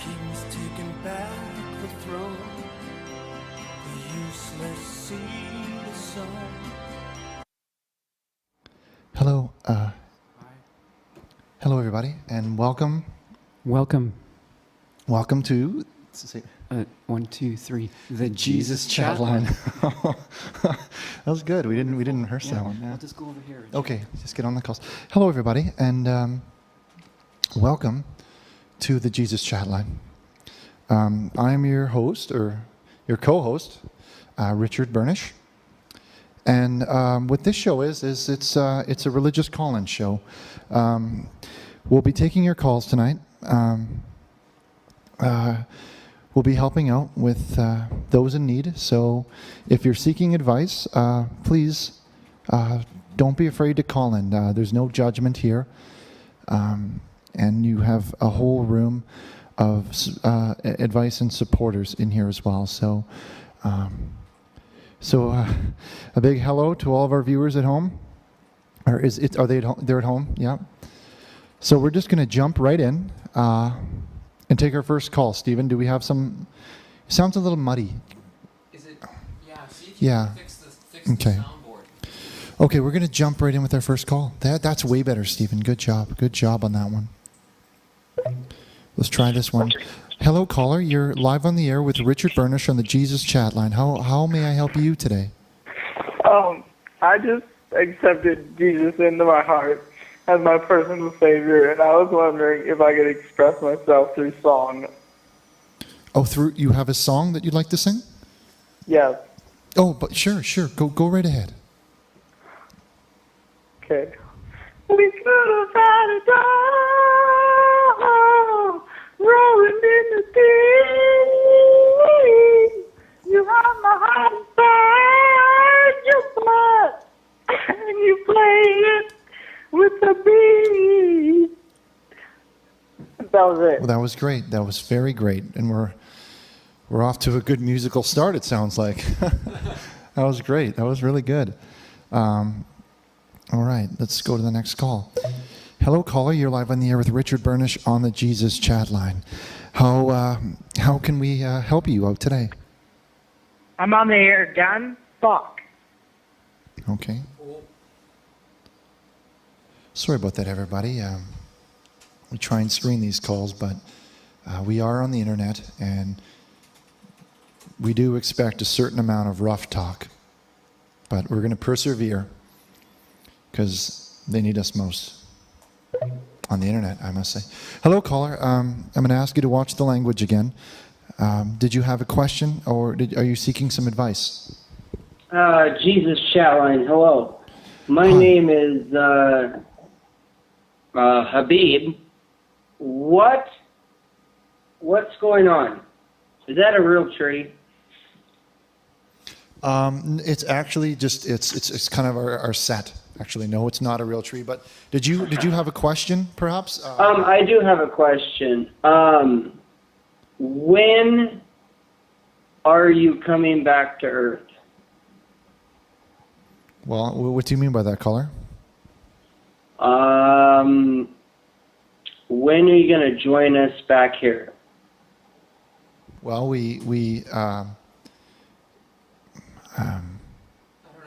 king's taken back the throne. The useless seed is sown. Hello everybody, and welcome to 1, 2, 3. the Jesus Chatline. That was good. We didn't rehearse that one. Yeah. We'll just go over here. Okay, just get on the calls. Hello everybody, and welcome to the Jesus Chatline. I'm your host, or your co-host, Richard Burnish. And what this show is it's a religious call-in show. We'll be taking your calls tonight. We'll be helping out with those in need. So if you're seeking advice, please don't be afraid to call in. There's no judgment here. And you have a whole room of advice and supporters in here as well. So a big hello to all of our viewers at home. Or are they at home? They're at home, yeah. So we're just going to jump right in and take our first call. Stephen, do we have some? Sounds a little muddy. Is it? Yeah. See if you can fix the soundboard. Okay, we're going to jump right in with our first call. That's way better, Stephen. Good job. Good job on that one. Let's try this one. Hello, caller. You're live on the air with Richard Burnish on the Jesus Chatline. How may I help you today? I just accepted Jesus into my heart as my personal savior, and I was wondering if I could express myself through song. Oh, you have a song that you'd like to sing? Yes. Oh, but sure. Go right ahead. Okay. We could have had it all, rolling in the deep. You have my heart inside your blood, and you play it with the beat. That was it. Well, that was great. That was very great, and we're off to a good musical start. It sounds like that was great. That was really good. All right, let's go to the next call. Hello, caller. You're live on the air with Richard Burnish on the Jesus Chatline. How can we help you out today? I'm on the air, John. Fuck. Okay. Sorry about that, everybody. We try and screen these calls, but we are on the internet, and we do expect a certain amount of rough talk. But we're going to persevere because they need us most on the internet, I must say. Hello, caller. I'm going to ask you to watch the language again. Did you have a question, or are you seeking some advice? Jesus Chatline, hello. My name is Habib. What's going on? Is that a real tree? It's actually just it's kind of our set. Actually, no, it's not a real tree. But did you have a question, perhaps? I do have a question. When are you coming back to Earth? Well, what do you mean by that, caller? When are you going to join us back here? Well, we I don't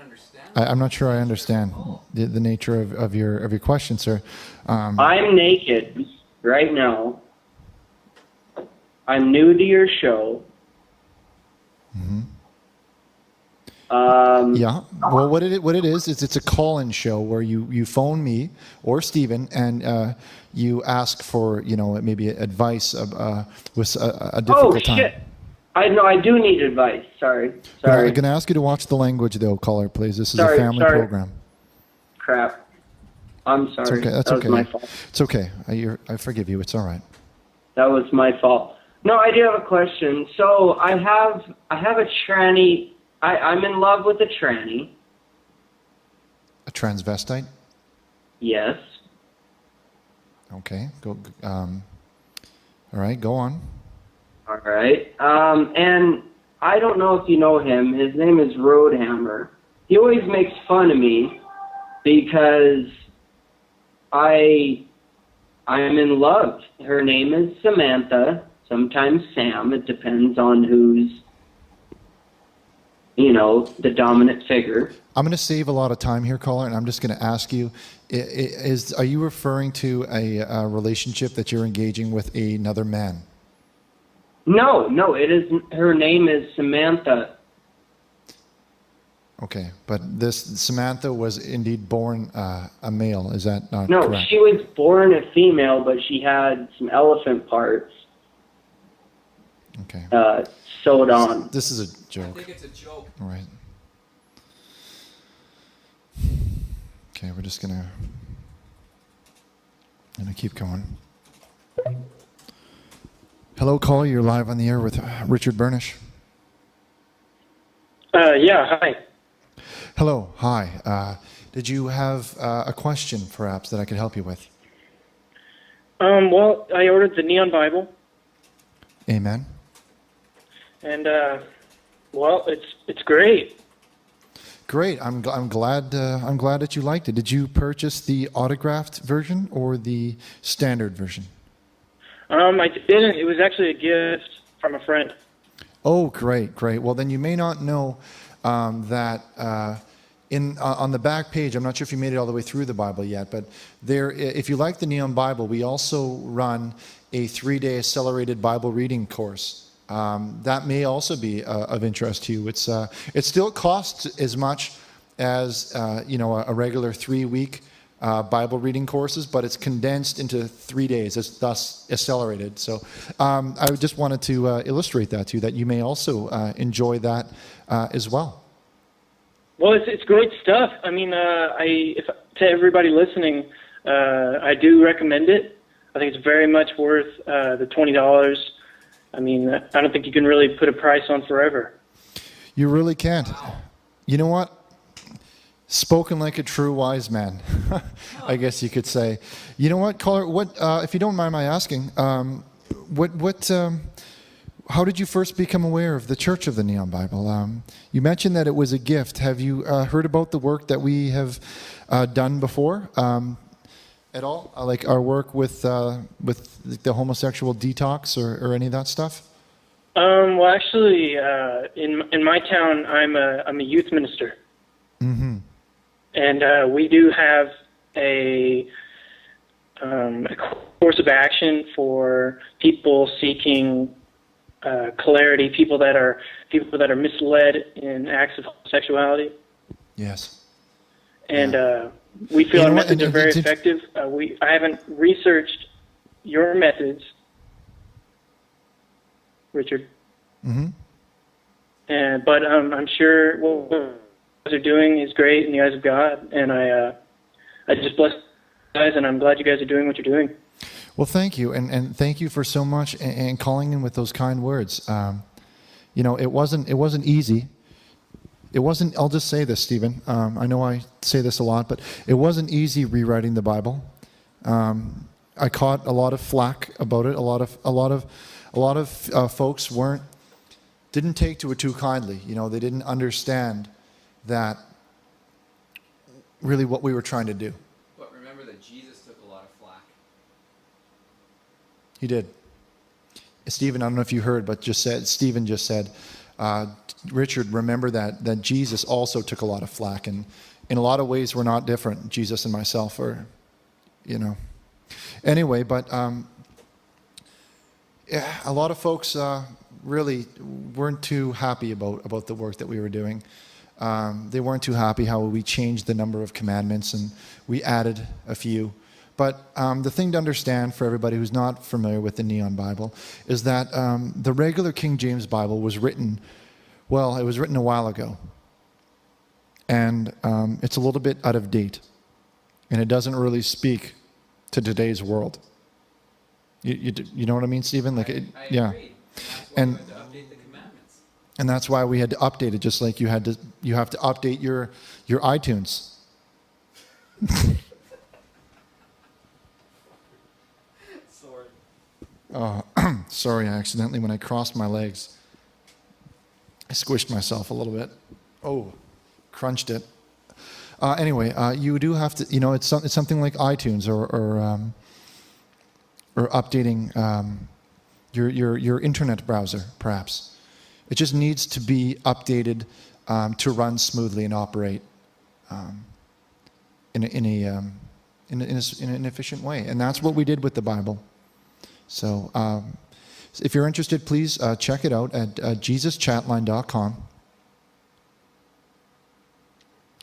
understand. I'm not sure I understand the nature of your question, sir. I'm naked right now. I'm new to your show. Mm-hmm. Yeah. Well, what it is it's a call-in show where you phone me or Stephen and you ask for maybe advice with a difficult time. Oh shit! I do need advice. Sorry. I'm going to ask you to watch the language, though, caller, please. This is a family program. Crap. I'm sorry. It's okay. That's that okay. was my fault. It's okay. I forgive you. It's all right. That was my fault. No, I do have a question. So I have a tranny. I'm in love with a tranny. A transvestite? Yes. Okay. Go. All right. Go on. All right. And I don't know if you know him. His name is Roadhammer. He always makes fun of me because I'm in love. Her name is Samantha. sometimes Sam. It depends on who's, you know, the dominant figure. I'm going to save a lot of time here, caller, and I'm just going to ask you, are you referring to a relationship that you're engaging with another man? No, it is. Her name is Samantha. Okay, but this Samantha was indeed born a male. Is that not No, correct? she was born a female, but she had some elephant parts Okay. sewed on. This is a I joke. think it's a joke. All right. Okay, we're just gonna keep going. Hello, caller. You're live on the air with Richard Burnish. Yeah, hi. Hello, hi. Did you have a question, perhaps, that I could help you with? Well, I ordered the Neon Bible, Amen. and well, it's great. Great. I'm glad that you liked it. Did you purchase the autographed version or the standard version? I didn't. It was actually a gift from a friend. Oh, great. Well, then you may not know that on the back page, I'm not sure if you made it all the way through the Bible yet, but there, if you like the Neon Bible, we also run a 3-day accelerated Bible reading course. That may also be of interest to you. It still costs as much as a regular 3-week Bible reading courses, but it's condensed into 3 days. It's thus accelerated. So I just wanted to illustrate that to you, that you may also enjoy that as well. Well, it's great stuff. I mean, to everybody listening, I do recommend it. I think it's very much worth the $20. I mean, I don't think you can really put a price on forever. You really can't. You know what? Spoken like a true wise man, I guess you could say. You know what, caller? What, if you don't mind my asking, how did you first become aware of the Church of the Neon Bible? You mentioned that it was a gift. Have you heard about the work that we have done before at all? Like our work with the homosexual detox or any of that stuff? Well, actually, in my town, I'm a youth minister. Mm-hmm. And we do have a course of action for people seeking clarity, people that are misled in acts of homosexuality. Yes. And we feel our methods are very did effective. I haven't researched your methods, Richard. Mm-hmm. But I'm sure what you guys are doing is great in the eyes of God, and I just bless you guys, and I'm glad you guys are doing what you're doing. Well, thank you, and thank you for so much and calling in with those kind words. It wasn't easy. It wasn't. I'll just say this, Stephen. I know I say this a lot, but it wasn't easy rewriting the Bible. I caught a lot of flack about it. A lot of folks didn't take to it too kindly. They didn't understand that really what we were trying to do. But remember that Jesus took a lot of flack. He did. Stephen, I don't know if you heard, but Stephen just said, Richard, remember that Jesus also took a lot of flack, and in a lot of ways we're not different, Jesus and myself, Anyway, but a lot of folks really weren't too happy about the work that we were doing. They weren't too happy how we changed the number of commandments and we added a few. But the thing to understand for everybody who's not familiar with the Neon Bible is that the regular King James Bible was written, it was written a while ago. And it's a little bit out of date. And it doesn't really speak to today's world. You know what I mean, Stephen? I yeah. agree. And that's why we had to update the commandments. And that's why we had to update it, just like you have to update your iTunes. Sorry, I accidentally, when I crossed my legs, I squished myself a little bit. Oh, crunched it. Anyway, you do have to, it's something like iTunes or updating your internet browser, perhaps. It just needs to be updated to run smoothly and operate in an efficient way. And that's what we did with the Bible. So if you're interested, please check it out at jesuschatline.com.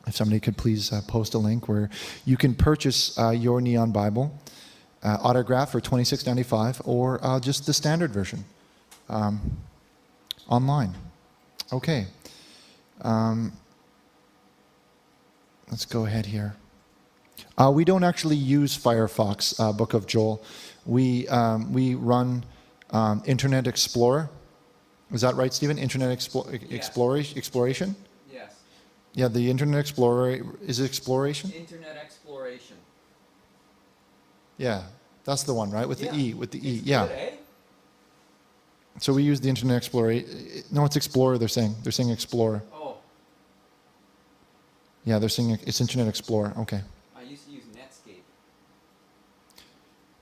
If somebody could please post a link where you can purchase your Neon Bible autograph for $26.95 or just the standard version online. Okay. Let's go ahead here. We don't actually use Firefox, Book of Joel. We run Internet Explorer. Is that right, Stephen? Internet Exploration? Yes. Yeah, the Internet Explorer. Is it Exploration? Internet exploration. Yeah, that's the one, right? With the E. With the E. It's Yeah. good, eh? So we use the Internet Explorer. No, it's Explorer. They're saying Explorer. Oh, Yeah, they're saying it's Internet Explorer. Okay. I used to use Netscape.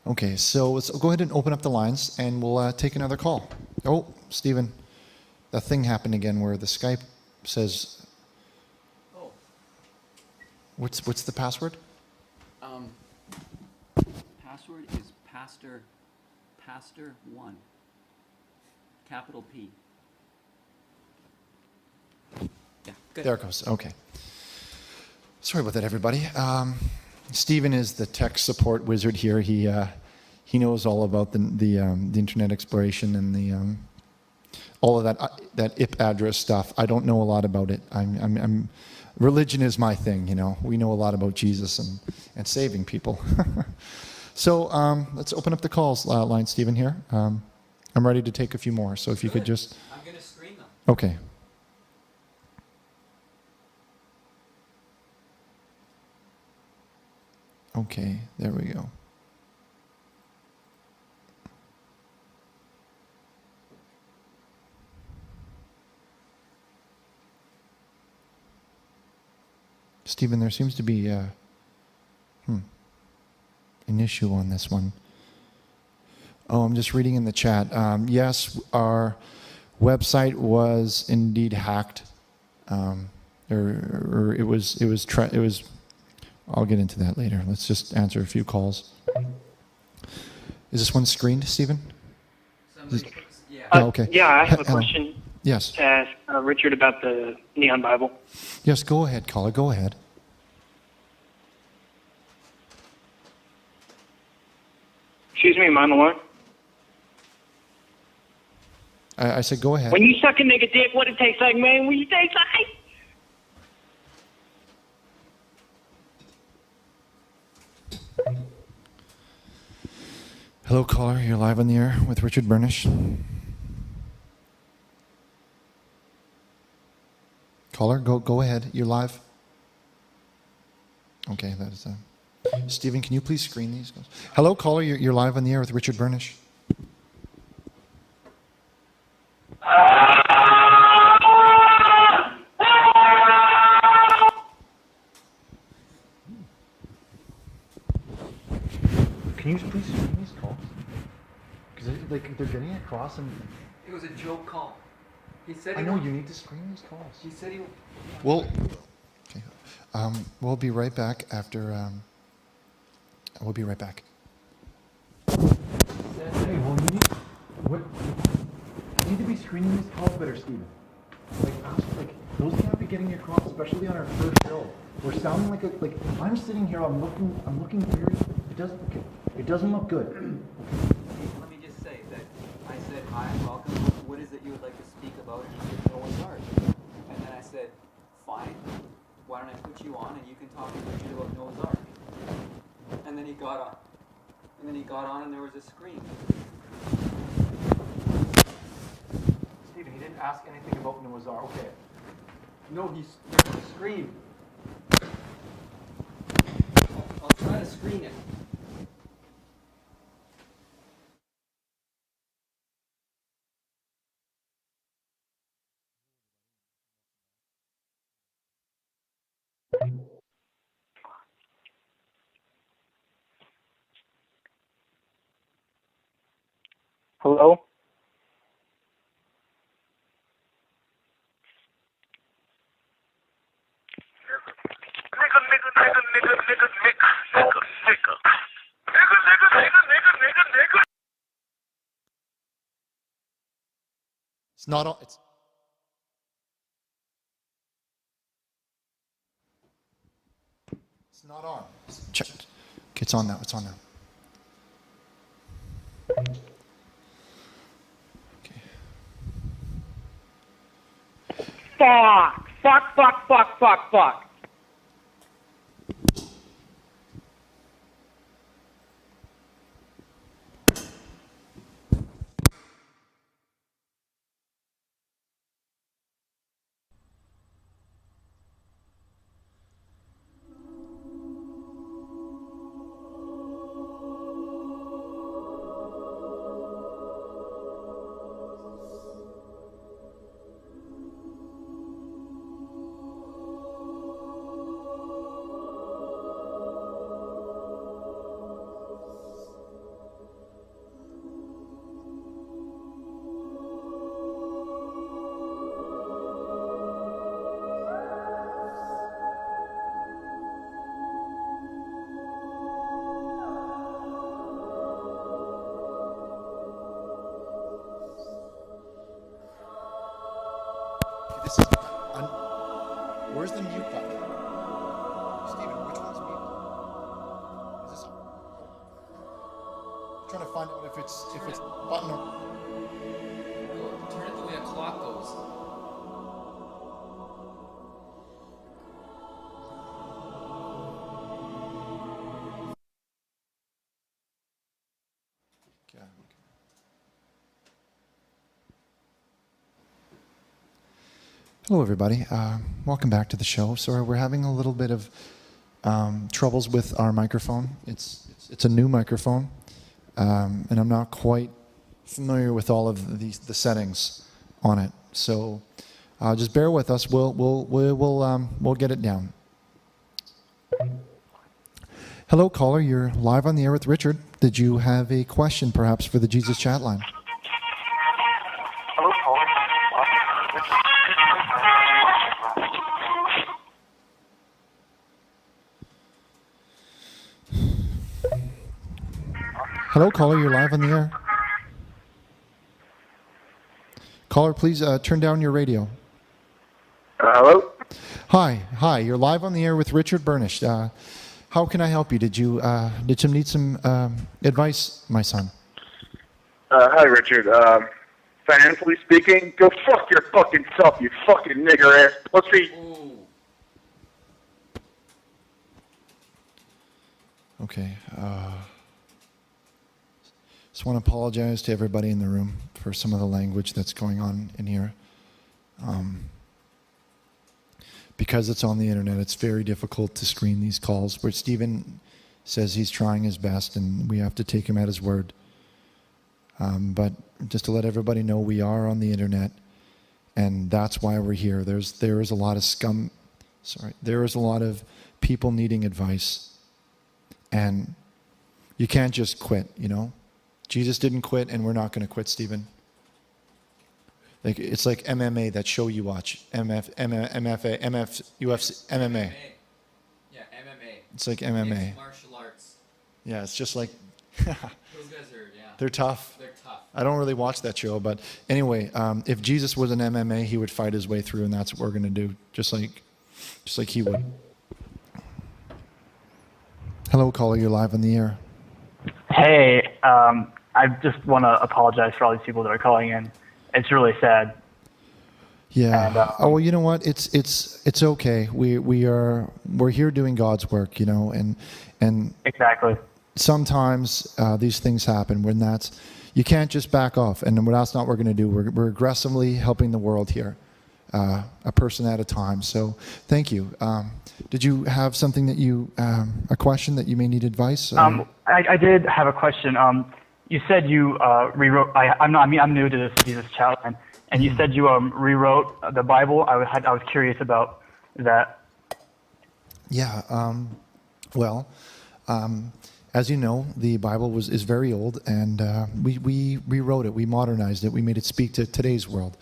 Okay, so let's go ahead and open up the lines, and we'll take another call. Oh, Stephen, that thing happened again where the Skype says. Oh. What's the password? Password is pastor1, capital P. Yeah, good. There it goes. Okay. Sorry about that, everybody. Stephen is the tech support wizard here. He knows all about the internet exploration and the all of that IP address stuff. I don't know a lot about it. Religion is my thing. You know, we know a lot about Jesus and saving people. So let's open up the calls line, Stephen. Here, I'm ready to take a few more. So if you could just. I'm going to screen them. Okay. Okay, there we go. Stephen, there seems to be an issue on this one. Oh, I'm just reading in the chat. Yes, our website was indeed hacked, or it was. I'll get into that later. Let's just answer a few calls. Is this one screened, Stephen? Yeah. Okay. Yeah, I have a Hello. question Yes. to ask Richard about the Neon Bible. Yes, go ahead, caller. Go ahead. Excuse me, am I on the line? I said go ahead. When you suck a nigga dick, what it tastes like, man? When you taste like... Hello, caller. You're live on the air with Richard Burnish. Caller, go ahead. You're live. Okay, that is. Stephen, can you please screen these? Hello, caller. You're live on the air with Richard Burnish. Can you please screen these calls? Because they're getting across, and It was a joke call. He said I know you need to screen these calls. He said he. Well, okay. We'll be right back after. We'll be right back. Hey, well, you need to be screening these calls better, Stephen. Those can't be getting across, especially on our first show. We're sounding like I'm sitting here. I'm looking very. It doesn't look good. Let me just say that I said, hi, welcome. What is it you would like to speak about? And he said, Noah's Ark. And then I said, fine. Why don't I put you on and you can talk to Richard about Noah's Ark? And then he got on. And there was a screen. Stephen, he didn't ask anything about Noah's Ark. Okay. No, he's screen. I'll try to screen it. Hello? not on. It's not on. Check. Okay, it's on now. It's on now. Okay. Fuck. This is. Where's the mute button? Steven, which one's mute? Is this on? I'm trying to find out if it's button or. Turn it the way a clock goes. Okay. Hello, everybody. Welcome back to the show. Sorry, we're having a little bit of troubles with our microphone. It's a new microphone, and I'm not quite familiar with all of the settings on it. So just bear with us. We'll get it down. Hello, caller. You're live on the air with Richard. Did you have a question, perhaps, for the Jesus Chatline? Hello, caller. Hello, caller. You're live on the air. Caller, please turn down your radio. Hello? Hi. You're live on the air with Richard Burnish. How can I help you? Did you need some advice, my son? Hi, Richard. Financially speaking, go fuck your fucking self, you fucking nigger ass pussy. Ooh. Okay. Just want to apologize to everybody in the room for some of the language that's going on in here. Because it's on the internet, it's very difficult to screen these calls where Stephen says he's trying his best and we have to take him at his word. But just to let everybody know, we are on the internet and that's why we're here. There is a lot of there is a lot of people needing advice and you can't just quit, you know? Jesus didn't quit and we're not going to quit, Stephen. Like it's like MMA, that show you watch. UFC, MMA. Yeah, MMA. It's like MMA. Mixed martial arts. Yeah, it's just like Those guys are, they're tough. They're tough. I don't really watch that show, but anyway, if Jesus was an MMA, he would fight his way through, and that's what we're going to do, just like he would. Hello, caller, you're live on the air. Hey, I just want to apologize for all these people that are calling in. It's really sad. Yeah. And, well, you know what? It's okay. We're here doing God's work, you know, and exactly. Sometimes these things happen when you can't just back off, and that's not what we're going to do. We're aggressively helping the world here, a person at a time. So thank you. Did you have something a question that you may need advice? I did have a question. You said you rewrote. I'm new to this Jesus Chatline, and you said you rewrote the Bible. I was curious about that. Yeah. As you know, the Bible is very old, and we rewrote it. We modernized it. We made it speak to today's world.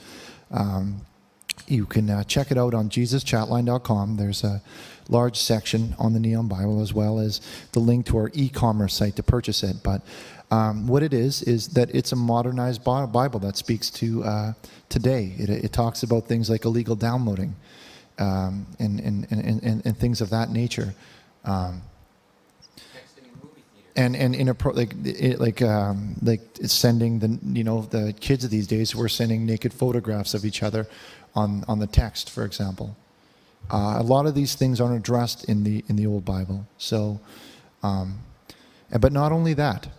you can check it out on jesuschatline.com. There's a large section on the Neon Bible, as well as the link to our e-commerce site to purchase it. But what it is that it's a modernized Bible that speaks to today. It talks about things like illegal downloading and things of that nature. And like sending the kids of these days who are sending naked photographs of each other on the text, for example. A lot of these things aren't addressed in the old Bible. So, but not only that,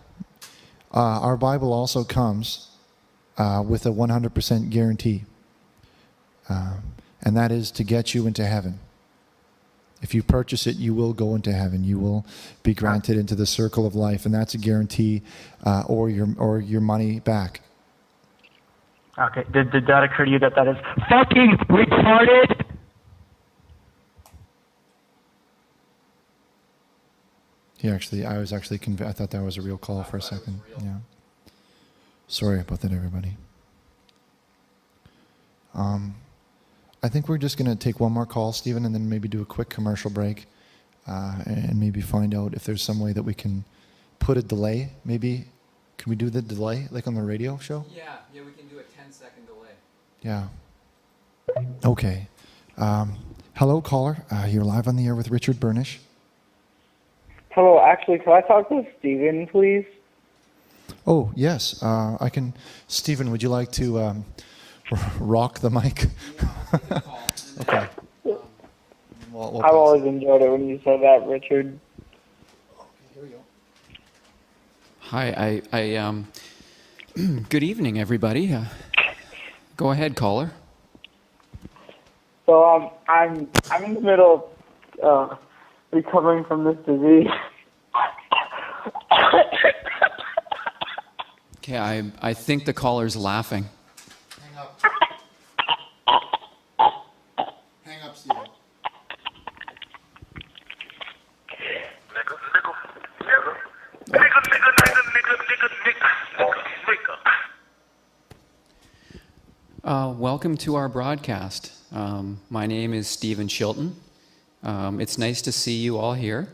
our Bible also comes with a 100% guarantee, and that is to get you into heaven. If you purchase it, you will go into heaven. You will be granted into the circle of life, and that's a guarantee, or your money back. Okay. Did that occur to you that is fucking retarded? I was actually convinced. I thought that was a real call for a second. Yeah. Sorry about that, everybody. I think we're just going to take one more call, Stephen, and then maybe do a quick commercial break, and maybe find out if there's some way that we can put a delay. Maybe, can we do the delay like on the radio show? Yeah, we can do a 10-second delay. Yeah. Okay. Hello, caller. You're live on the air with Richard Burnish. Hello, actually, could I talk to Steven, please? Oh, yes. I can. Stephen, would you like to rock the mic? Okay. We'll I've always enjoyed it when you said that, Richard. Okay, here we go. Hi, good evening, everybody. Go ahead, caller. So I'm in the middle of recovering from this disease. Okay, I think the caller's laughing. Hang up. Hang up, Stephen. Welcome to our broadcast. My name is Stephen Chilton. It's nice to see you all here.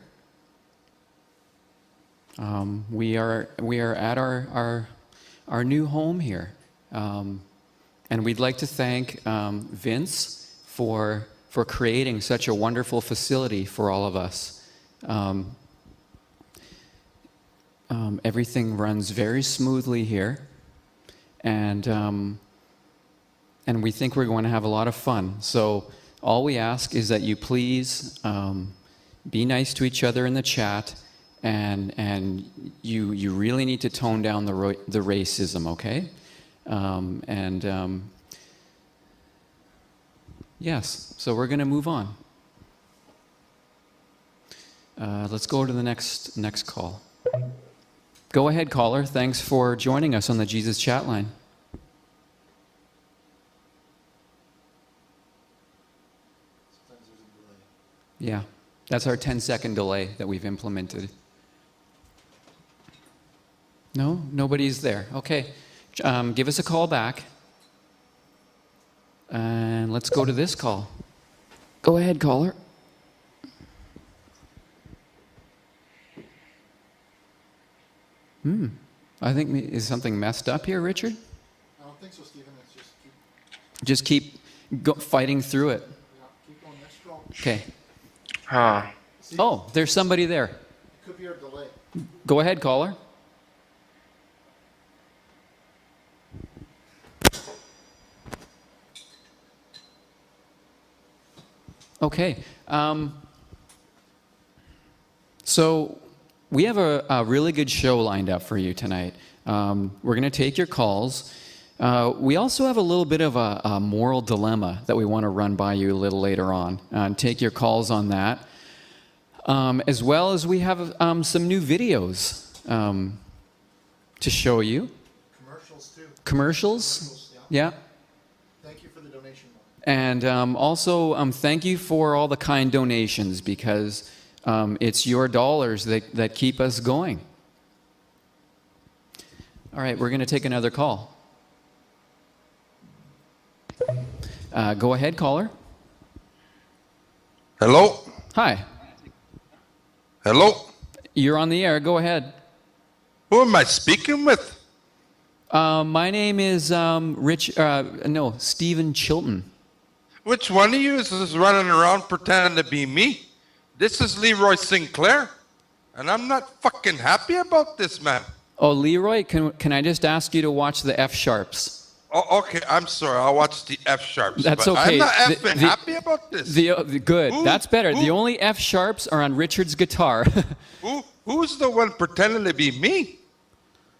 We are at our new home here, and we'd like to thank Vince for creating such a wonderful facility for all of us. Everything runs very smoothly here, and we think we're going to have a lot of fun. So all we ask is that you please be nice to each other in the chat, and you really need to tone down the racism, okay? Yes, so we're going to move on. Let's go to the next call. Go ahead, caller. Thanks for joining us on the Jesus Chatline. Yeah, that's our 10-second delay that we've implemented. No? Nobody's there. Okay. Give us a call back. And let's go to this call. Go ahead, caller. I think, is something messed up here, Richard? I don't think so, Stephen. It's just keep fighting through it. Yeah, keep going next call. Okay. Oh, there's somebody there. It could be our delay. Go ahead, caller. Okay. So we have a really good show lined up for you tonight. We're going to take your calls. We also have a little bit of a moral dilemma that we want to run by you a little later on, and take your calls on that. As well as we have some new videos to show you. Commercials, too. Commercials? Yeah. Thank you for the donation. And also, thank you for all the kind donations, because it's your dollars that keep us going. All right, we're going to take another call. Go ahead, caller. Hello? Hi. Hello? You're on the air. Go ahead. Who am I speaking with? My name is Stephen Chilton. Which one of you is running around pretending to be me? This is Leroy Sinclair, and I'm not fucking happy about this, man. Oh, Leroy, can I just ask you to watch the F sharps? Oh, okay, I'm sorry. I'll watch the F sharps. That's but okay. I'm not effing happy about this. Good. That's better. The only F sharps are on Richard's guitar. Who's the one pretending to be me?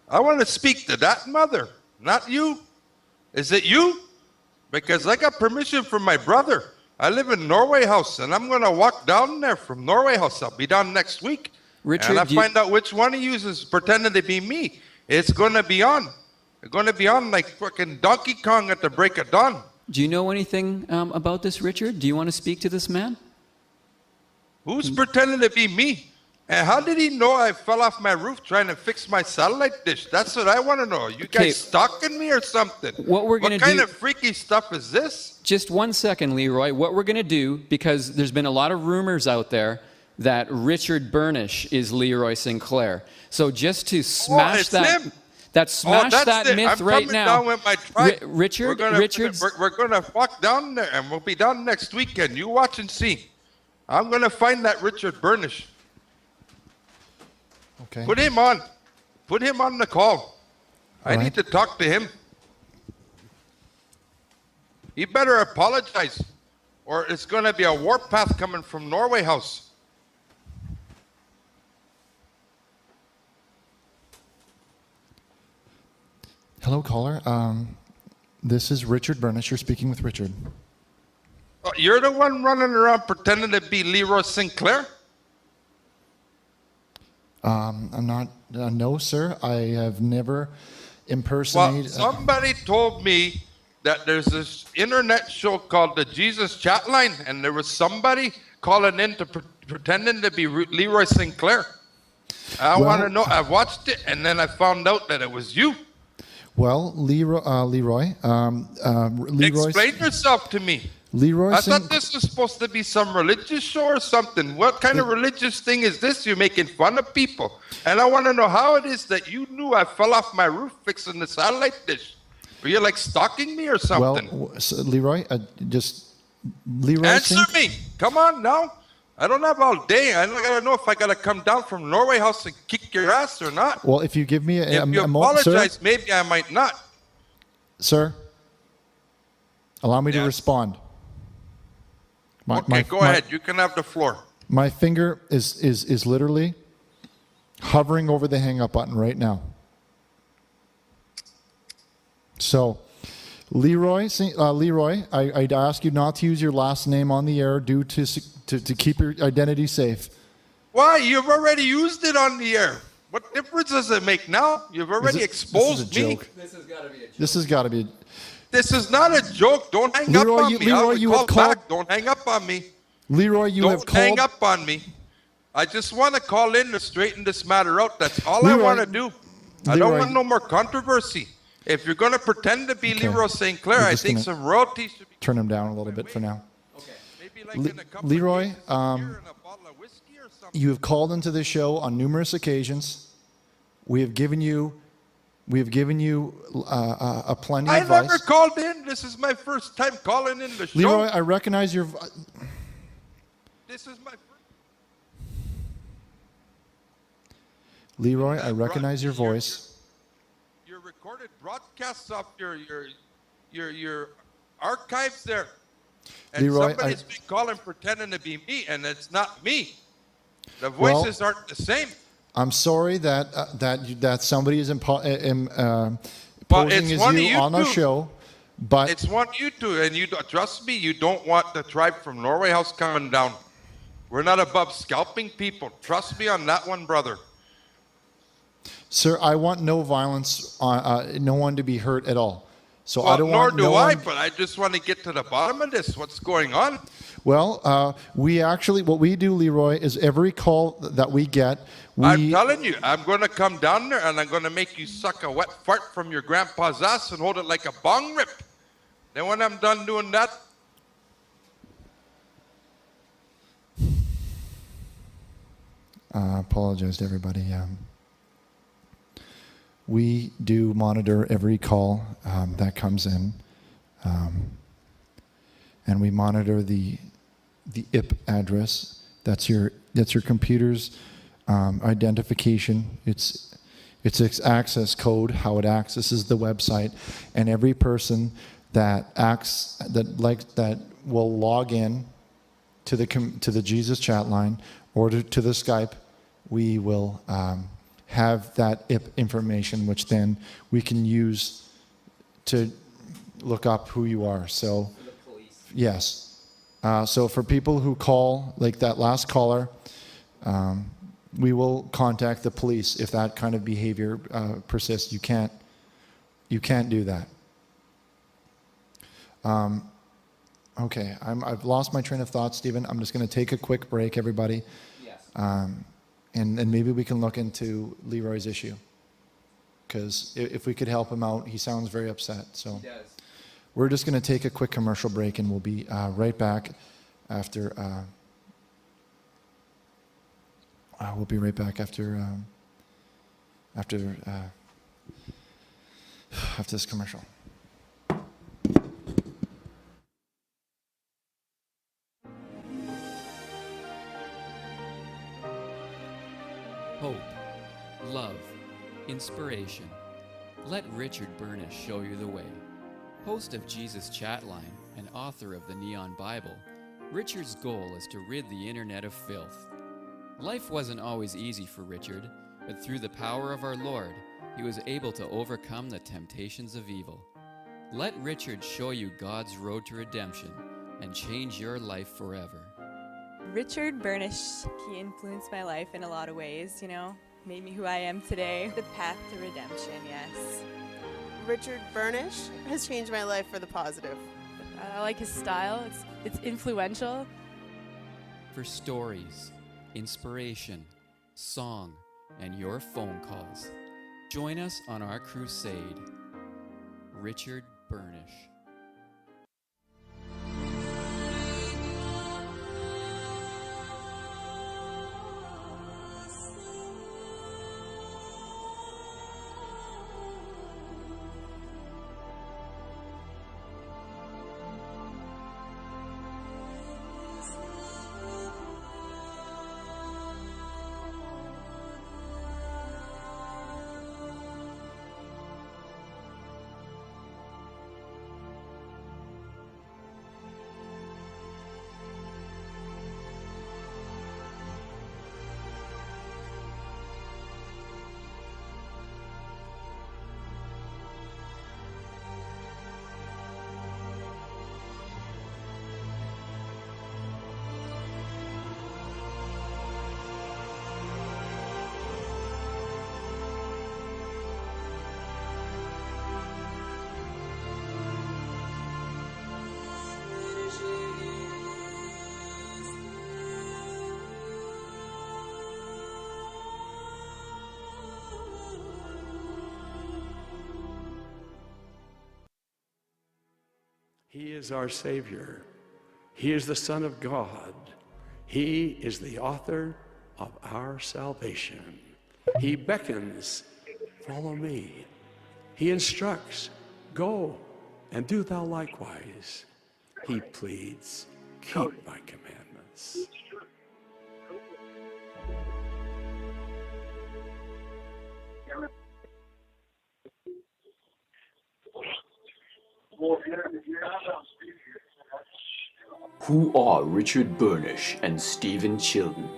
I want to speak to that mother, not you. Is it you? Because I got permission from my brother. I live in Norway House, and I'm going to walk down there from Norway House. I'll be down next week. Richard, and I find out which one of you is pretending to be me. It's going to be on. It's going to be on like fucking Donkey Kong at the break of dawn. Do you know anything about this, Richard? Do you want to speak to this man? Who's pretending to be me? And how did he know I fell off my roof trying to fix my satellite dish? That's what I want to know. You guys stalking me or something? What kind of freaky stuff is this? Just 1 second, Leroy. What we're going to do, because there's been a lot of rumors out there that Richard Burnish is Leroy Sinclair. So just to smash that myth right now. Down with my tribe. Richard, we're gonna walk down there, and we'll be down next weekend. You watch and see. I'm gonna find that Richard Burnish. Okay. Put him on. Put him on the call. I need to talk to him. He better apologize, or it's gonna be a warpath coming from Norway House. Hello, caller. This is Richard Burnish. You're speaking with Richard. You're the one running around pretending to be Leroy Sinclair? I'm not. No, sir. I have never impersonated. Well, somebody told me that there's this internet show called the Jesus Chatline, and there was somebody calling in to pretending to be Leroy Sinclair. I want to know. I watched it, and then I found out that it was you. Well, Leroy. Explain yourself to me. I thought this was supposed to be some religious show or something. What kind of religious thing is this? You're making fun of people. And I want to know how it is that you knew I fell off my roof fixing the satellite dish. Were you like stalking me or something? Well, Leroy, Leroy. Answer me. Come on now. I don't have all day. I gotta know if I gotta come down from Norway House and kick your ass or not. Well, if you give me a moment, apologize, sir, maybe I might not. Sir, allow me to respond. Go ahead. You can have the floor. My finger is literally hovering over the hang up button right now. So, Leroy, I'd ask you not to use your last name on the air due to keep your identity safe. Why? You've already used it on the air. What difference does it make now? You've already exposed me. Joke. This has got to be a joke. This has got to be. This is not a joke. Don't hang up on me. Leroy, you have called. Back. Don't hang up on me. Leroy, you have called. Don't hang up on me. I just want to call in to straighten this matter out. That's all I want to do. I don't want no more controversy. If you're going to pretend to be Leroy Sinclair, I think some royalties should be... Turn him down a little bit for now. Okay. Maybe like in a couple Leroy, of days, a beer and a bottle of whiskey or something. You have called into this show on numerous occasions. We have given you a plenty of advice. I never called in. This is my first time calling in the show. Leroy, I recognize your... This is my first... Leroy, I recognize your voice. Your recorded broadcasts off your archives there. And Leroy, somebody's been calling pretending to be me, and it's not me. The voices aren't the same. I'm sorry that somebody is posing as you on our show, but it's one you two, and you trust me. You don't want the tribe from Norway House coming down. We're not above scalping people. Trust me on that one, brother. Sir, I want no violence, no one to be hurt at all. So well, I don't want nor do I, but I just want to get to the bottom of this. What's going on? Well, what we do, Leroy, is every call that we get, I'm telling you, I'm going to come down there and I'm going to make you suck a wet fart from your grandpa's ass and hold it like a bong rip. Then when I'm done doing that, apologize to everybody. We do monitor every call that comes in, and we monitor the IP address. That's your computer's identification. It's its access code, how it accesses the website, and every person that will log in to the Jesus chat line or to the Skype, we will have that IP information, which then we can use to look up who you are. So, For the police. yes. So for people who call, like that last caller, we will contact the police if that kind of behavior persists. You can't do that. Okay, I've lost my train of thought, Stephen. I'm just going to take a quick break, everybody. Yes. And maybe we can look into Leroy's issue. Because if we could help him out, he sounds very upset. So He does. we're just going to take a quick commercial break, and we'll be right back after. We'll be right back after this commercial. Hope, love, inspiration. Let Richard Burnish show you the way. Host of Jesus Chatline and author of the Neon Bible, Richard's goal is to rid the internet of filth. Life wasn't always easy for Richard, but through the power of our Lord, he was able to overcome the temptations of evil. Let Richard show you God's road to redemption and change your life forever. Richard Burnish, he influenced my life in a lot of ways, made me who I am today. The path to redemption, yes. Richard Burnish has changed my life for the positive. I like his style, it's influential. For stories, inspiration, song, and your phone calls, join us on our crusade. Richard Burnish. He is our Savior. He is the Son of God. He is the author of our salvation. He beckons, follow me. He instructs, go and do thou likewise. He pleads, keep my commandments. Who are Richard Burnish and Stephen Chilton?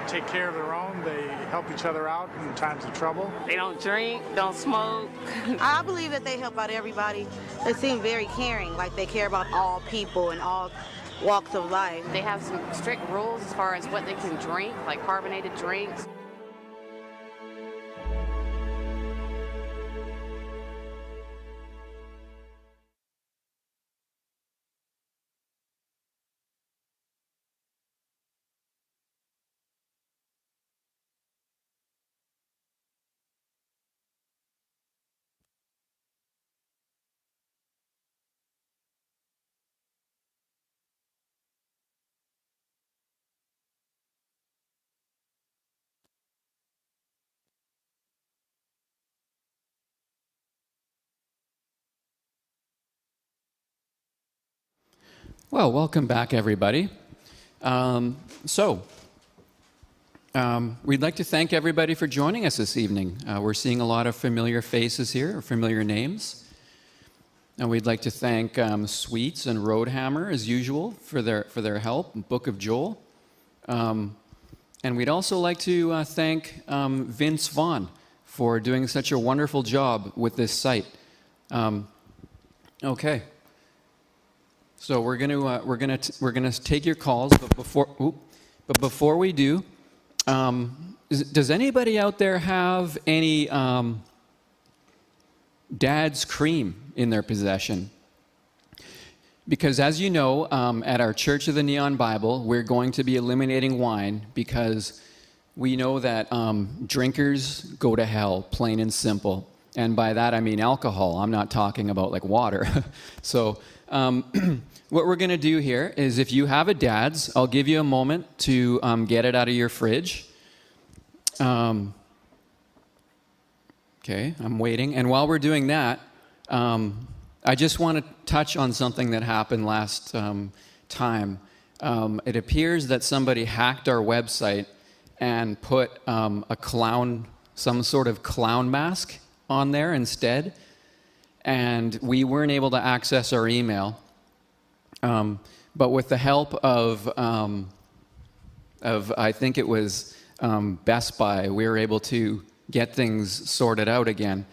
Take care of their own. They help each other out in times of trouble. They don't drink, don't smoke. I believe that they help out everybody. They seem very caring, like they care about all people and all walks of life. They have some strict rules as far as what they can drink, like carbonated drinks. Well, welcome back, everybody. We'd like to thank everybody for joining us this evening. We're seeing a lot of familiar faces here, familiar names. And we'd like to thank Sweets and Roadhammer, as usual, for their help, Book of Joel. And we'd also like to thank Vince Vaughn for doing such a wonderful job with this site. Okay. So we're gonna take your calls, but before we do, does anybody out there have any Dad's cream in their possession? Because as you know, at our Church of the Neon Bible, we're going to be eliminating wine because we know that drinkers go to hell, plain and simple. And by that I mean alcohol. I'm not talking about like water. So what we're going to do here is, if you have a Dad's, I'll give you a moment to get it out of your fridge. Okay, I'm waiting. And while we're doing that, I just want to touch on something that happened last time. It appears that somebody hacked our website and put some sort of clown mask on there instead. And we weren't able to access our email. But with the help of I think it was Best Buy, we were able to get things sorted out again.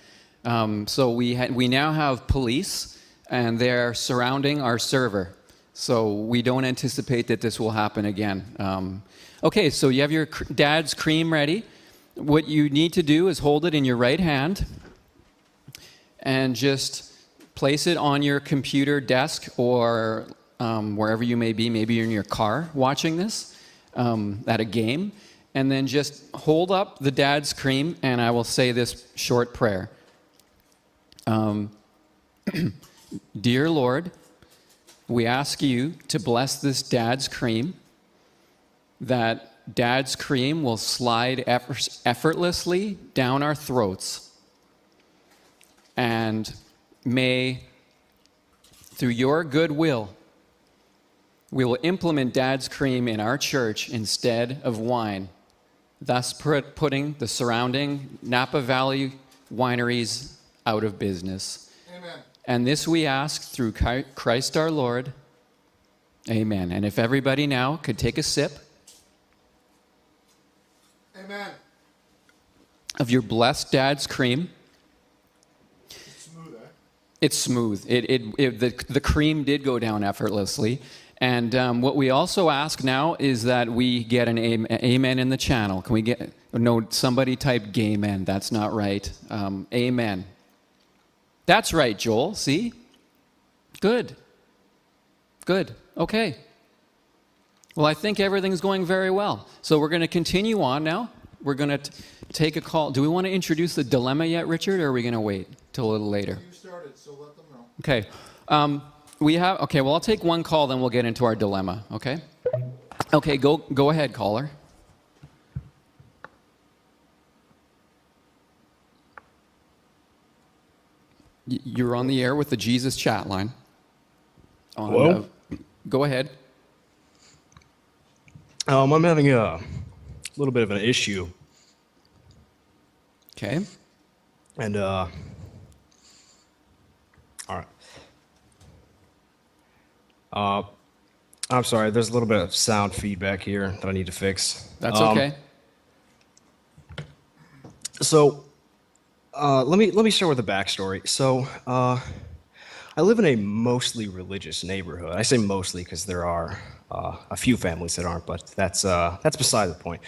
So we now have police, and they're surrounding our server. So we don't anticipate that this will happen again. Okay, so you have your Dad's cream ready. What you need to do is hold it in your right hand and just place it on your computer desk or wherever you may be. Maybe you're in your car watching this at a game. And then just hold up the Dad's cream, and I will say this short prayer. Dear Lord, we ask you to bless this Dad's cream, that Dad's cream will slide effortlessly down our throats. And may, through your goodwill, we will implement Dad's cream in our church instead of wine, thus putting the surrounding Napa Valley wineries out of business. Amen. And this we ask through Christ our Lord. Amen. And if everybody now could take a sip. Amen. Of your blessed Dad's cream. It's smooth, eh? It's smooth. The cream did go down effortlessly. And what we also ask now is that we get an amen in the channel. Can we get, no, somebody type gay men. That's not right. Amen. That's right, Joel. See? Good. Good. Okay. Well, I think everything's going very well. So we're going to continue on now. We're going to take a call. Do we want to introduce the dilemma yet, Richard, or are we going to wait till a little later? You started, so let them know. Okay. Well, I'll take one call, then we'll get into our dilemma, okay? Okay, go ahead, caller. You're on the air with the Jesus Chatline. Hello? Go ahead. I'm having a little bit of an issue. Okay. And, all right. I'm sorry, there's a little bit of sound feedback here that I need to fix. That's okay. So, let me start with the backstory. So, I live in a mostly religious neighborhood. I say mostly because there are a few families that aren't, but that's beside the point.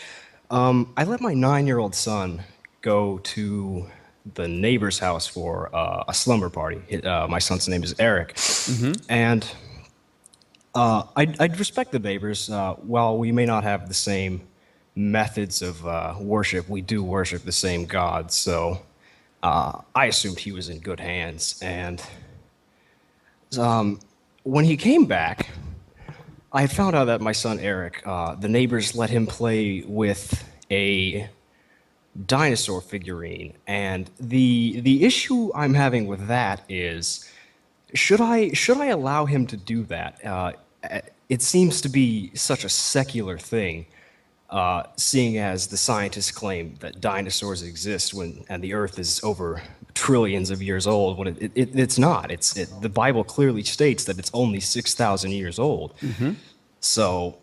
I let my 9-year-old son go to the neighbor's house for a slumber party. My son's name is Eric, and I'd respect the neighbors. While we may not have the same methods of worship, we do worship the same God. So I assumed he was in good hands. And when he came back, I found out that my son Eric, the neighbors let him play with a dinosaur figurine. And the issue I'm having with that is, should I allow him to do that? it seems to be such a secular thing, seeing as the scientists claim that dinosaurs exist and the Earth is over trillions of years old, when it's not. The Bible clearly states that it's only 6,000 years old. Mm-hmm. So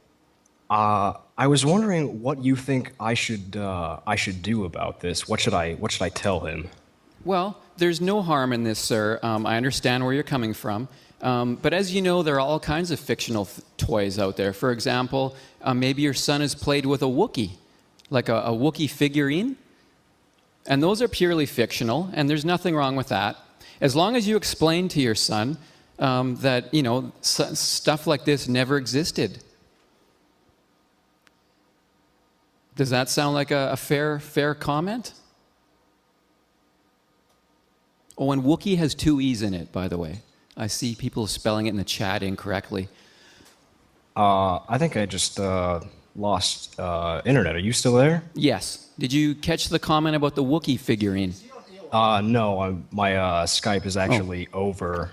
I was wondering what you think I should do about this. What should I tell him? Well, there's no harm in this, sir. I understand where you're coming from. But as you know, there are all kinds of fictional toys out there. For example, maybe your son has played with a Wookiee, like a Wookiee figurine. And those are purely fictional, and there's nothing wrong with that. As long as you explain to your son that, stuff like this never existed. Does that sound like a fair comment? Oh, and Wookiee has 2 E's in it, by the way. I see people spelling it in the chat incorrectly. I think I just lost internet. Are you still there? Yes. Did you catch the comment about the Wookiee figurine? No, my Skype is actually over.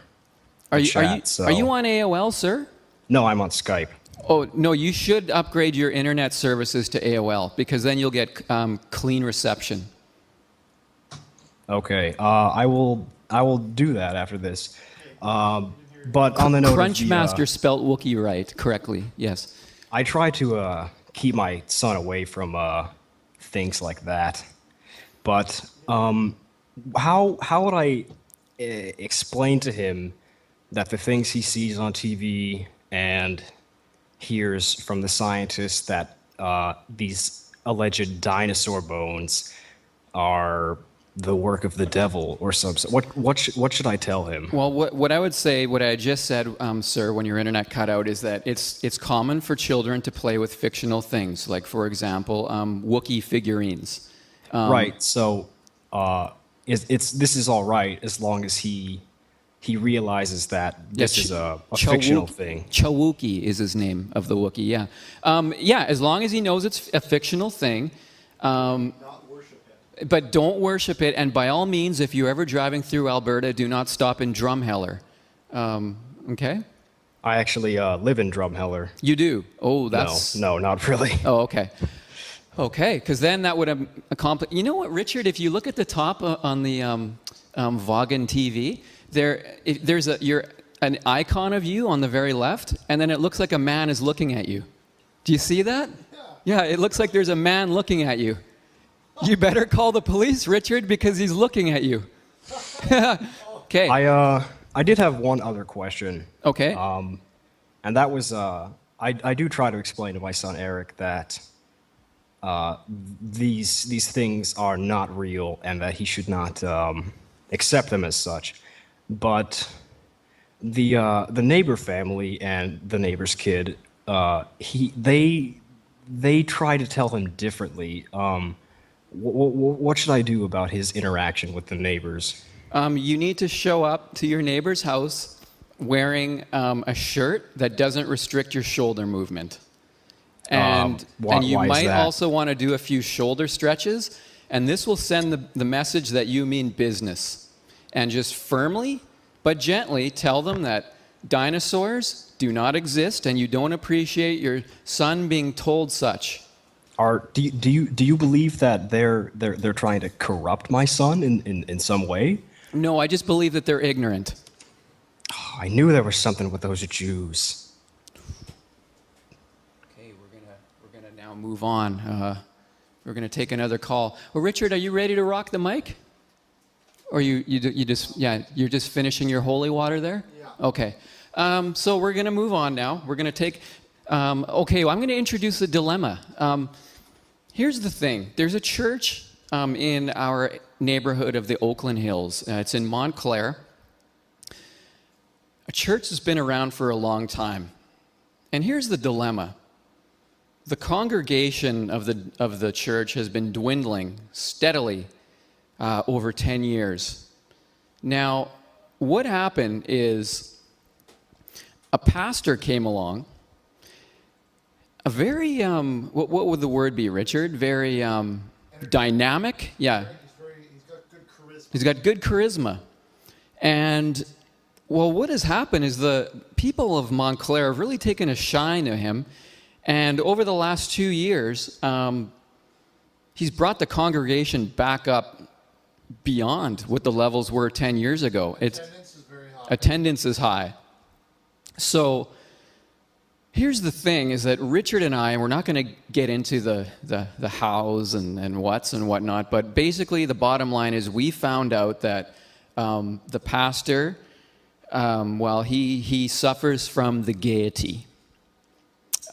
Are the you chat, are you on AOL, sir? No, I'm on Skype. Oh, no, you should upgrade your internet services to AOL, because then you'll get clean reception. Okay, I will do that after this. But on the note Crunchmaster spelt Wookiee right, correctly, yes. I try to keep my son away from things like that. But how would I explain to him that the things he sees on TV and hears from the scientists that these alleged dinosaur bones are the work of the devil or something? What should I tell him? Well, what I would say, what I just said, sir, when your internet cut out, is that it's common for children to play with fictional things, like, for example, Wookiee figurines. Right. So this is all right as long as he realizes that this is a fictional thing. Chawookie is his name of the Wookiee, yeah. Yeah, as long as he knows it's a fictional thing. But don't worship it, and by all means, if you're ever driving through Alberta, do not stop in Drumheller. Okay? I actually live in Drumheller. You do? Oh, that's... No, not really. Oh, okay. Okay, because then that would have accomplished... You know what, Richard? If you look at the top on the Vaughan TV, there's an icon of you on the very left, and then it looks like a man is looking at you. Do you see that? Yeah, it looks like there's a man looking at you. You better call the police, Richard, because he's looking at you. Okay. I did have one other question. Okay. And that was I do try to explain to my son Eric that these things are not real and that he should not accept them as such. But the neighbor family and the neighbor's kid, they try to tell him differently. What should I do about his interaction with the neighbors? You need to show up to your neighbor's house wearing a shirt that doesn't restrict your shoulder movement. And you might also want to do a few shoulder stretches, and this will send the message that you mean business. And just firmly but gently tell them that dinosaurs do not exist and you don't appreciate your son being told such. Do you believe that they're trying to corrupt my son in some way? No, I just believe that they're ignorant. Oh, I knew there was something with those Jews. Okay, we're gonna now move on. We're gonna take another call. Well, Richard, are you ready to rock the mic? Or you're just finishing your holy water there? Yeah. Okay. So we're gonna move on now. We're gonna take. Okay, well, I'm gonna introduce the dilemma. Here's the thing. There's a church in our neighborhood of the Oakland Hills. It's in Montclair. A church that's been around for a long time. And here's the dilemma. The congregation of the church has been dwindling steadily over 10 years. Now, what happened is a pastor came along, a very, what would the word be, Richard? Very dynamic? Yeah. He's got good charisma. And well, what has happened is the people of Montclair have really taken a shine to him. And over the last 2 years, he's brought the congregation back up beyond what the levels were 10 years ago. Attendance is very high. Attendance is high. So here's the thing, is that Richard and I, and we're not going to get into the hows and whats and whatnot, but basically the bottom line is we found out that the pastor, well, he suffers from the gaiety.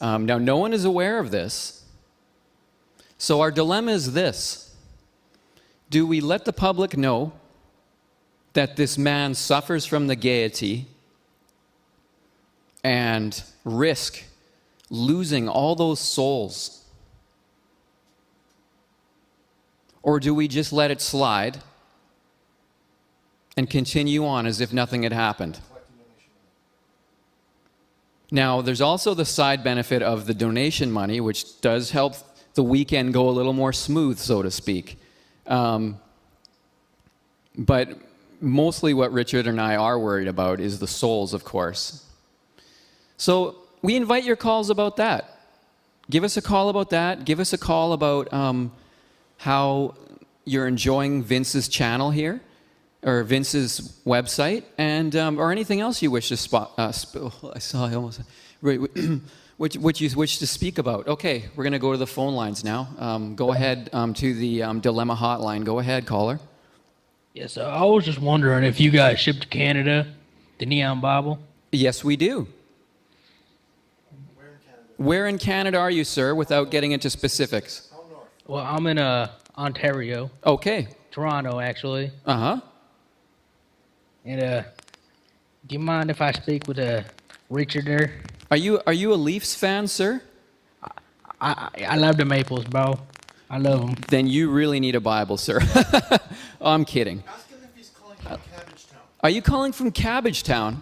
Now, no one is aware of this. So our dilemma is this. Do we let the public know that this man suffers from the gaiety and risk losing all those souls? Or do we just let it slide and continue on as if nothing had happened? Now, there's also the side benefit of the donation money, which does help the weekend go a little more smooth, so to speak. But mostly what Richard and I are worried about is the souls, of course. So we invite your calls about that. Give us a call about that. Give us a call about how you're enjoying Vince's channel here, or Vince's website, and or anything else you wish to which you wish to speak about. Okay, we're going to go to the phone lines now. Go ahead to the Dilemma hotline. Go ahead, caller. Yes, I was just wondering if you guys ship to Canada the Neon Bible. Yes, we do. Where in Canada are you, sir, without getting into specifics? Well, I'm in Ontario. Okay. Toronto, actually. Uh-huh. And do you mind if I speak with Richard there? Are you a Leafs fan, sir? I love the Maples, bro. I love them. Then you really need a Bible, sir. I'm kidding. Ask him if he's calling from Cabbagetown. Are you calling from Cabbagetown?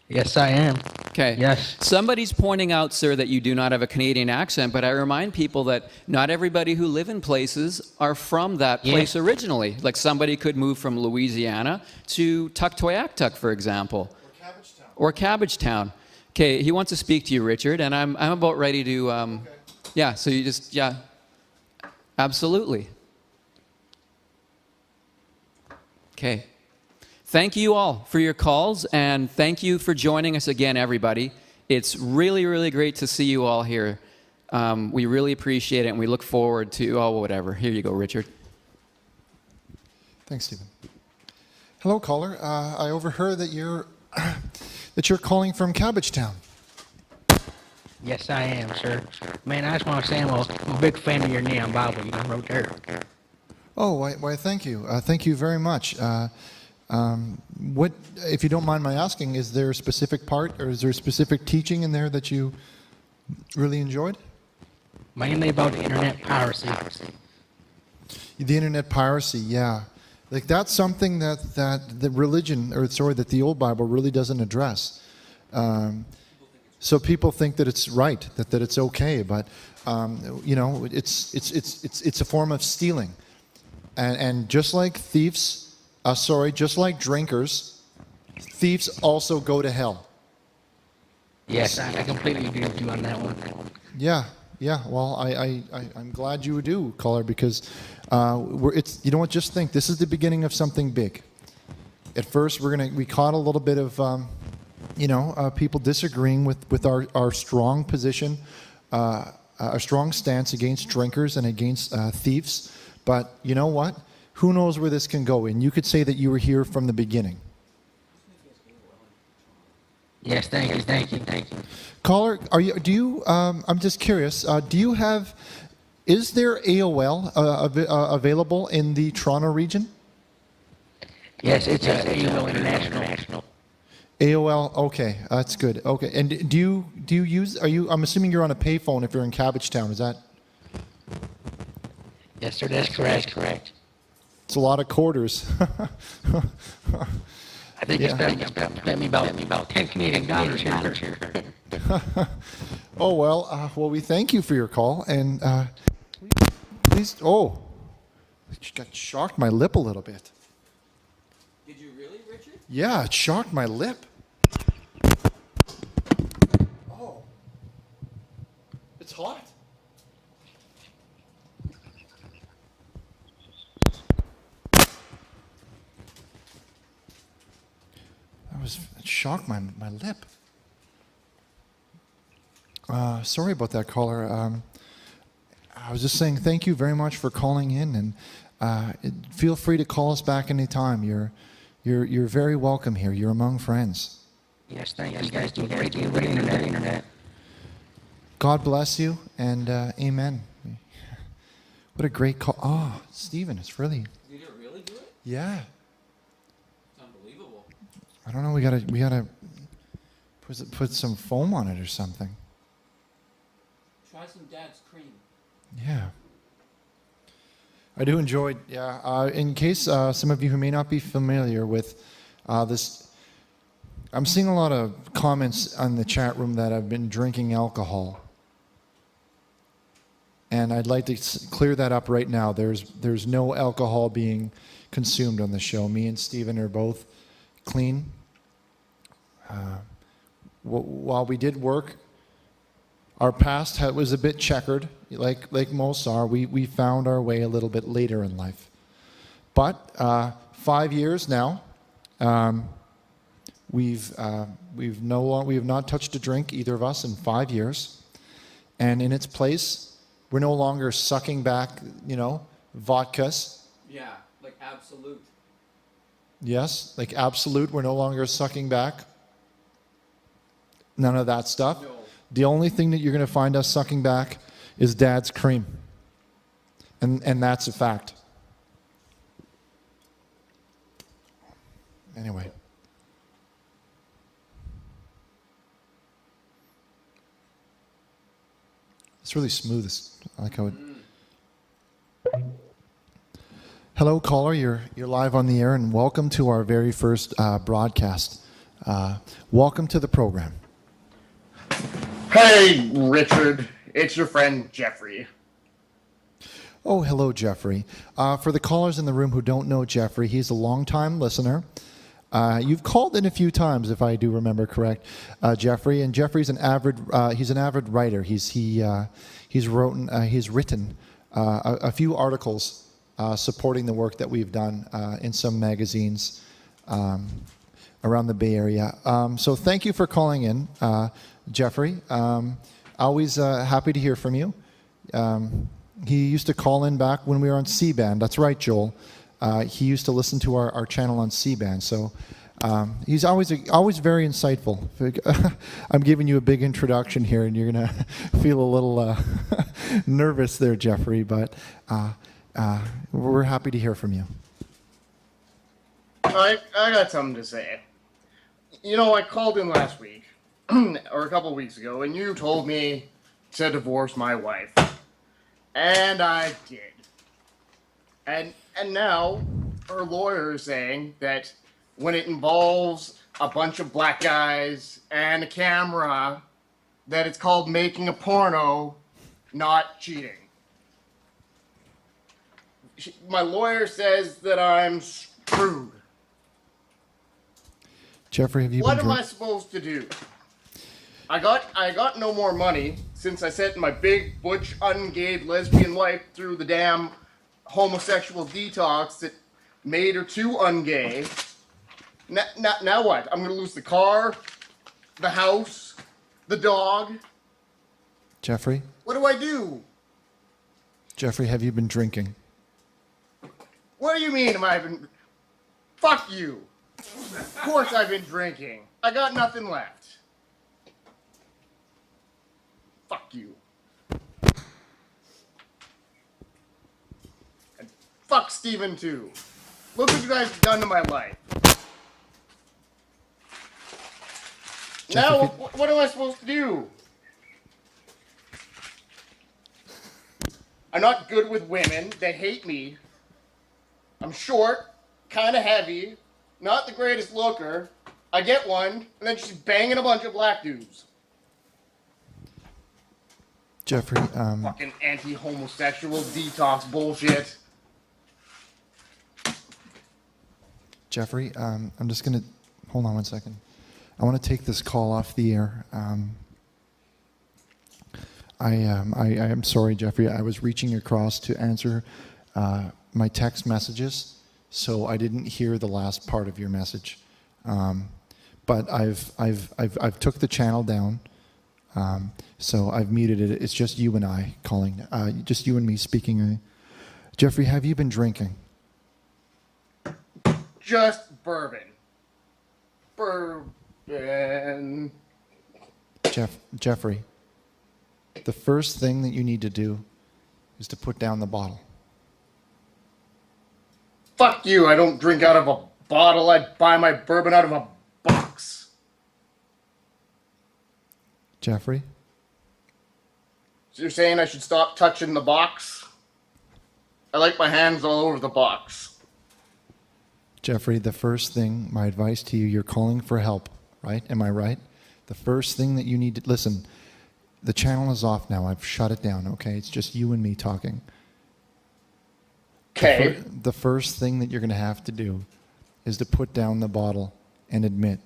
Yes, I am. Okay. Yes. Somebody's pointing out, sir, that you do not have a Canadian accent, but I remind people that not everybody who live in places are from that place originally. Like somebody could move from Louisiana to Tuktoyaktuk, for example. Or Cabbagetown. Okay, he wants to speak to you, Richard, and I'm about ready to, okay. Yeah, so you just, yeah, absolutely. Okay. Thank you all for your calls, and thank you for joining us again, everybody. It's really, really great to see you all here. We really appreciate it, and we look forward to, oh, whatever. Here you go, Richard. Thanks, Stephen. Hello, caller. I overheard that you're calling from Cabbagetown. Yes, I am, sir. Man, I just want to say I'm a big fan of your Neon Bible you wrote there. Oh, why thank you. Thank you very much. What, if you don't mind my asking, is there a specific part or is there a specific teaching in there that you really enjoyed? Mainly about the internet piracy. The internet piracy, yeah. Like that's something that the religion, or sorry, that the old Bible really doesn't address. So people think that it's right, that it's okay, but you know, it's a form of stealing, and just like thieves, just like drinkers, thieves also go to hell. Yes, I completely agree with you on that one. Yeah. Well, I'm glad you do, caller, because you know what? Just think, this is the beginning of something big. At first, we caught a little bit of people disagreeing with our strong position, our strong stance against drinkers and against thieves. But you know what? Who knows where this can go? And you could say that you were here from the beginning. Yes, thank you. Caller, I'm just curious, is there AOL available in the Toronto region? Yes, it's AOL International. AOL, okay, that's good. Okay, and do you use, I'm assuming you're on a payphone if you're in Cabbagetown, is that? Yes, sir, that's correct. It's a lot of quarters. I think it's spent me about 10 Canadian dollars here. Oh, well, we thank you for your call, and please, I just got shocked my lip a little bit. Did you Yeah, it shocked my lip. Oh. It's hot. It shocked my lip. Sorry about that, caller. I was just saying thank you very much for calling in, and feel free to call us back anytime. You're very welcome here. You're among friends. Yes, thank you guys. Do a great deal with the internet. God bless you, and amen. What a great call. Oh, Stephen, it's really... Did it really do it? Yeah. It's unbelievable. I don't know. We gotta put some foam on it or something. Try some Dad's cream. Yeah. I do enjoy. Yeah. In case some of you who may not be familiar with this, I'm seeing a lot of comments on the chat room that I've been drinking alcohol. And I'd like to clear that up right now. There's no alcohol being consumed on the show. Me and Stephen are both clean. While we did work, our past was a bit checkered, like most are. We found our way a little bit later in life. But 5 years now, we have not touched a drink, either of us, in 5 years. And in its place, we're no longer sucking back, vodkas. Yeah, like Absolute. Yes, like Absolute. We're no longer sucking back. None of that stuff. No. The only thing that you're going to find us sucking back is Dad's cream. And that's a fact. Anyway. It's really smooth. I like how it... Hello, caller. You're live on the air, and welcome to our very first broadcast. Welcome to the program. Hey, Richard. It's your friend, Jeffrey. Oh, hello, Jeffrey. For the callers in the room who don't know Jeffrey, he's a longtime listener. You've called in a few times, if I do remember correct, Jeffrey. And Jeffrey's an avid writer. He's written a few articles supporting the work that we've done in some magazines around the Bay Area. So thank you for calling in, Jeffrey. Always happy to hear from you. He used to call in back when we were on C-band. That's right, Joel. He used to listen to our channel on C-band. So he's always very insightful. I'm giving you a big introduction here, and you're going to feel a little nervous there, Jeffrey. But we're happy to hear from you. I got something to say. I called in last week, or a couple of weeks ago, and you told me to divorce my wife. And I did. And now her lawyer is saying that when it involves a bunch of black guys and a camera, that it's called making a porno, not cheating. My lawyer says that I'm screwed. Jeffrey, have you What am I supposed to do? I got no more money since I sent my big butch ungayed lesbian life through the damn homosexual detox that made her too ungay. Now what? I'm gonna lose the car, the house, the dog. Jeffrey? What do I do? Jeffrey, have you been drinking? What do you mean am I been... Fuck you. Of course I've been drinking. I got nothing left. Fuck you. And fuck Steven too. Look what you guys have done to my life. Now, what am I supposed to do? I'm not good with women. They hate me. I'm short, kind of heavy, not the greatest looker. I get one, and then she's banging a bunch of black dudes. Jeffrey, Fucking anti-homosexual detox bullshit. Jeffrey, I'm just going to hold on one second. I want to take this call off the air. I am sorry, Jeffrey. I was reaching across to answer my text messages, so I didn't hear the last part of your message. But I've took the channel down, so I've muted it. It's just you and I calling, just you and me speaking. Jeffrey, have you been drinking? Just bourbon. Bourbon. Jeffrey, the first thing that you need to do is to put down the bottle. Fuck you, I don't drink out of a bottle. I buy my bourbon out of a box. Jeffrey? So you're saying I should stop touching the box? I like my hands all over the box. Jeffrey, the first thing, my advice to you, you're calling for help, right? Am I right? The first thing that you need to, listen, the channel is off now. I've shut it down, okay? It's just you and me talking. Okay. The first thing that you're going to have to do is to put down the bottle and admit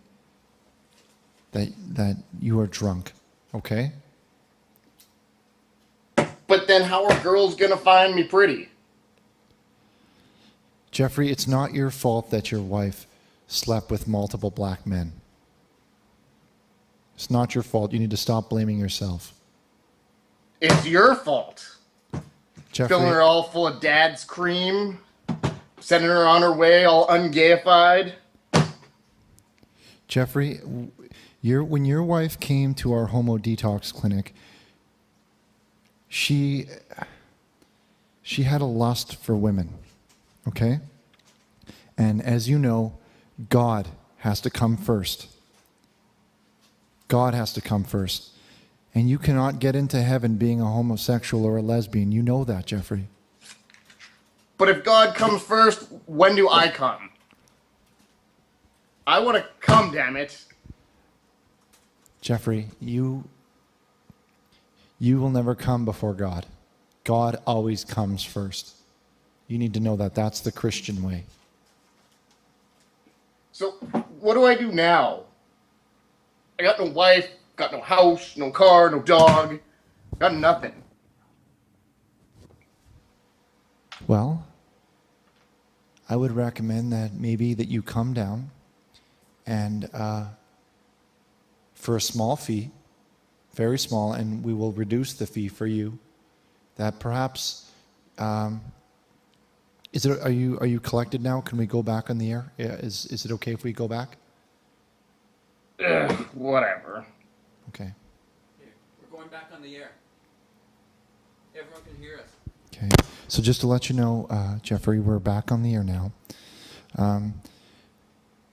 that you are drunk, okay? But then how are girls going to find me pretty? Jeffrey, it's not your fault that your wife slept with multiple black men. It's not your fault. You need to stop blaming yourself. It's your fault. Jeffrey, Filling her all full of dad's cream, sending her on her way all ungayified. Jeffrey, when your wife came to our homo detox clinic, she had a lust for women, okay? And as you know, God has to come first. God has to come first. And you cannot get into heaven being a homosexual or a lesbian. You know that, Jeffrey. But if God comes first, when do I come? I want to come, damn it. Jeffrey, you will never come before God. God always comes first. You need to know that. That's the Christian way. So, what do I do now? I got no wife, got no house, no car, no dog, got nothing. Well, I would recommend that maybe that you come down and for a small fee, very small, and we will reduce the fee for you, that perhaps, are you collected now? Can we go back on the air? Yeah, is it okay if we go back? Whatever. Okay. We're going back on the air. Everyone can hear us. Okay. So just to let you know, Jeffrey, we're back on the air now.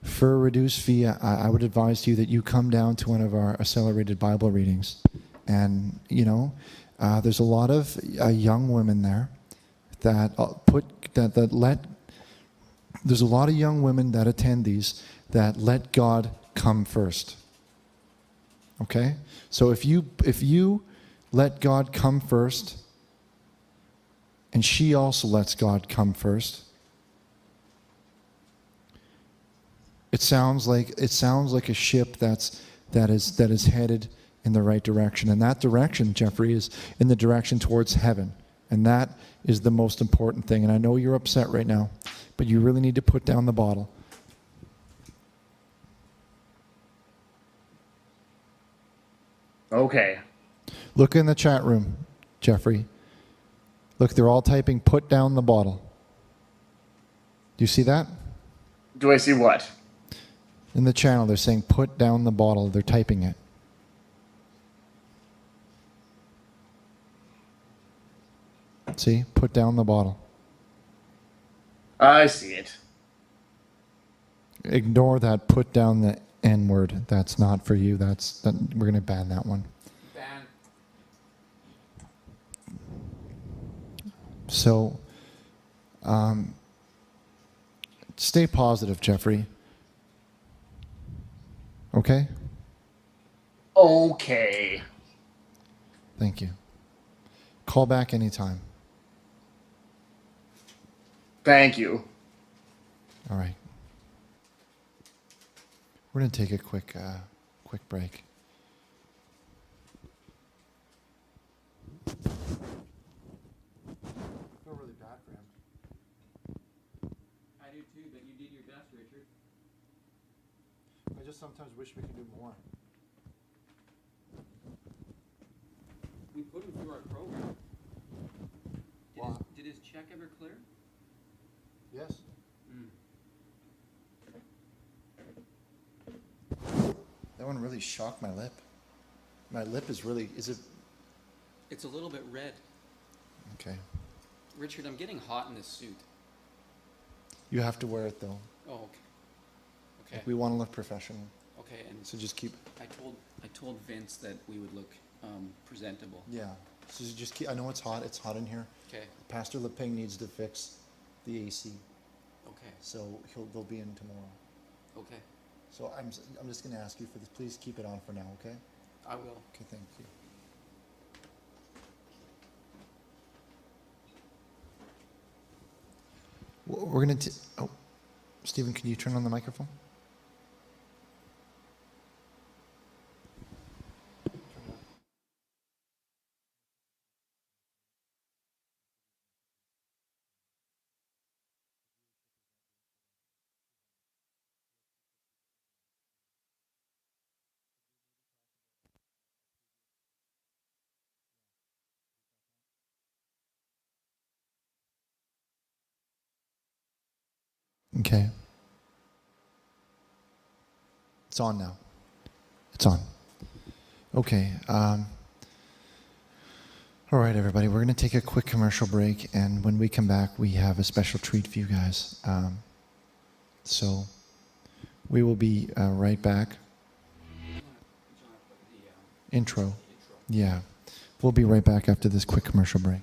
For a reduced fee, I would advise you that you come down to one of our accelerated Bible readings. And, you know, there's a lot of young women there that there's a lot of young women that attend these that let God come first. Okay? So if you let God come first, and she also lets God come first, it sounds like a ship that is headed in the right direction. And that direction, Jeffrey, is in the direction towards heaven. And that is the most important thing. And I know you're upset right now, but you really need to put down the bottle. Okay. Look in the chat room, Jeffrey. Look, they're all typing, put down the bottle. Do you see that? Do I see what? In the channel, they're saying, put down the bottle. They're typing it. See? Put down the bottle. I see it. Ignore that, put down the N word. That's not for you. We're going to ban that one. Ban. So, stay positive, Jeffrey. Okay? Okay. Thank you. Call back anytime. Thank you. All right. We're going to take a quick break. I feel really bad for him. I do too, but you did your best, Richard. I just sometimes wish we could do more. We put him through our program. Did his check ever clear? Yes. That one really shocked my lip. My lip is really, is it? It's a little bit red. Okay. Richard, I'm getting hot in this suit. You have to wear it though. Oh, okay. Okay. Like, we want to look professional. Okay, and so just keep. I told Vince that we would look presentable. Yeah. So just keep. I know it's hot. It's hot in here. Okay. Pastor Leping needs to fix the AC. Okay. So they'll be in tomorrow. Okay. So I'm just going to ask you for this. Please keep it on for now, okay? I will. Okay, thank you. We're going to. Oh, Stephen, can you turn on the microphone? Okay. It's on now. It's on. Okay. All right, everybody. We're going to take a quick commercial break, and when we come back, we have a special treat for you guys. So we will be right back. Intro. Yeah. We'll be right back after this quick commercial break.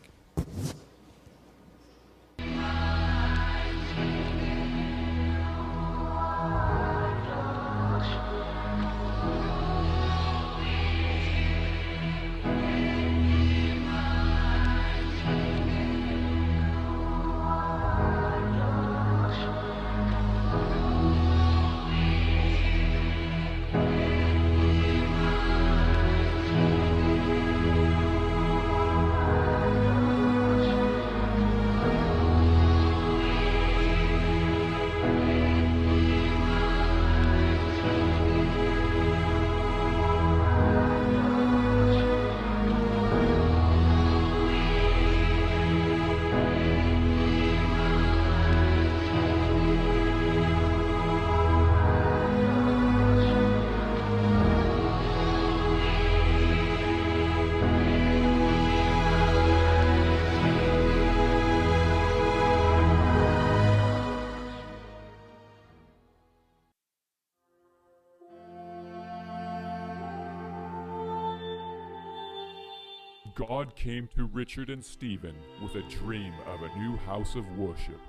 God came to Richard and Stephen with a dream of a new house of worship,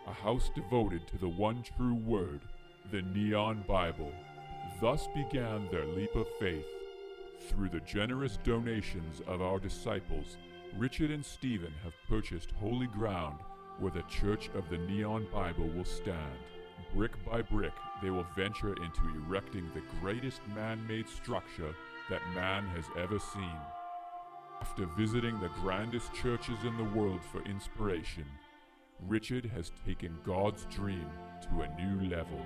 a house devoted to the one true word, the Neon Bible. Thus began their leap of faith. Through the generous donations of our disciples, Richard and Stephen have purchased holy ground where the Church of the Neon Bible will stand. Brick by brick, they will venture into erecting the greatest man-made structure that man has ever seen. After visiting the grandest churches in the world for inspiration, Richard has taken God's dream to a new level.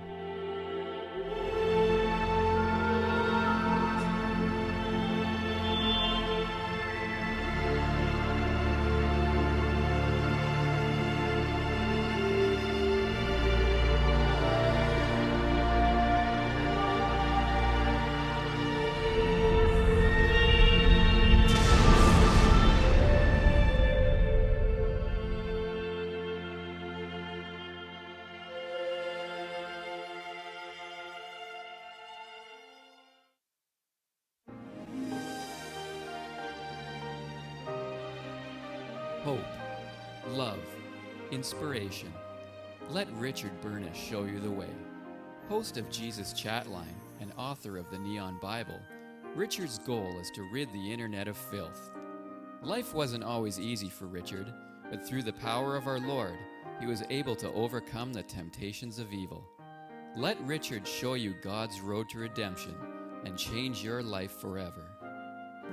Hope, love, inspiration. Let Richard Burnish show you the way. Host of Jesus Chatline and author of the Neon Bible, Richard's goal is to rid the internet of filth. Life wasn't always easy for Richard, but through the power of our Lord, he was able to overcome the temptations of evil. Let Richard show you God's road to redemption and change your life forever.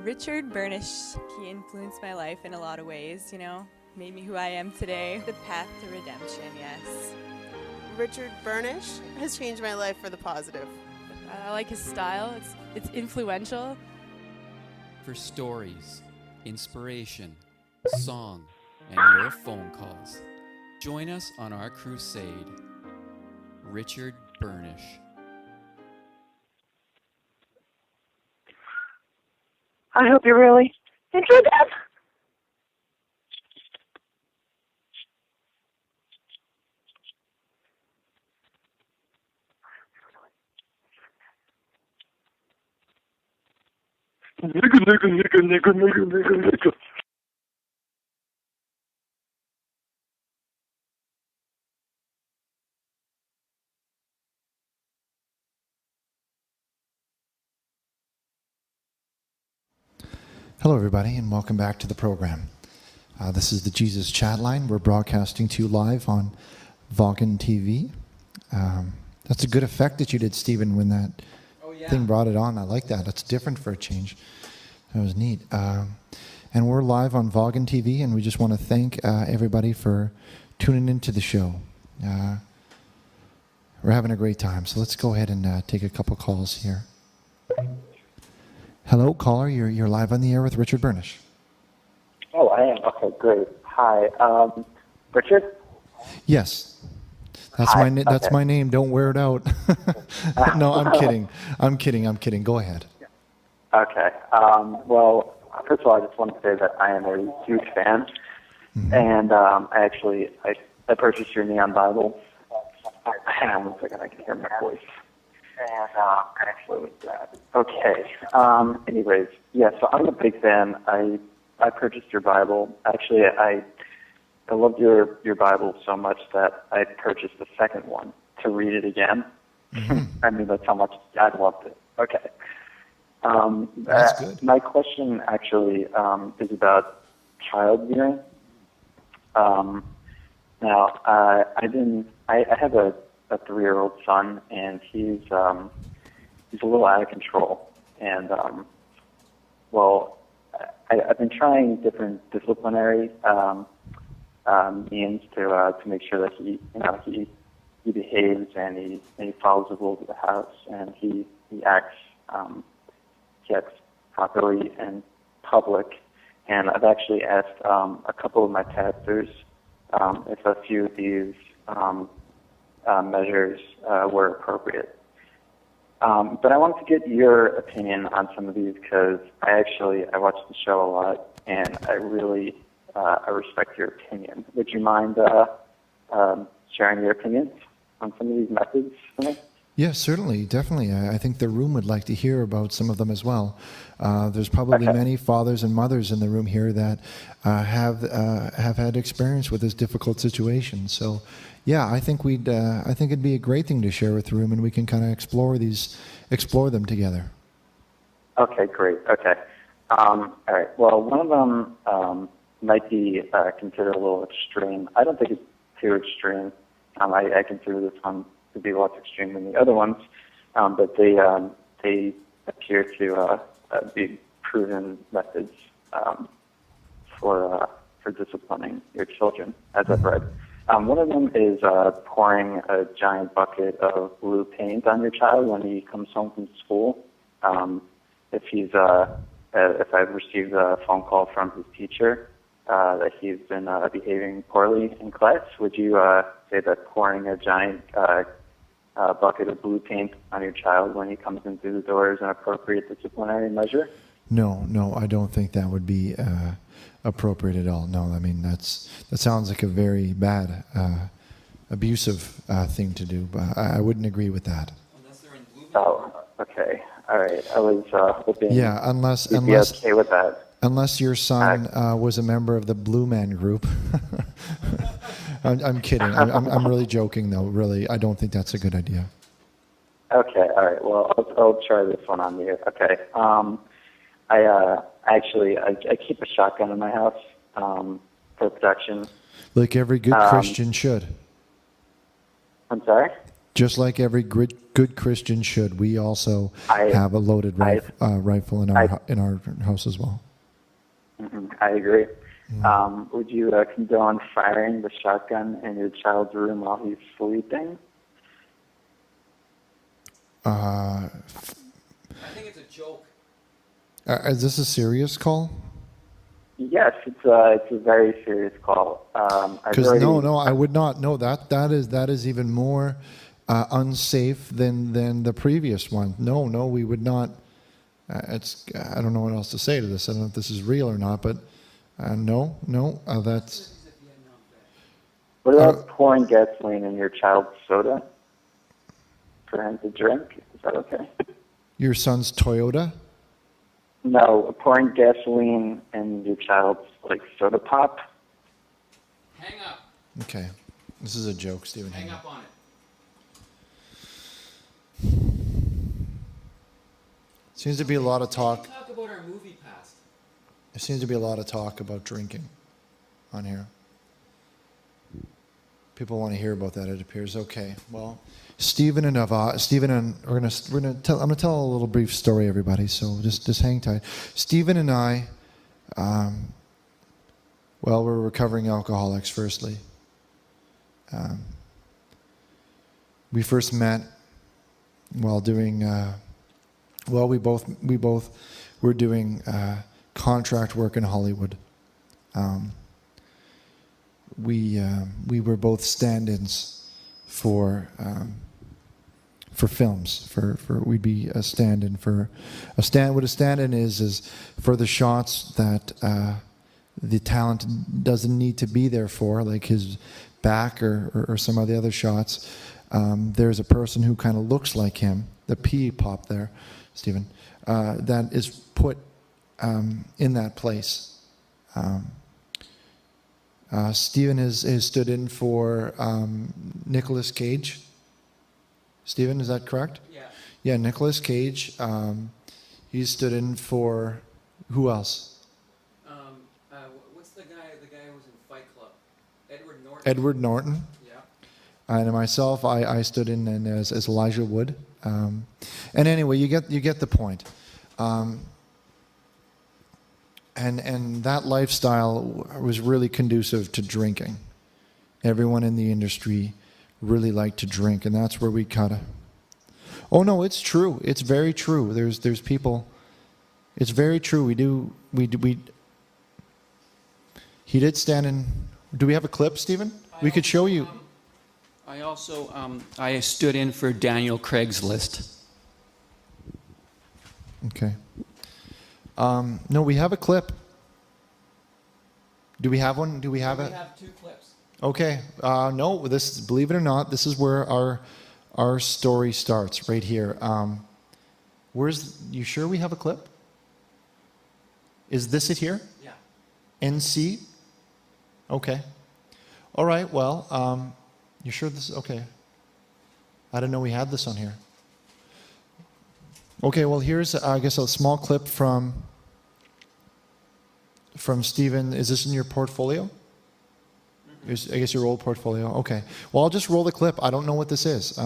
Richard Burnish, he influenced my life in a lot of ways, made me who I am today. The path to redemption, yes. Richard Burnish has changed my life for the positive. I like his style. It's influential. For stories, inspiration, song, and your phone calls, join us on our crusade. Richard Burnish. I hope you're really into that. Nigga. Hello, everybody, and welcome back to the program. This is the Jesus Chatline. We're broadcasting to you live on Vaughan TV. That's a good effect that you did, Stephen, when that thing brought it on. I like that. That's different for a change. That was neat. And we're live on Vaughan TV, and we just want to thank everybody for tuning into the show. We're having a great time, so let's go ahead and take a couple calls here. Hello, caller. You're live on the air with Richard Burnish. Oh, I am. Okay, great. Hi, Richard. Yes, that's Hi. That's Okay. my name. Don't wear it out. No, I'm kidding. I'm kidding. Go ahead. Okay. Well, first of all, I just want to say that I am a huge fan, and I purchased your Neon Bible. Hang on 1 second. I can hear my voice. And actually with that. Okay. Anyways, yeah. So I'm a big fan. I purchased your Bible. Actually, I loved your Bible so much that I purchased the second one to read it again. I mean, that's how much I loved it. Okay. That's good. My question actually is about child rearing. Now, I have a 3-year-old son, and he's a little out of control. And I've been trying different disciplinary means to make sure that he behaves and he follows the rules of the house, and he acts properly in public. And I've actually asked a couple of my pastors if a few of these measures were appropriate. But I wanted to get your opinion on some of these because I watch the show a lot, and I really I respect your opinion. Would you mind sharing your opinions on some of these methods for me? Yes, certainly, definitely. I think the room would like to hear about some of them as well. There's probably many fathers and mothers in the room here that have had experience with this difficult situation. So, yeah, I think it'd be a great thing to share with the room, and we can kind of explore them together. Okay, great. Okay. All right. Well, one of them might be considered a little extreme. I don't think it's too extreme. I consider this one to be less extreme than the other ones, but they appear to be proven methods for disciplining your children, as I've read. One of them is pouring a giant bucket of blue paint on your child when he comes home from school. If I've received a phone call from his teacher that he's been behaving poorly in class, would you say that pouring a giant bucket of blue paint on your child when he comes in through the door is an appropriate disciplinary measure? No, I don't think that would be appropriate at all. No, I mean that sounds like a very bad, abusive thing to do. But I wouldn't agree with that. Oh, okay, all right. I was hoping. Yeah, unless you'd be okay with that. Unless your son was a member of the Blue Man Group. I'm kidding. I'm really joking, though. Really, I don't think that's a good idea. Okay, all right. Well, I'll try this one on you. Okay. I keep a shotgun in my house for protection. Like every good Christian should. I'm sorry? Just like every good Christian should, we also have a loaded rifle in our house as well. I agree. Would you condone firing the shotgun in your child's room while he's sleeping? I think it's a joke. Is this a serious call? Yes, it's a very serious call. Because I would not. No, that is even more unsafe than the previous one. No, we would not. I don't know what else to say to this. I don't know if this is real or not, but no, that's. What about pouring gasoline in your child's soda for him to drink? Is that okay? Your son's Toyota? No, pouring gasoline in your child's soda pop. Hang up. Okay, this is a joke, Stephen. Hang up on it. Seems to be a lot of talk. Talk about our movie past. There seems to be a lot of talk about drinking on here. People want to hear about that, it appears. Okay, well, I'm gonna tell a little brief story, everybody. So just hang tight. Stephen and I, we're recovering alcoholics. Firstly, we first met while doing. We both were doing contract work in Hollywood. We were both stand-ins for films. We'd be a stand-in for a stand. What a stand-in is for the shots that the talent doesn't need to be there for, like his back or some of the other shots. There's a person who kind of looks like him. The P pop there, Stephen. That is put in that place. Stephen has stood in for Nicolas Cage. Stephen, is that correct? Yeah. Yeah, Nicolas Cage. He stood in for who else? What's the guy who was in Fight Club? Edward Norton. Edward Norton. Yeah. And myself, I stood in as Elijah Wood. And anyway, you get the point. And that lifestyle was really conducive to drinking. Everyone in the industry really liked to drink, and that's where we kind of. Oh no, it's true. It's very true. There's people. It's very true. We. He did stand in. Do we have a clip, Stephen? We could show you. I also I stood in for Daniel Craig's List. Okay. No, we have a clip. Do we have one? Do we have it? We have 2 clips. Okay. No, believe it or not, this is where our story starts, right here. You sure we have a clip? Is this it here? Yeah. NC? Okay. All right, well, you sure this is okay? I didn't know we had this on here. Okay, well, here's, I guess, a small clip from Stephen. Is this in your portfolio? Mm-hmm. I guess your old portfolio. Okay. Well, I'll just roll the clip. I don't know what this is.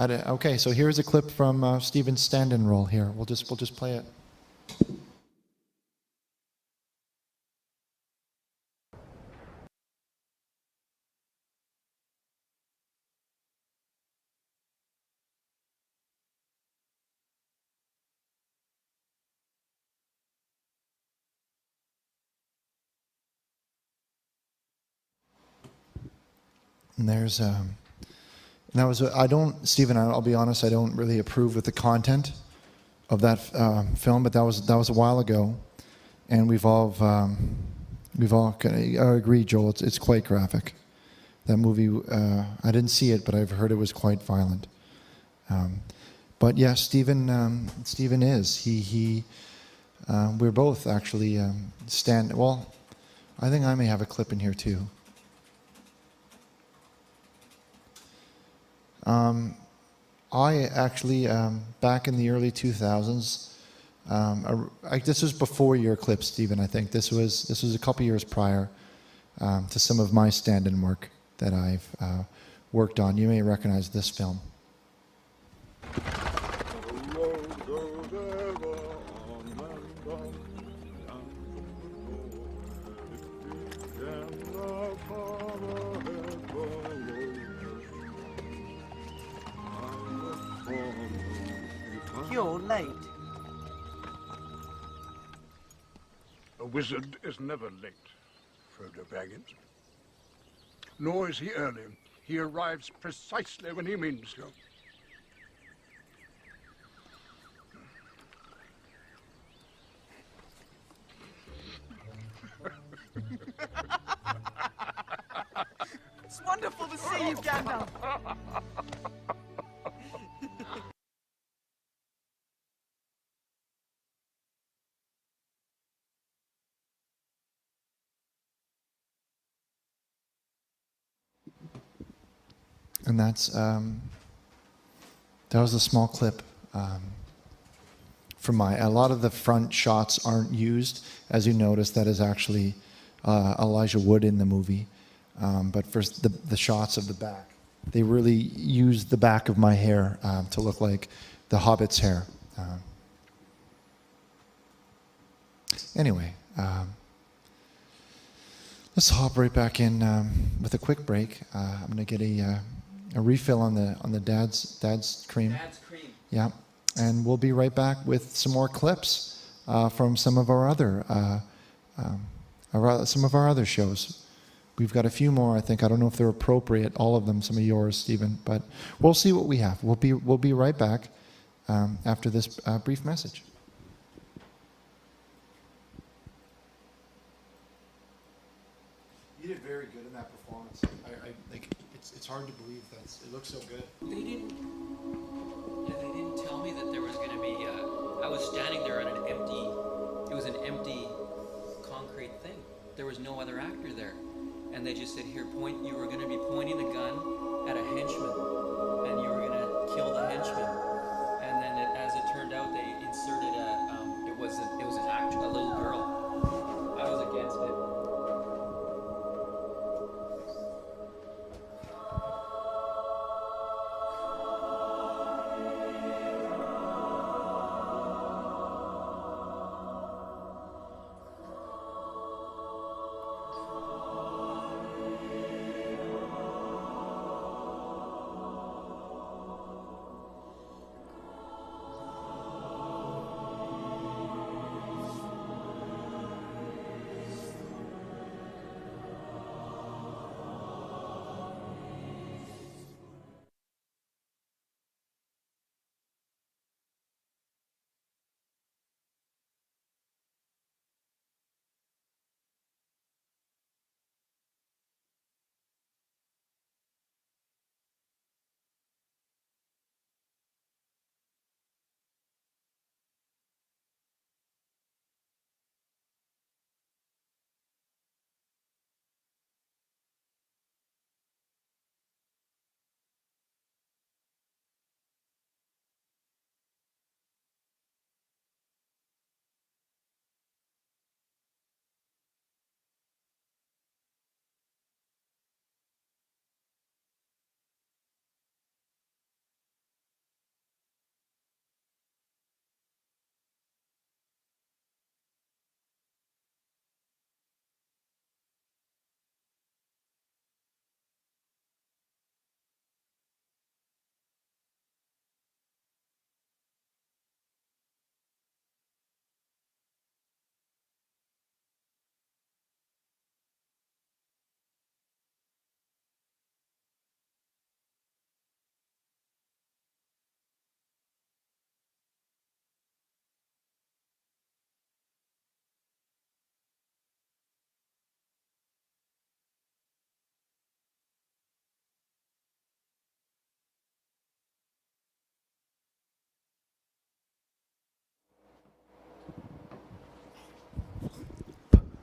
Okay, so here's a clip from Stephen's stand-in role here. We'll just play it. And there's, and that was, Stephen, I'll be honest, I don't really approve with the content of that film, but that was a while ago, and we've all agreed, Joel, it's quite graphic. That movie, I didn't see it, but I've heard it was quite violent. But yeah, Stephen is, we're both actually well, I think I may have a clip in here too. I actually, back in the early 2000s, this was before your clip, Stephen, I think. This was a couple years prior to some of my stand-in work that I've worked on. You may recognize this film. You're late. A wizard is never late, Frodo Baggins. Nor is he early. He arrives precisely when he means to. It's wonderful to see you, Gandalf. And that was a small clip from a lot of the front shots aren't used. As you notice, that is actually Elijah Wood in the movie. But for the shots of the back, they really used the back of my hair to look like the Hobbit's hair. Anyway, let's hop right back in with a quick break. I'm going to get a refill on the dad's cream. Dad's cream. Yeah, and we'll be right back with some more clips from some of our other shows. We've got a few more, I think. I don't know if they're appropriate, all of them, some of yours, Stephen, but we'll see what we have. We'll be right back after this brief message. You did very good in that performance. It's hard to believe that it looks so good. They didn't tell me that there was going to be. I was standing there on an empty. It was an empty concrete thing. There was no other actor there, and they just said, "Here, point. You were going to be pointing the gun at a henchman, and you were going to kill the henchman." And then, as it turned out, they inserted it was an actor, a little girl. I was against it.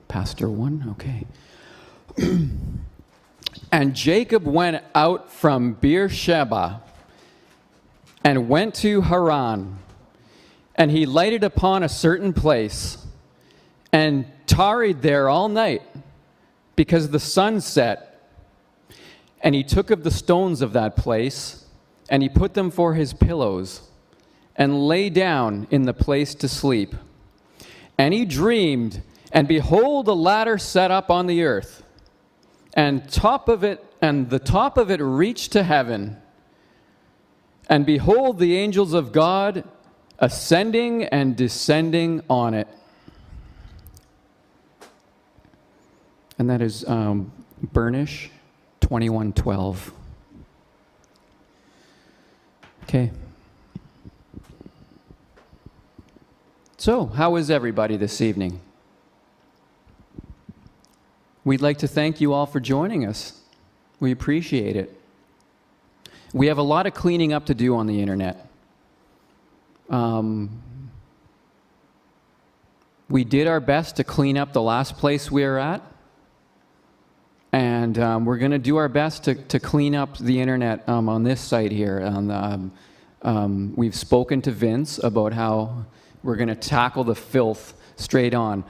Pastor 1, okay. And Jacob went out from Beersheba and went to Haran, and he lighted upon a certain place and tarried there all night because the sun set. And he took of the stones of that place, and he put them for his pillows, and lay down in the place to sleep. And he dreamed, and behold, a ladder set up on the earth, and the top of it reached to heaven. And behold, the angels of God ascending and descending on it. And that is Burnish 21:12. Okay. So, how is everybody this evening? We'd like to thank you all for joining us. We appreciate it. We have a lot of cleaning up to do on the internet. We did our best to clean up the last place we were at. And we're going to do our best to clean up the internet on this site here. We've spoken to Vince about how we're going to tackle the filth straight on.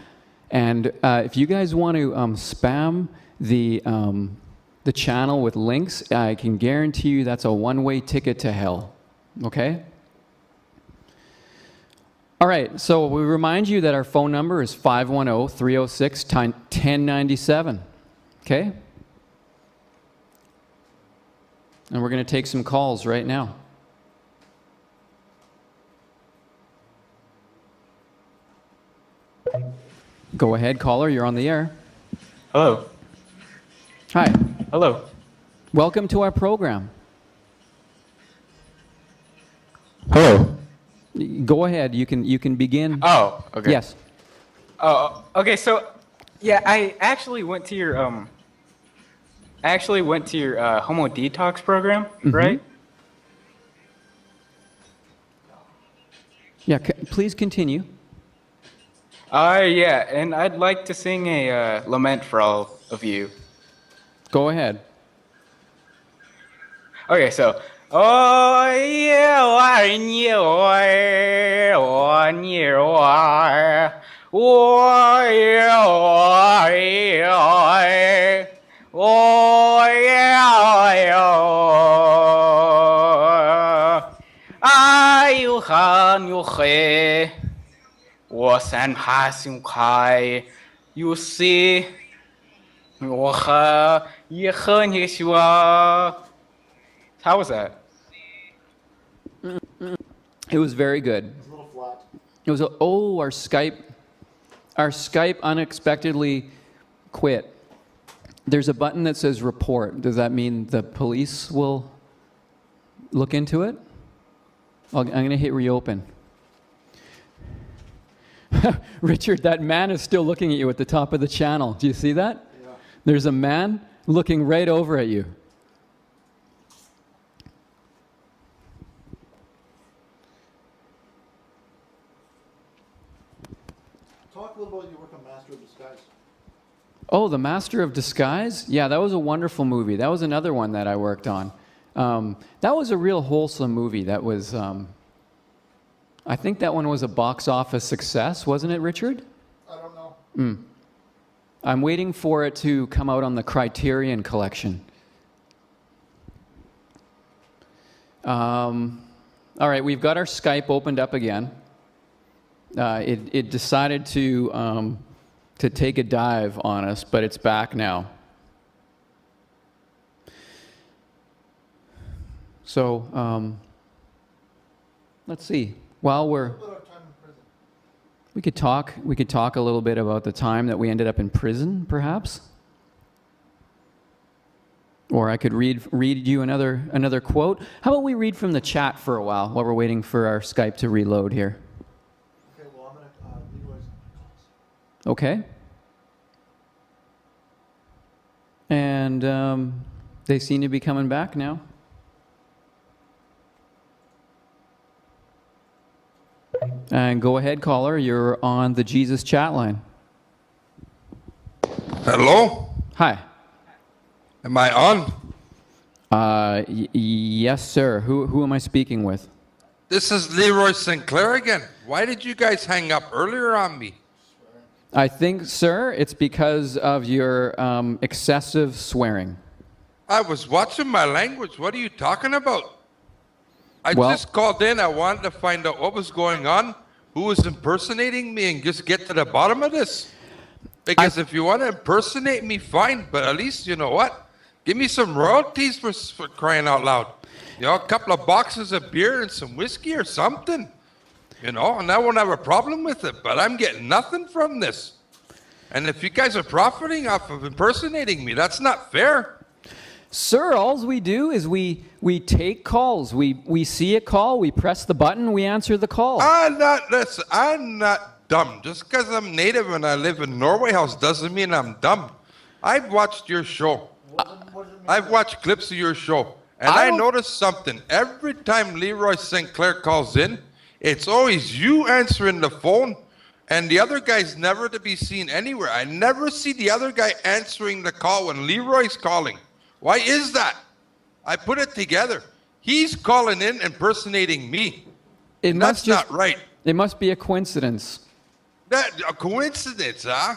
And if you guys want to spam the channel with links, I can guarantee you that's a one-way ticket to hell. Okay? All right, so we remind you that our phone number is 510-306-1097. Okay? And we're going to take some calls right now. Go ahead, caller. You're on the air. Hello. Hi. Hello. Welcome to our program. Hello. Go ahead. You can begin. Oh, okay. Yes. Oh, okay. So, yeah, I actually went to your homo detox program, right? Yeah. Please continue. Yeah, and I'd like to sing a lament for all of you. Go ahead. Okay, so. Oh, yeah,我三爬心开，有时我和也和你说。How was that? It was very good. It's a little flat. It was our Skype unexpectedly quit. There's a button that says report. Does that mean the police will look into it? I'm going to hit reopen. Richard, that man is still looking at you at the top of the channel. Do you see that? Yeah. There's a man looking right over at you. Talk a little about your work on Master of Disguise. Oh, The Master of Disguise? Yeah, that was a wonderful movie. That was another one that I worked on. That was a real wholesome movie. That was, I think that one was a box office success, wasn't it, Richard? I don't know. I'm waiting for it to come out on the Criterion Collection. All right, we've got our Skype opened up again. It decided to take a dive on us, but it's back now. So let's see. While we could talk a little bit about the time that we ended up in prison, perhaps. Or I could read you another quote. How about we read from the chat for a while we're waiting for our Skype to reload here? Okay, well, I'm going to Leroy's. Okay. And they seem to be coming back now. And go ahead, caller. You're on the Jesus chat line. Hello? Hi. Am I on? Yes, sir. Who am I speaking with? This is Leroy Sinclair again. Why did you guys hang up earlier on me? I think, sir, it's because of your excessive swearing. I was watching my language. What are you talking about? I just called in. I wanted to find out what was going on, who was impersonating me, and just get to the bottom of this. Because if you want to impersonate me, fine. But at least, you know what? Give me some royalties for crying out loud. You know, a couple of boxes of beer and some whiskey or something. You know, and I won't have a problem with it. But I'm getting nothing from this. And if you guys are profiting off of impersonating me, that's not fair. Sir, all we do is we take calls. We see a call, we press the button, we answer the call. I'm not dumb. Just because I'm native and I live in Norway House doesn't mean I'm dumb. I've watched your show. I've watched clips of your show. And I noticed something. Every time Leroy St. Clair calls in, it's always you answering the phone. And the other guy's never to be seen anywhere. I never see the other guy answering the call when Leroy's calling. Why is that? I put it together. He's calling in impersonating me. That's not right. It must be a coincidence. A coincidence, huh?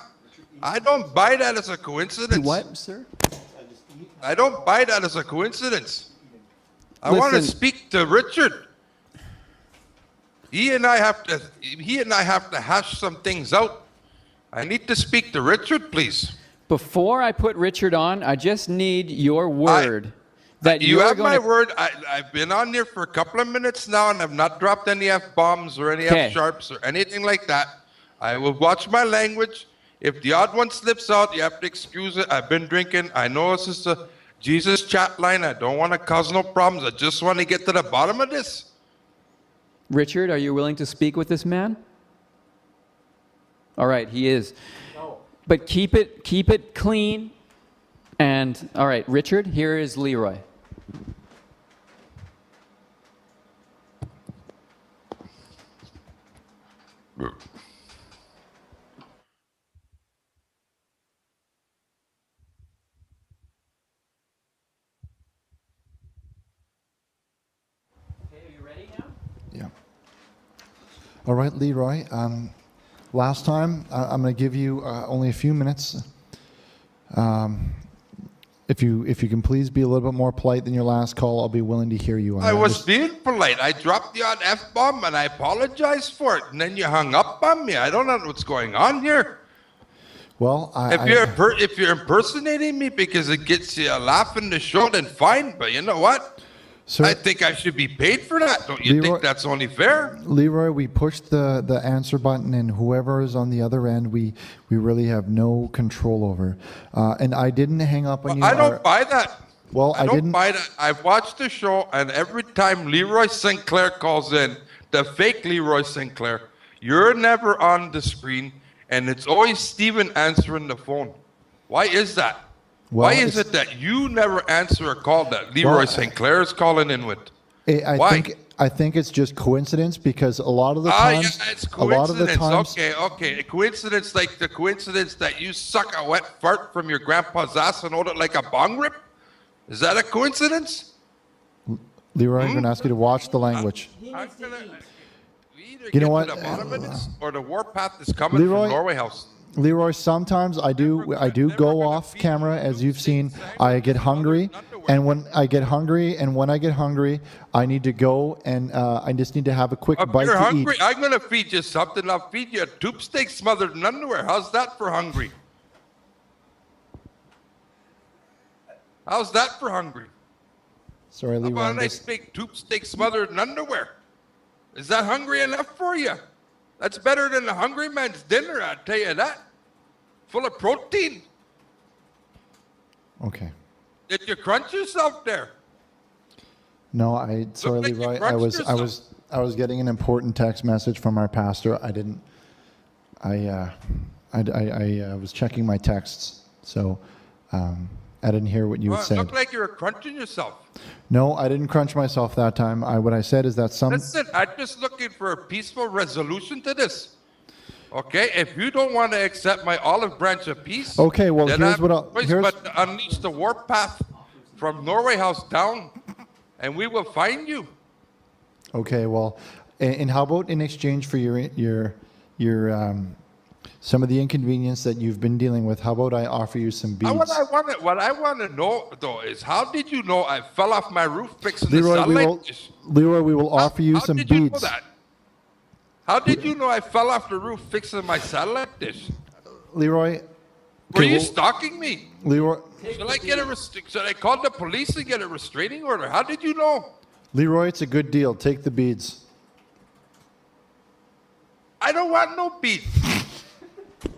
I don't buy that as a coincidence. What, sir? I don't buy that as a coincidence. I want to speak to Richard. He and I have to hash some things out. I need to speak to Richard, please. Before I put Richard on, I just need your word that you have my word. I've been on here for a couple of minutes now, and I've not dropped any F-bombs or any F-sharps or anything like that. I will watch my language. If the odd one slips out, you have to excuse it. I've been drinking. I know this is a Jesus chat line. I don't want to cause no problems. I just want to get to the bottom of this. Richard, are you willing to speak with this man? All right, he is. No. But keep it clean. And all right, Richard, here is Leroy. All right, Leroy. Last time, I'm going to give you only a few minutes. If you can please be a little bit more polite than your last call, I'll be willing to hear you. I was being polite. I dropped the odd F-bomb and I apologized for it. And then you hung up on me. I don't know what's going on here. Well, if you're impersonating me because it gets you a laugh in the show, then fine. But you know what? Sir, I think I should be paid for that. Don't you think that's only fair? Leroy, we pushed the answer button, and whoever is on the other end, we really have no control over. And I didn't hang up on you. I don't buy that. Well, I don't buy that. I've watched the show, and every time Leroy St. Clair calls in, the fake Leroy St. Clair, you're never on the screen, and it's always Steven answering the phone. Why is that? Well, why is it that you never answer a call that Leroy St. Clair is calling in with? I think it's just coincidence because a lot of the times, it's coincidence. Okay. A coincidence like the coincidence that you suck a wet fart from your grandpa's ass and hold it like a bong rip. Is that a coincidence? Leroy, I'm going to ask you to watch the language. You know what? The bottom of this, or the warpath is coming from Norway House. Leroy, sometimes I do go off camera, as you've seen. I get hungry, and when I get hungry, I need to go, and I just need to have a quick bite you're to hungry, eat. I'm going to feed you something. I'll feed you a tube steak smothered in underwear. How's that for hungry? How's that for hungry? Sorry, Leroy. How about a nice big tube steak smothered in underwear? Is that hungry enough for you? That's better than a hungry man's dinner, I'll tell you that. Full of protein. Okay. Did you crunch yourself there? No, sorry, Leroy. I was getting an important text message from our pastor. I was checking my texts, so I didn't hear what you had said. It looked like you were crunching yourself. No, I didn't crunch myself that time. What I said is that Listen, I'm just looking for a peaceful resolution to this. Okay, if you don't want to accept my olive branch of peace, okay, well, then here's what I'll but unleash the warpath from Norway House down, and we will find you. Okay, well, and how about in exchange for your some of the inconvenience that you've been dealing with. How about I offer you some beads? What I want to know, though, is how did you know I fell off my roof fixing the Leroy, satellite? Leroy, we will offer you some How did you know beads. that? How did you know I fell off the roof fixing my satellite dish? Leroy, Were you stalking me? Leroy, Should I call the police and get a restraining order? How did you know? Leroy, it's a good deal. Take the beads. I don't want no beads. They're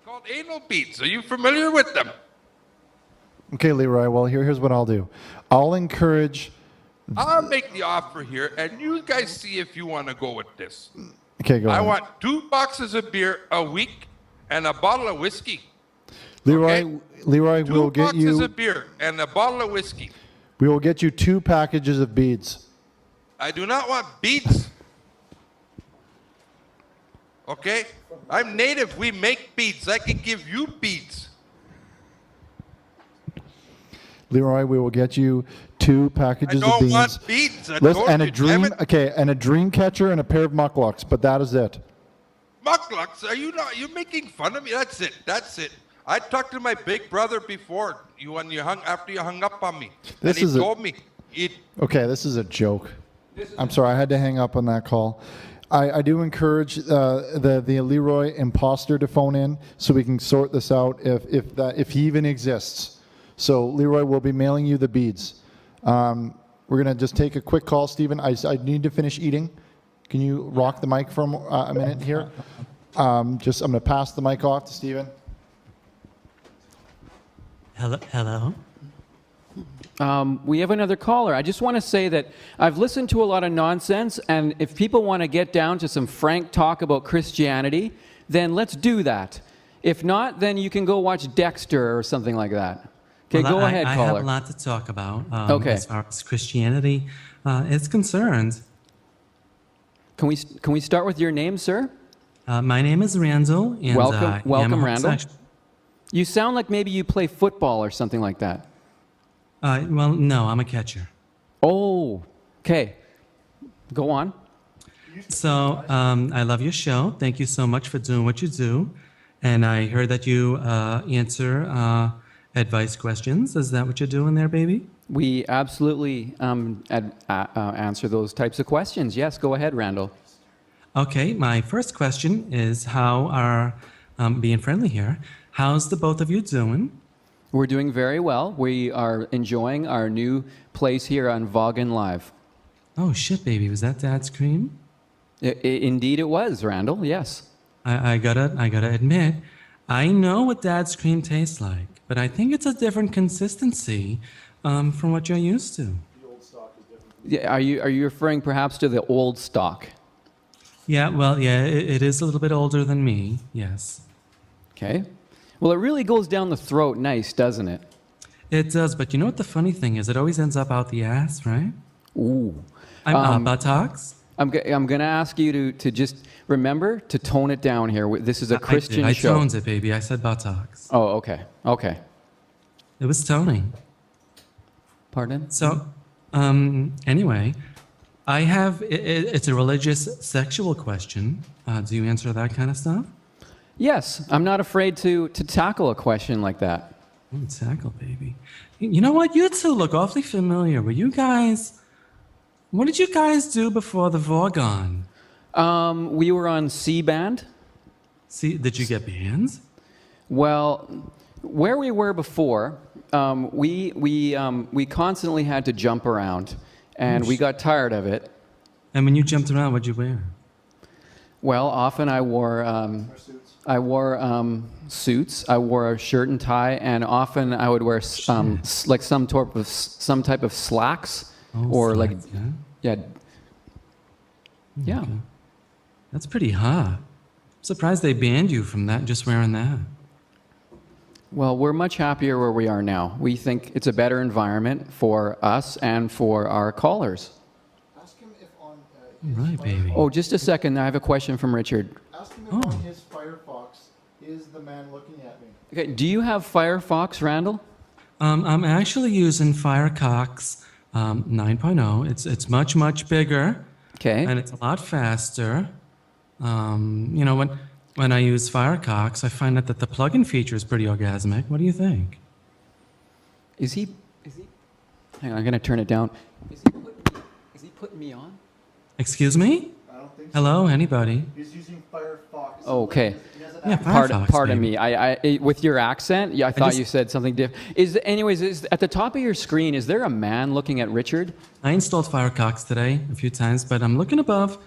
called anal beads. Are you familiar with them? Okay, Leroy. Well, here's what I'll do. I'll encourage. I'll make the offer here, and you guys see if you want to go with this. Okay, go I on. want 2 boxes of beer a week and a bottle of whiskey. Leroy, Leroy, 2 we'll get boxes you. of beer and a bottle of whiskey. We will get you 2 packages of beads. I do not want beads. Okay? I'm native. We make beads. I can give you beads. Leroy, we will get you 2 packages I of don't beads. want beads. I Listen, told and a you, damn dream. it. Okay, and a dream catcher and a pair of mucklucks. But that is it. Mucklucks, are you not? You're making fun of me. That's it. That's it. I talked to my big brother before after you hung up on me, This and is he a- told me Okay, this is a joke. I'm sorry, I had to hang up on that call. I do encourage the Leroy imposter to phone in so we can sort this out if he even exists. So Leroy will be mailing you the beads. We're gonna just take a quick call, Stephen. I need to finish eating. Can you rock the mic for a minute here? I'm gonna pass the mic off to Stephen. Hello. We have another caller. I just want to say that I've listened to a lot of nonsense, and if people want to get down to some frank talk about Christianity, then let's do that. If not, then you can go watch Dexter or something like that. Okay, Well, go ahead, I caller. have a lot to talk about Okay. as far as Christianity is concerned. Can we start with your name, sir? My name is Randall. And, welcome, I am a welcome, Randall. homosexual. You sound like maybe you play football or something like that. Well, no, I'm a catcher. Oh, okay. Go on. So I love your show. Thank you so much for doing what you do. And I heard that you answer advice questions. Is that what you're doing there, baby? We absolutely answer those types of questions. Yes, go ahead, Randall. Okay, my first question is how are, being friendly here, how's the both of you doing? We're doing very well. We are enjoying our new place here on Vaughan Live. Oh, shit, baby. Was that Dad's cream? Indeed it was, Randall. Yes. I gotta admit, I know what Dad's cream tastes like, but I think it's a different consistency from what you're used to. Yeah, are you referring perhaps to the old stock? Yeah, well, yeah, it is a little bit older than me, yes. Okay. Well, it really goes down the throat nice, doesn't it? It does, but you know what the funny thing is? It always ends up out the ass, right? Ooh. Buttocks? I'm going to ask you to just remember to tone it down here. This is a Christian I show. toned it, baby. I said buttocks. Oh, okay. Okay. It was toning. Pardon? So, anyway, I have, it's a religious sexual question. Do you answer that kind of stuff? Yes, I'm not afraid to tackle a question like that. Oh, tackle, baby. You know what? You two look awfully familiar. What did you guys do before the Vaughan? We were on C-band. Did you get bands? Well, where we were before, we constantly had to jump around, and we got tired of it. And when you jumped around, what'd you wear? Well, often I wore suits. I wore a shirt and tie, and often I would wear like some type of slacks, or like slacks, yeah. Okay. That's pretty hot. I'm surprised they banned you from that, just wearing that. Well, we're much happier where we are now. We think it's a better environment for us and for our callers. Ask him if on. Right, baby. Oh, just a second. I have a question from Richard. Ask him if on his Firefox is the man looking at me. Okay, do you have Firefox, Randall? I'm actually using Firefox 9.0. It's much bigger. Okay. And it's a lot faster. You know, when I use Firecox, I find that the plugin feature is pretty orgasmic. What do you think? Is he? Hang on, I'm gonna turn it down. Is he putting me on? Excuse me? I don't think so. Hello, anybody? He's using Firefox. Okay. Yeah, Firefox. Pardon baby. me. I with your accent, I thought you said something different. Is at the top of your screen? Is there a man looking at Richard? I installed Firecox today a few times, but I'm looking above.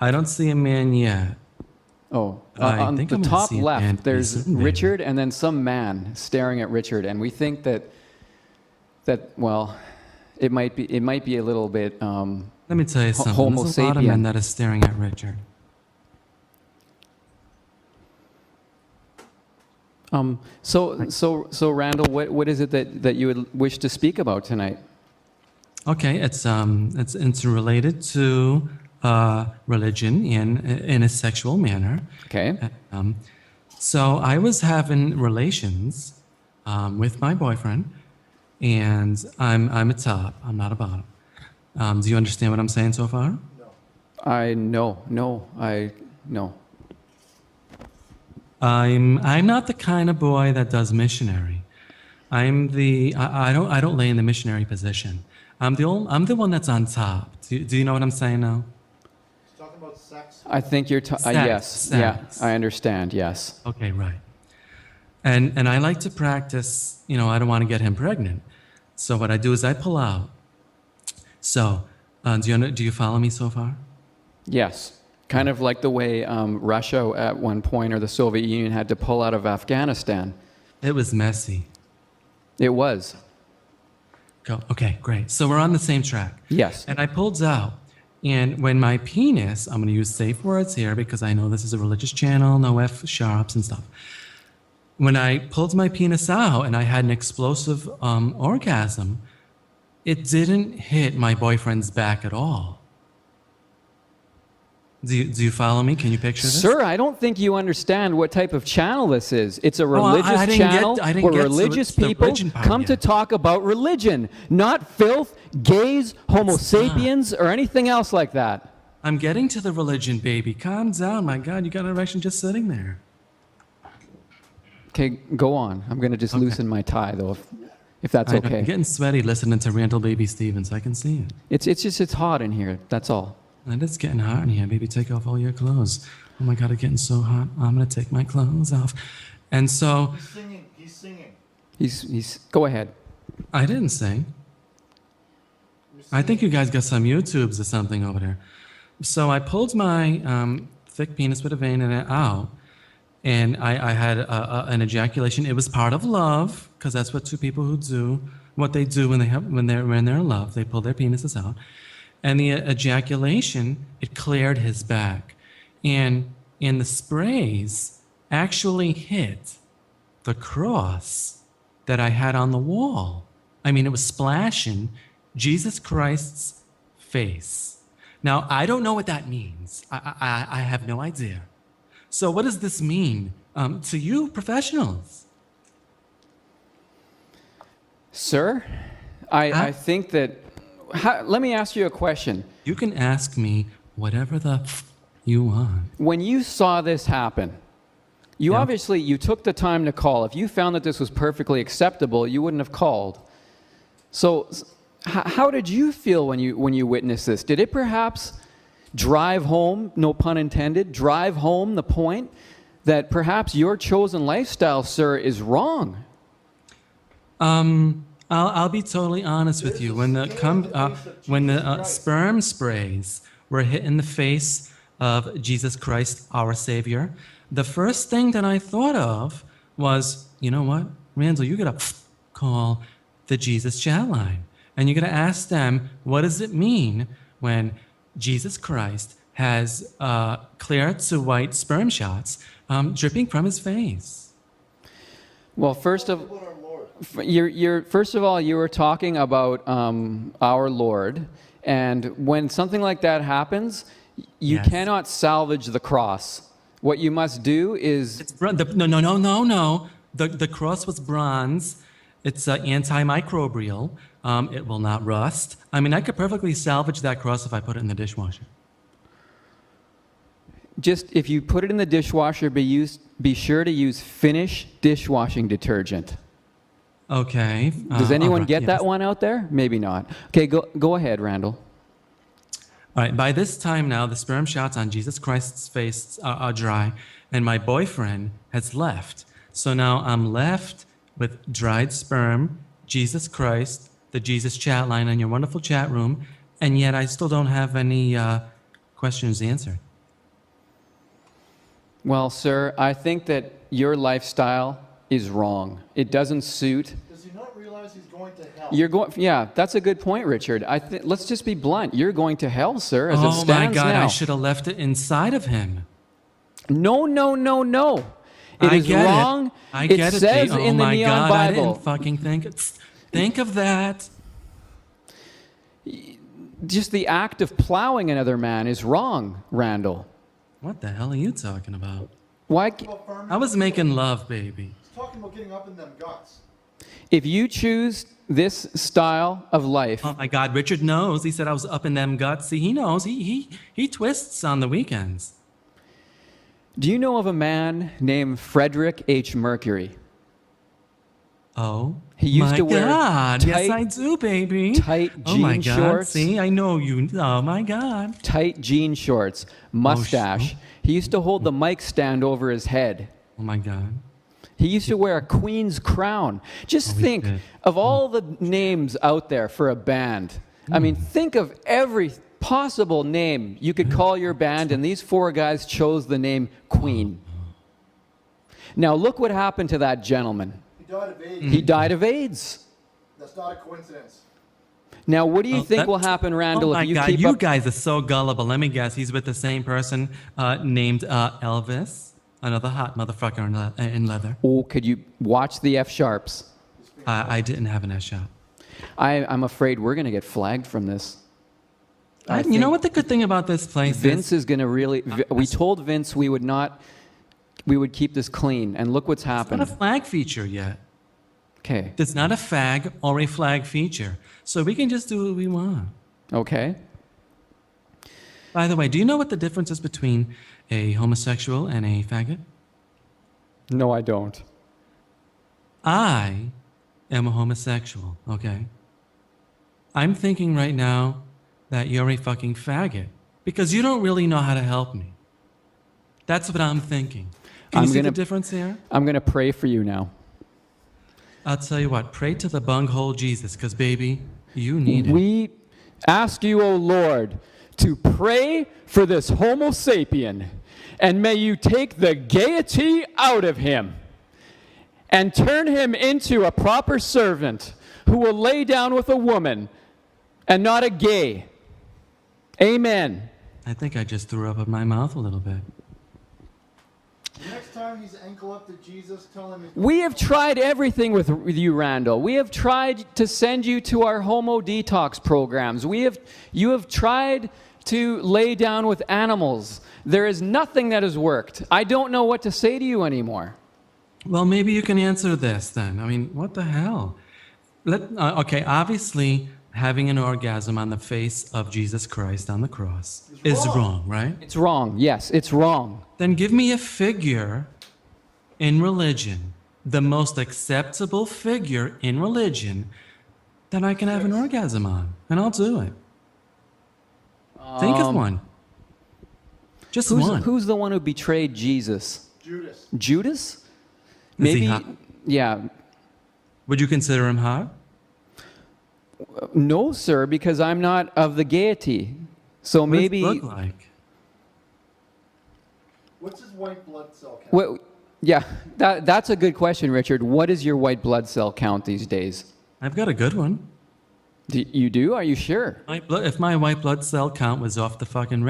I don't see a man yet. Oh, I on think the I'm gonna top see a man left, there's pretty soon, baby. Richard, and then some man staring at Richard, and we think that well, it might be a little bit. Let me tell you something. Homo There's a lot of sapien. men that are staring at Richard. So Randall, what is it that you would wish to speak about tonight? Okay, it's related to religion in a sexual manner. Okay. So I was having relations with my boyfriend, and I'm a top. I'm not a bottom. Do you understand what I'm saying so far? No. I'm not the kind of boy that does missionary. I don't lay in the missionary position. I'm the one that's on top. Do you know what I'm saying now? He's talking about sex. I think you're yes. Sex. Yeah, I understand. Yes. Okay, right. And I like to practice, I don't want to get him pregnant. So what I do is I pull out. So, do you follow me so far? Yes. Kind of like the way Russia at one point or the Soviet Union had to pull out of Afghanistan. It was messy. It was. Go. Okay, great. So we're on the same track. Yes. And I pulled out. And when my penis, I'm going to use safe words here because I know this is a religious channel, no F-sharps and stuff. When I pulled my penis out and I had an explosive orgasm, it didn't hit my boyfriend's back at all. Do you follow me? Can you picture this? Sir, I don't think you understand what type of channel this is. It's a religious channel where religious people come to talk about religion, not filth, gays, Homo sapiens, or anything else like that. I'm getting to the religion, baby. Calm down. My God, you got an erection just sitting there. Okay, go on. I'm going to just loosen my tie, though, if that's okay. I'm getting sweaty listening to Randall Baby Stevens. I can see it. It's hot in here. That's all. And it's getting hot in here. Baby, take off all your clothes. Oh my God, it's getting so hot. I'm going to take my clothes off. And so... He's singing. He's go ahead. I didn't sing. I think you guys got some YouTubes or something over there. So I pulled my thick penis with a vein in it out. And I had an ejaculation. It was part of love, because that's what two people who do, what they do when they're in love. They pull their penises out. And the ejaculation, it cleared his back. And the sprays actually hit the cross that I had on the wall. I mean, it was splashing Jesus Christ's face. Now, I don't know what that means. I have no idea. So what does this mean to you professionals? Sir, I think that... let me ask you a question. You can ask me whatever you want. When you saw this happen, you took the time to call. If you found that this was perfectly acceptable, you wouldn't have called. So how did you feel when you witnessed this? Did it perhaps drive home, no pun intended, drive home the point that perhaps your chosen lifestyle, sir, is wrong? I'll be totally honest with you. When the sperm sprays were hitting the face of Jesus Christ, our Savior, the first thing that I thought of was, you know what, Randall, you gotta call the Jesus Chatline, and you gotta ask them, what does it mean when Jesus Christ has clear to white sperm shots dripping from his face? Well, first of all, you were talking about our Lord, and when something like that happens, you cannot salvage the cross. What you must do is... No. The cross was bronze. It's antimicrobial. It will not rust. I mean, I could perfectly salvage that cross if I put it in the dishwasher. just if you put it in the dishwasher, be sure to use Finish dishwashing detergent. Okay. Does anyone alright, get yes. that one out there? Maybe not. Okay, go ahead, Randall. All right, by this time now, the sperm shots on Jesus Christ's face are dry, and my boyfriend has left. So now I'm left with dried sperm, Jesus Christ, the Jesus chat line on your wonderful chat room, and yet I still don't have any questions answered. Well, sir, I think that your lifestyle is wrong. It doesn't suit. Does he not realize he's going to hell? Yeah, that's a good point, Richard. Let's just be blunt. You're going to hell, sir, as it Oh stands my God, now. I should have left it inside of him. No. It is wrong. I get it. It says Oh in the my Neon God, Bible. I didn't fucking think of that. Just the act of plowing another man is wrong, Randall. What the hell are you talking about? Why? I was making love, baby. He's talking about getting up in them guts. If you choose this style of life, Oh my God, Richard knows. He said I was up in them guts. See, he knows. He twists on the weekends. do you know of a man named Frederick H. Mercury? Oh, He used my to wear God. Yes, tight- I do, baby. Tight Oh my jean God. shorts. See, I know you. Oh my God. Tight jean shorts, mustache. He used to hold the mic stand over his head. Oh my God. He used to wear a queen's crown. Just think of all the names out there for a band. I mean, think of every possible name you could call your band, and these four guys chose the name Queen. Now, look what happened to that gentleman. He died of AIDS. He died of AIDS. That's not a coincidence. Now, what do you think that- will happen, Randall, Oh my if you God, keep you up? guys are so gullible. Let me guess. He's with the same person named Elvis, another hot motherfucker in leather. Oh, could you watch the F sharps? I didn't have an S shot. I'm afraid we're going to get flagged from this. You know what the good thing about this place Vince is going to really. We told Vince we would keep this clean, and look what's happened. It's not a flag feature yet. Okay. It's not a fag or a flag feature. So we can just do what we want. Okay. By the way, do you know what the difference is between a homosexual and a faggot? No, I don't. I am a homosexual, okay? I'm thinking right now that you're a fucking faggot because you don't really know how to help me. That's what I'm thinking. Can you see the difference here? I'm going to pray for you now. I'll tell you what, pray to the bunghole Jesus, because, baby, you need it. We ask you, O Lord, to pray for this Homo sapien, and may you take the gaiety out of him and turn him into a proper servant who will lay down with a woman and not a gay. Amen. I think I just threw up in my mouth a little bit. Next time he's ankle up to Jesus, tell him. We have tried everything with you, Randall. We have tried to send you to our homo detox programs. You have tried to lay down with animals. There is nothing that has worked. I don't know what to say to you anymore. Well, maybe you can answer this then. I mean, what the hell? Okay, obviously, having an orgasm on the face of Jesus Christ on the cross is wrong, right? It's wrong. Yes, it's wrong. Then give me a figure in religion, the most acceptable figure in religion that I can have an orgasm on, and I'll do it. Think of one. Just one. Who's the one who betrayed Jesus? Judas. Judas? Is he hot? Yeah. Would you consider him hot? No, sir, because I'm not of the gaiety. So What maybe. does he look like? What's his white blood cell count? Well, yeah, that's a good question, Richard. What is your white blood cell count these days? I've got a good one. You do? Are you sure? If my white blood cell count was off the fucking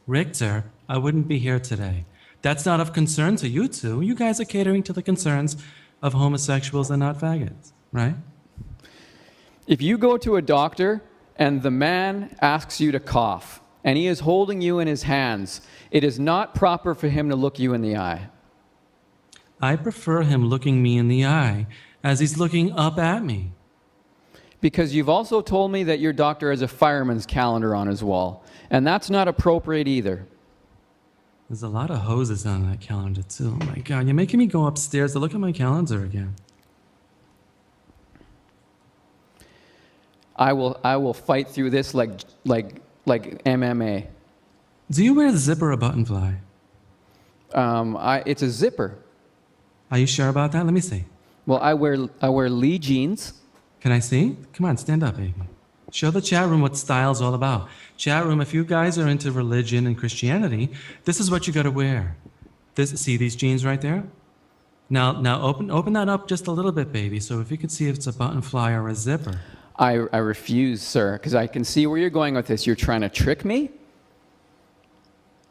Richter, I wouldn't be here today. That's not of concern to you two. You guys are catering to the concerns of homosexuals and not faggots, right? If you go to a doctor and the man asks you to cough, and he is holding you in his hands, it is not proper for him to look you in the eye. I prefer him looking me in the eye as he's looking up at me. Because you've also told me that your doctor has a fireman's calendar on his wall, and that's not appropriate either. There's a lot of hoses on that calendar, too. Oh, my God. You're making me go upstairs to look at my calendar again. I will fight through this like MMA. Do you wear a zipper or button fly? It's a zipper. Are you sure about that? Let me see. Well, I wear Lee jeans. Can I see? Come on, stand up, baby. Show the chat room what style's all about. Chat room, if you guys are into religion and Christianity, this is what you gotta wear. See these jeans right there? Now open that up just a little bit, baby, so if you can see if it's a button fly or a zipper. I refuse, sir, because I can see where you're going with this. You're trying to trick me?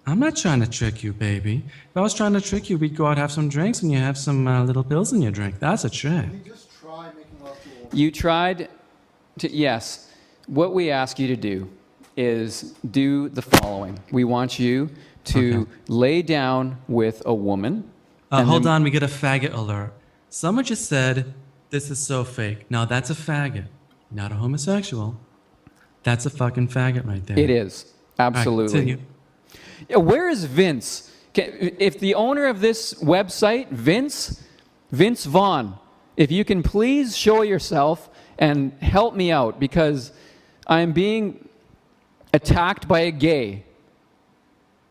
I'm not trying to trick you, baby. If I was trying to trick you, we'd go out, have some drinks, and you have some little pills in your drink. That's a trick. You tried to, yes. What we ask you to do is do the following. We want you to lay down with a woman. Hold on, we get a faggot alert. Someone just said, this is so fake. Now that's a faggot, not a homosexual. That's a fucking faggot right there. It is, absolutely. All right, continue. Where is Vince? If the owner of this website, Vince Vaughn, if you can please show yourself and help me out, because I'm being attacked by a gay.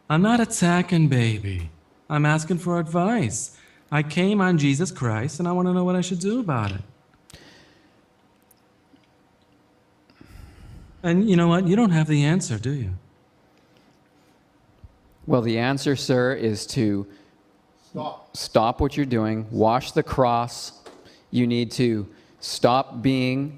I'm not attacking, baby. I'm asking for advice. I came on Jesus Christ, and I want to know what I should do about it. And you know what? You don't have the answer, do you? Well, the answer, sir, is to stop what you're doing, wash the cross. You need to stop being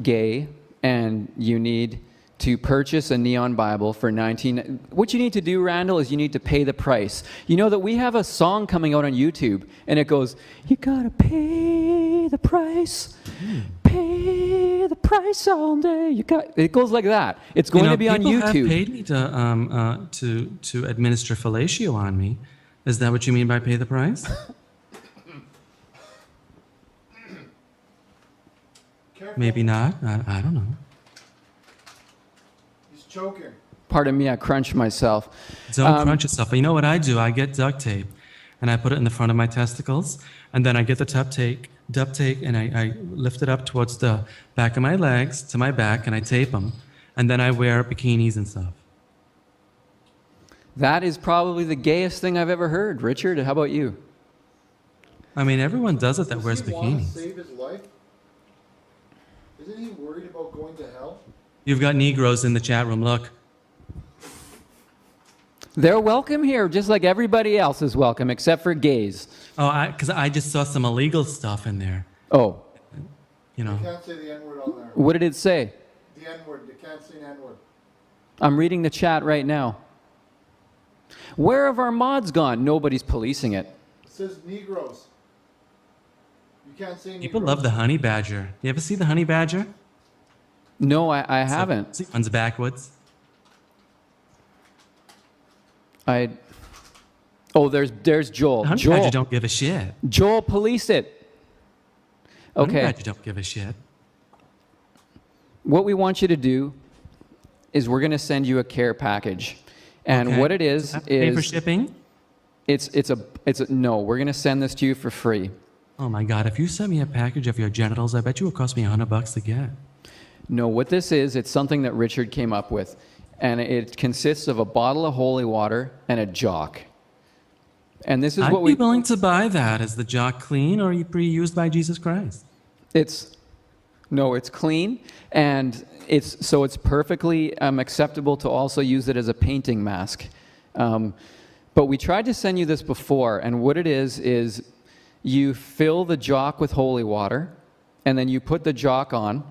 gay, and you need to purchase a neon Bible for $19. What you need to do, Randall, is you need to pay the price. You know that we have a song coming out on YouTube, and it goes, you gotta pay the price, pay the price all day. It goes like that. It's going to be on YouTube. People have paid me to administer fellatio on me. Is that what you mean by pay the price? Maybe not. I don't know. He's choking. Pardon me, I crunch myself. Don't crunch yourself. But you know what I do? I get duct tape, and I put it in the front of my testicles, and then I get the duct tape, and I lift it up towards the back of my legs to my back, and I tape them, and then I wear bikinis and stuff. That is probably the gayest thing I've ever heard. Richard, how about you? I mean, everyone does it that wears Does he want to bikinis. save his life? Isn't he worried about going to hell? You've got Negroes in the chat room. Look. They're welcome here, just like everybody else is welcome, except for gays. Oh, because I just saw some illegal stuff in there. Oh. You can't say the N-word on there. What did it say? The N-word. You can't say an N-word. I'm reading the chat right now. Where have our mods gone? Nobody's policing it. It says Negroes. You can't say Negroes. People love the honey badger. You ever see the honey badger? No, I haven't. See, one's backwards. Oh, there's Joel. The honey Joel, badger don't give a shit. Joel, police it. Okay. Honey badger don't give a shit. What we want you to do is we're going to send you a care package. And what it is pay for shipping? No, we're going to send this to you for free. Oh my God, if you sent me a package of your genitals, I bet you it would cost me $100 to get. No, what this is, it's something that Richard came up with. And it consists of a bottle of holy water and a jock. And this is what I'd be willing to buy that. Is the jock clean or are you pre-used by Jesus Christ? It's clean, and it's perfectly acceptable to also use it as a painting mask. But we tried to send you this before, and what it is you fill the jock with holy water, and then you put the jock on,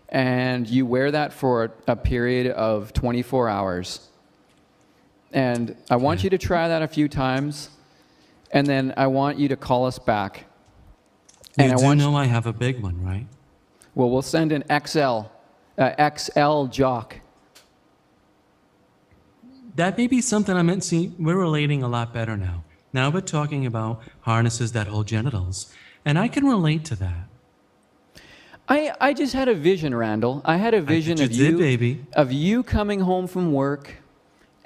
and you wear that for a period of 24 hours. And I want you to try that a few times, and then I want you to call us back. And I have a big one, right? Well, we'll send an XL jock. That may be something I meant. See, we're relating a lot better now. Now we're talking about harnesses that hold genitals, and I can relate to that. I just had a vision, Randall. I had a vision of you coming home from work,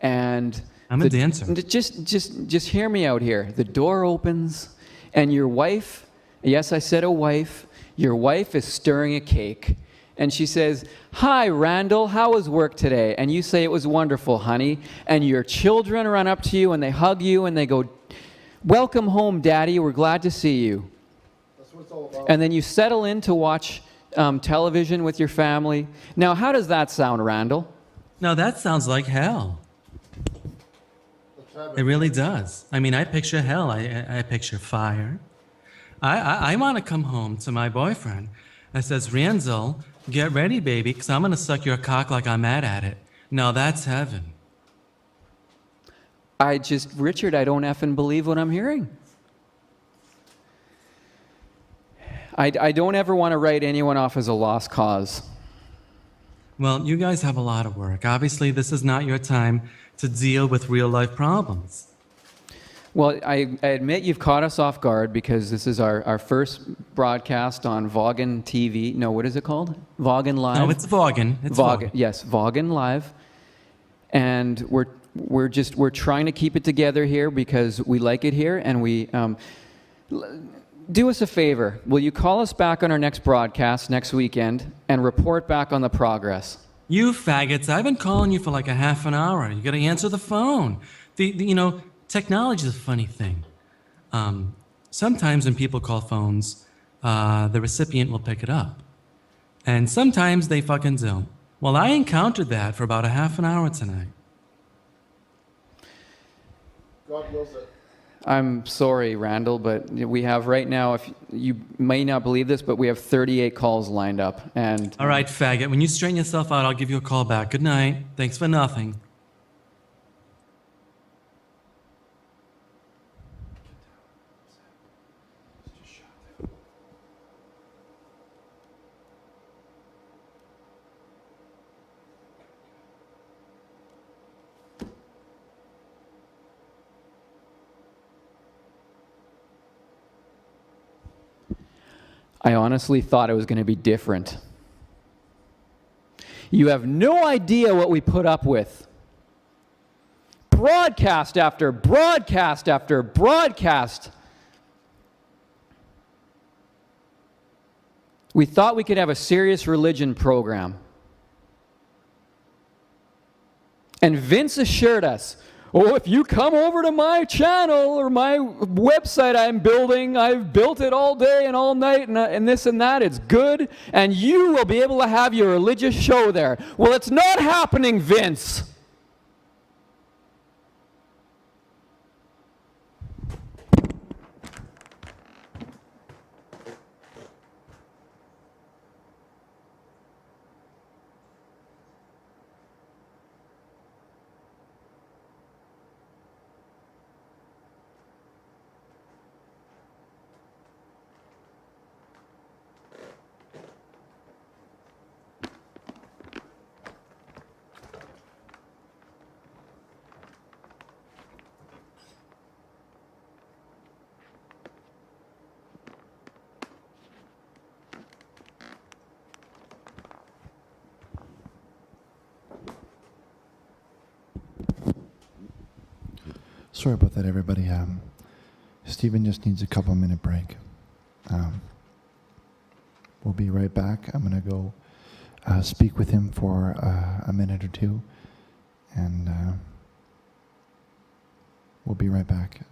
and I'm a dancer. Just hear me out here. The door opens, and your wife, yes, I said a wife, your wife is stirring a cake. And she says, "Hi, Randall, how was work today?" And you say, "It was wonderful, honey." And your children run up to you, and they hug you, and they go, "Welcome home, Daddy. We're glad to see you." That's what it's all about. And then you settle in to watch television with your family. Now, how does that sound, Randall? No, that sounds like hell. It really does. I mean, I picture hell. I picture fire. I want to come home to my boyfriend that says, "Randall, get ready, baby, because I'm going to suck your cock like I'm mad at it." Now, that's heaven. Richard, I don't effing believe what I'm hearing. I don't ever want to write anyone off as a lost cause. Well, you guys have a lot of work. Obviously, this is not your time to deal with real-life problems. Well, I admit you've caught us off guard because this is our first broadcast on Vaughan TV. No, what is it called? Vaughan Live? No, it's Vaughan. It's Vaughan. Yes, Vaughan Live. And we're trying to keep it together here because we like it here, and we do us a favor. Will you call us back on our next broadcast next weekend and report back on the progress? You faggots, I've been calling you for like a half an hour. You got to answer the phone. Technology is a funny thing. Sometimes when people call phones, the recipient will pick it up. And sometimes they fucking don't. Well, I encountered that for about a half an hour tonight. God wills it. I'm sorry, Randall, but we have right now, if you may not believe this, but we have 38 calls lined up. And all right, faggot, when you straighten yourself out, I'll give you a call back. Good night. Thanks for nothing. I honestly thought it was going to be different. You have no idea what we put up with. Broadcast after broadcast after broadcast. We thought we could have a serious religion program. And Vince assured us, "Oh, if you come over to my channel or my website I'm building, I've built it all day and all night and this and that, it's good, and you will be able to have your religious show there." Well, it's not happening, Vince. Sorry about that, everybody. Stephen just needs a couple-minute break. We'll be right back. I'm going to go speak with him for a minute or two, and we'll be right back.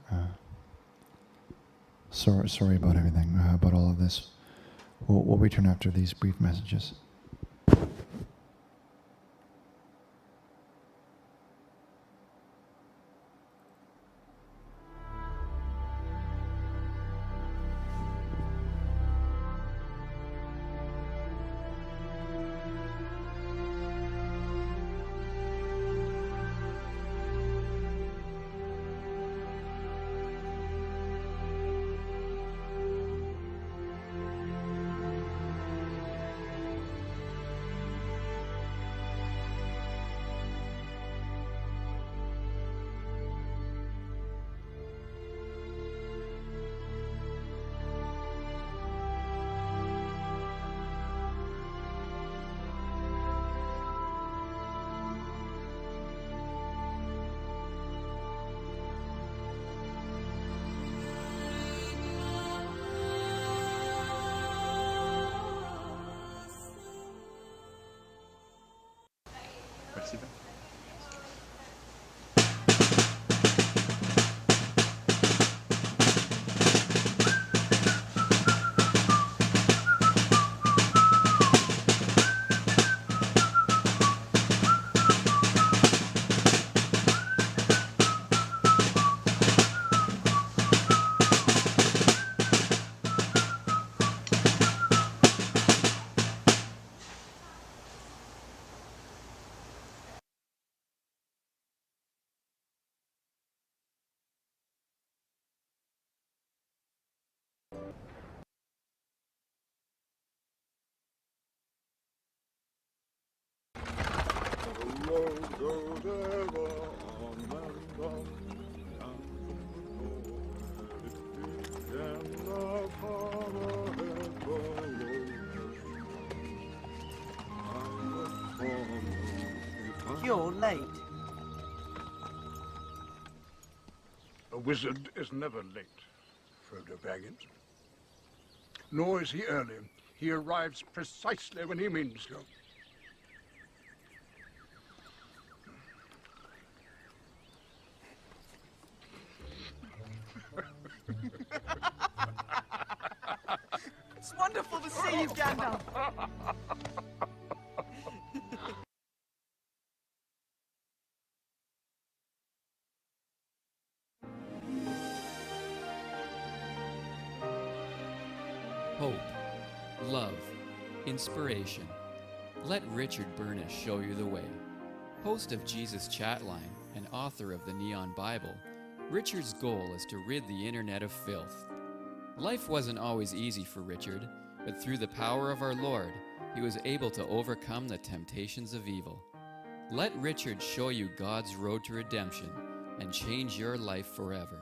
Sorry about everything, about all of this. We'll return after these brief messages. Stephen. You're late. A wizard is never late, Frodo Baggins. Nor is he early. He arrives precisely when he means to. It's wonderful to see you, Gandalf. Hope, love, inspiration. Let Richard Burnish show you the way. Host of Jesus Chatline and author of the Neon Bible, Richard's goal is to rid the internet of filth. Life wasn't always easy for Richard, but through the power of our Lord, he was able to overcome the temptations of evil. Let Richard show you God's road to redemption and change your life forever.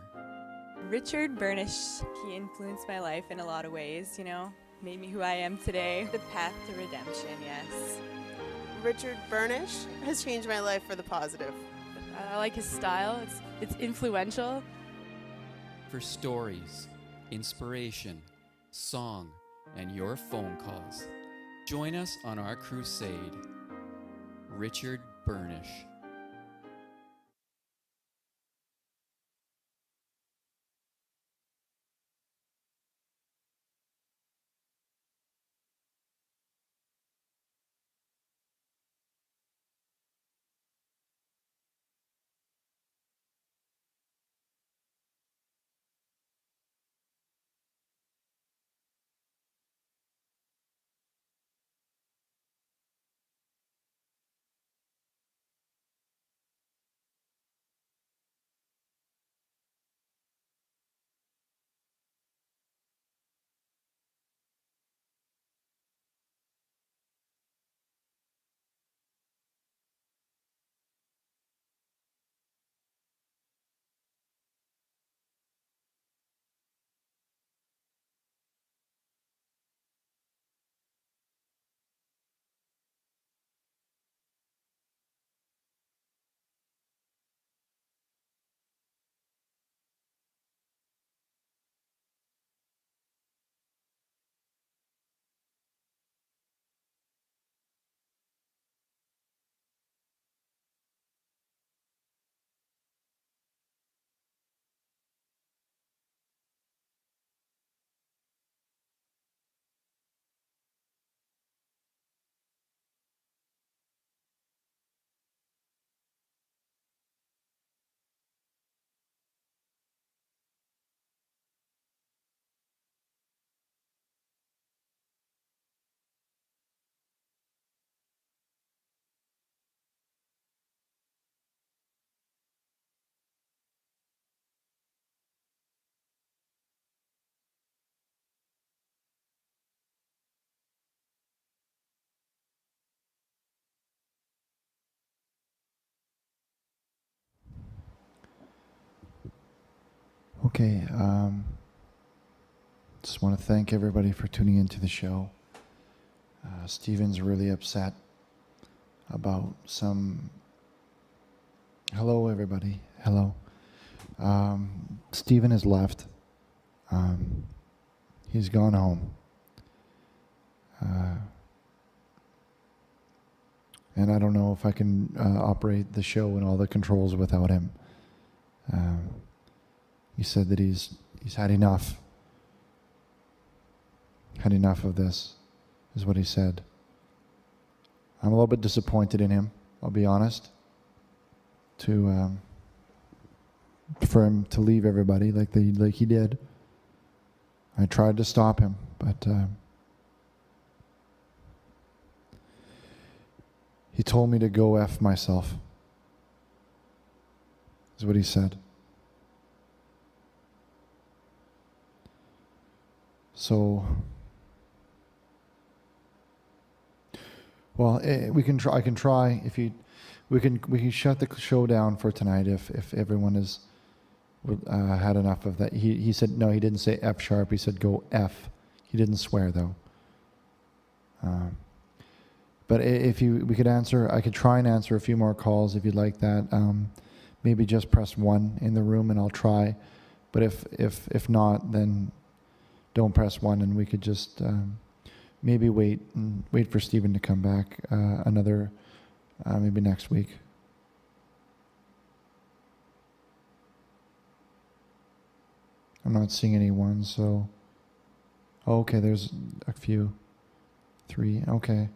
Richard Burnish, he influenced my life in a lot of ways, you know, made me who I am today. The path to redemption, yes. Richard Burnish has changed my life for the positive. I like his style. It's influential. For stories, inspiration, song, and your phone calls, join us on our crusade. Richard Burnish. Okay, just want to thank everybody for tuning into the show. Stephen's really upset about some... Hello, everybody. Hello. Stephen has left. He's gone home. and I don't know if I can operate the show and all the controls without him. He said that he's had enough. Had enough of this, is what he said. I'm a little bit disappointed in him, I'll be honest, for him to leave everybody like he did. I tried to stop him, but he told me to go F myself, is what he said. So, well, we can try. I can try. If you, we can shut the show down for tonight if everyone has had enough of that. He said no. He didn't say F sharp. He said go F. He didn't swear though. But if we could answer, I could try and answer a few more calls if you'd like that. Maybe just press 1 in the room and I'll try. But if not, then don't press 1 and we could just maybe wait for Stephen to come back another maybe next week. I'm not seeing anyone, so okay, there's a few. 3, okay.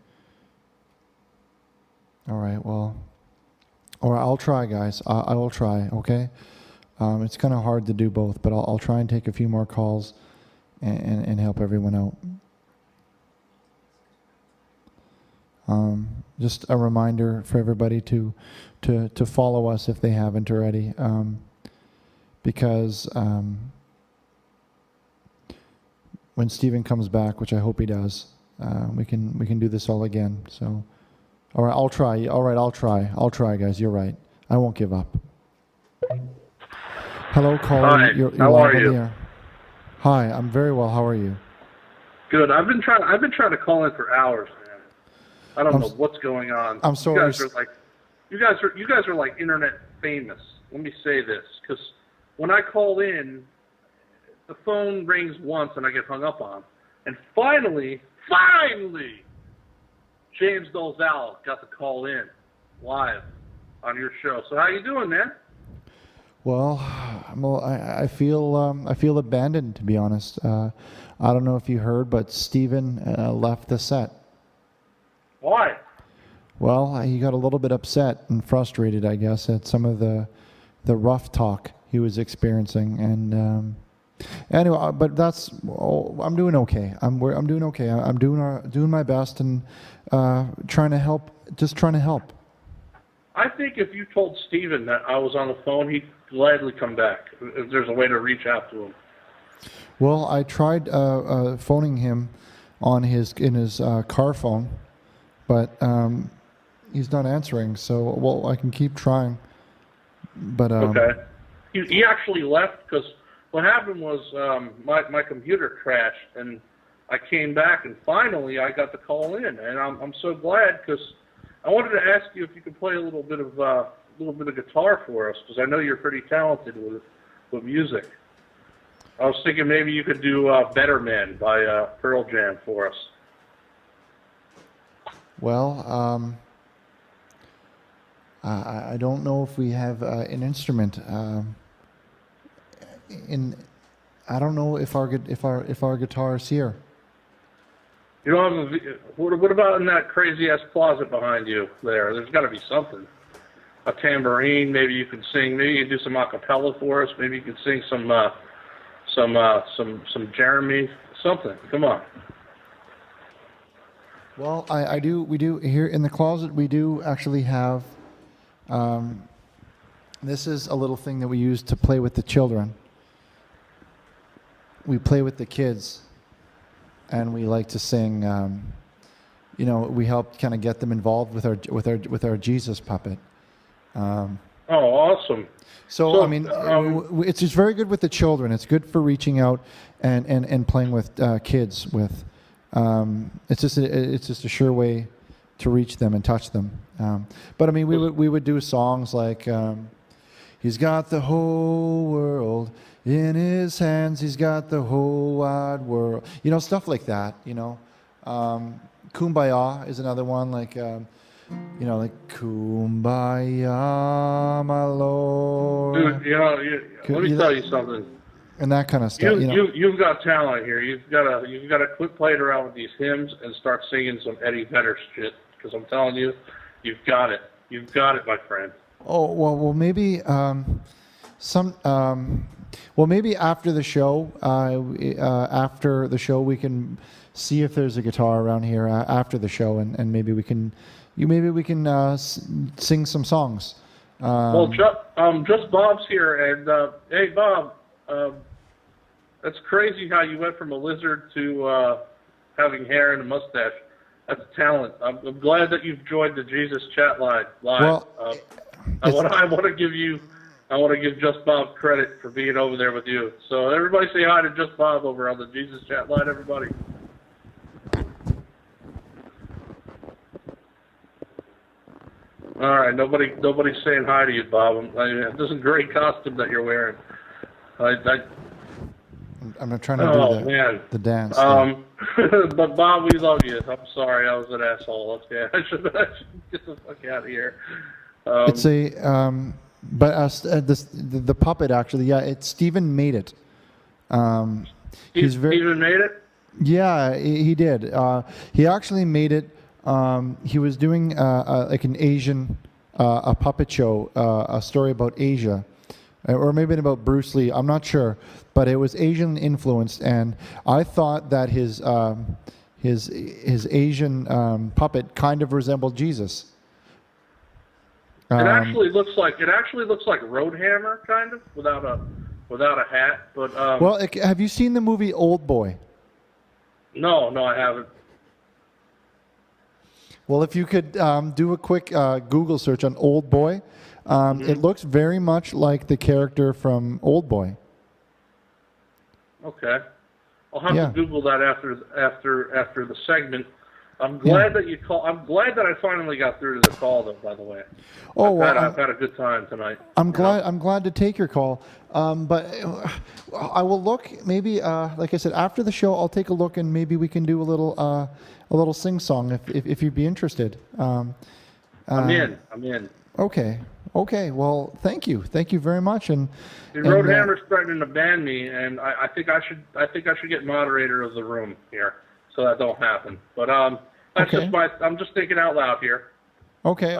All right, well, or I'll try, guys. I will try, okay? It's kind of hard to do both, but I'll try and take a few more calls and help everyone out. Just a reminder for everybody to follow us if they haven't already, because when Stephen comes back, which I hope he does, we can do this all again. So, all right, I'll try. All right, I'll try. I'll try, guys. You're right. I won't give up. Hello, caller. Hi. You're How live are on you? the air. Hi, I'm very well. How are you? Good. I've been trying to call in for hours, man. I don't know what's going on. I'm sorry. You guys are like internet famous. Let me say this, because when I call in, the phone rings once and I get hung up on, and finally, James Dolezal got to call in live on your show. So how you doing, man? Well, I feel abandoned, to be honest. I don't know if you heard, but Stephen left the set. Why? Well, he got a little bit upset and frustrated, I guess, at some of the rough talk he was experiencing. And anyway, but that's I'm doing okay. I'm doing okay. I'm doing my best and trying to help. Just trying to help. I think if you told Steven that I was on the phone, he'd gladly come back. If there's a way to reach out to him. Well, I tried phoning him in his car phone, but he's not answering. So, well, I can keep trying. But okay, he actually left because what happened was my computer crashed and I came back and finally I got the call in, and I'm so glad because I wanted to ask you if you could play a little bit of guitar for us, because I know you're pretty talented with music. I was thinking maybe you could do "Better Man" by Pearl Jam for us. Well, I don't know if we have an instrument. I don't know if our guitar is here. You don't have what about in that crazy ass closet behind you there? There's got to be something. A tambourine, maybe you can sing. Maybe you can do some a cappella for us. Maybe you can sing some Jeremy, something. Come on. Well, we do here in the closet. We do actually have. This is a little thing that we use to play with the children. We play with the kids, and we like to sing. We help kind of get them involved with our Jesus puppet. Oh, awesome! So I mean, it's just very good with the children. It's good for reaching out and playing with kids. It's just a sure way to reach them and touch them. But I mean, we would do songs like, "He's got the whole world in his hands. He's got the whole wide world." Stuff like that. "Kumbaya" is another one. Like, you know, like Kumbaya, my Lord. Dude, let me tell you something. And that kind of stuff. You've got talent here. You've got to quit playing around with these hymns and start singing some Eddie Vedder shit. Because I'm telling you, you've got it. You've got it, my friend. Oh well, maybe maybe after the show, we can see if there's a guitar around here after the show, and maybe we can sing some songs. Just Bob's here, and hey, Bob, that's crazy how you went from a lizard to having hair and a mustache. That's talent. I'm glad that you've joined the Jesus Chatline live. Well, I want to give Just Bob credit for being over there with you. So everybody say hi to Just Bob over on the Jesus Chatline, everybody. All right, nobody's saying hi to you, Bob. This is a great costume that you're wearing. I'm not trying to do the dance. But Bob, we love you. I'm sorry, I was an asshole. Okay, I should get the fuck out of here. It's the puppet actually. Yeah, Stephen made it. Stephen made it. Yeah, he did. He actually made it. He was doing like an Asian a puppet show, a story about Asia. Or maybe about Bruce Lee, I'm not sure, but it was Asian influenced, and I thought that his Asian puppet kind of resembled Jesus. It actually looks like Roadhammer, kind of, without a hat. But well, have you seen the movie Old Boy? No, I haven't. Well, if you could do a quick Google search on Old Boy. It looks very much like the character from Old Boy. Okay, I'll have to Google that after the segment. I'm glad that you call. I'm glad that I finally got through to the call, though. By the way, I've had a good time tonight. I'm glad to take your call. But I will look. Maybe, like I said, after the show, I'll take a look, and maybe we can do a little sing song if you'd be interested. I'm in. Okay. Well, thank you very much. And Roadhammer's threatening to ban me, and I think I should get moderator of the room here, so that don't happen. But that's just I'm just thinking out loud here. Okay.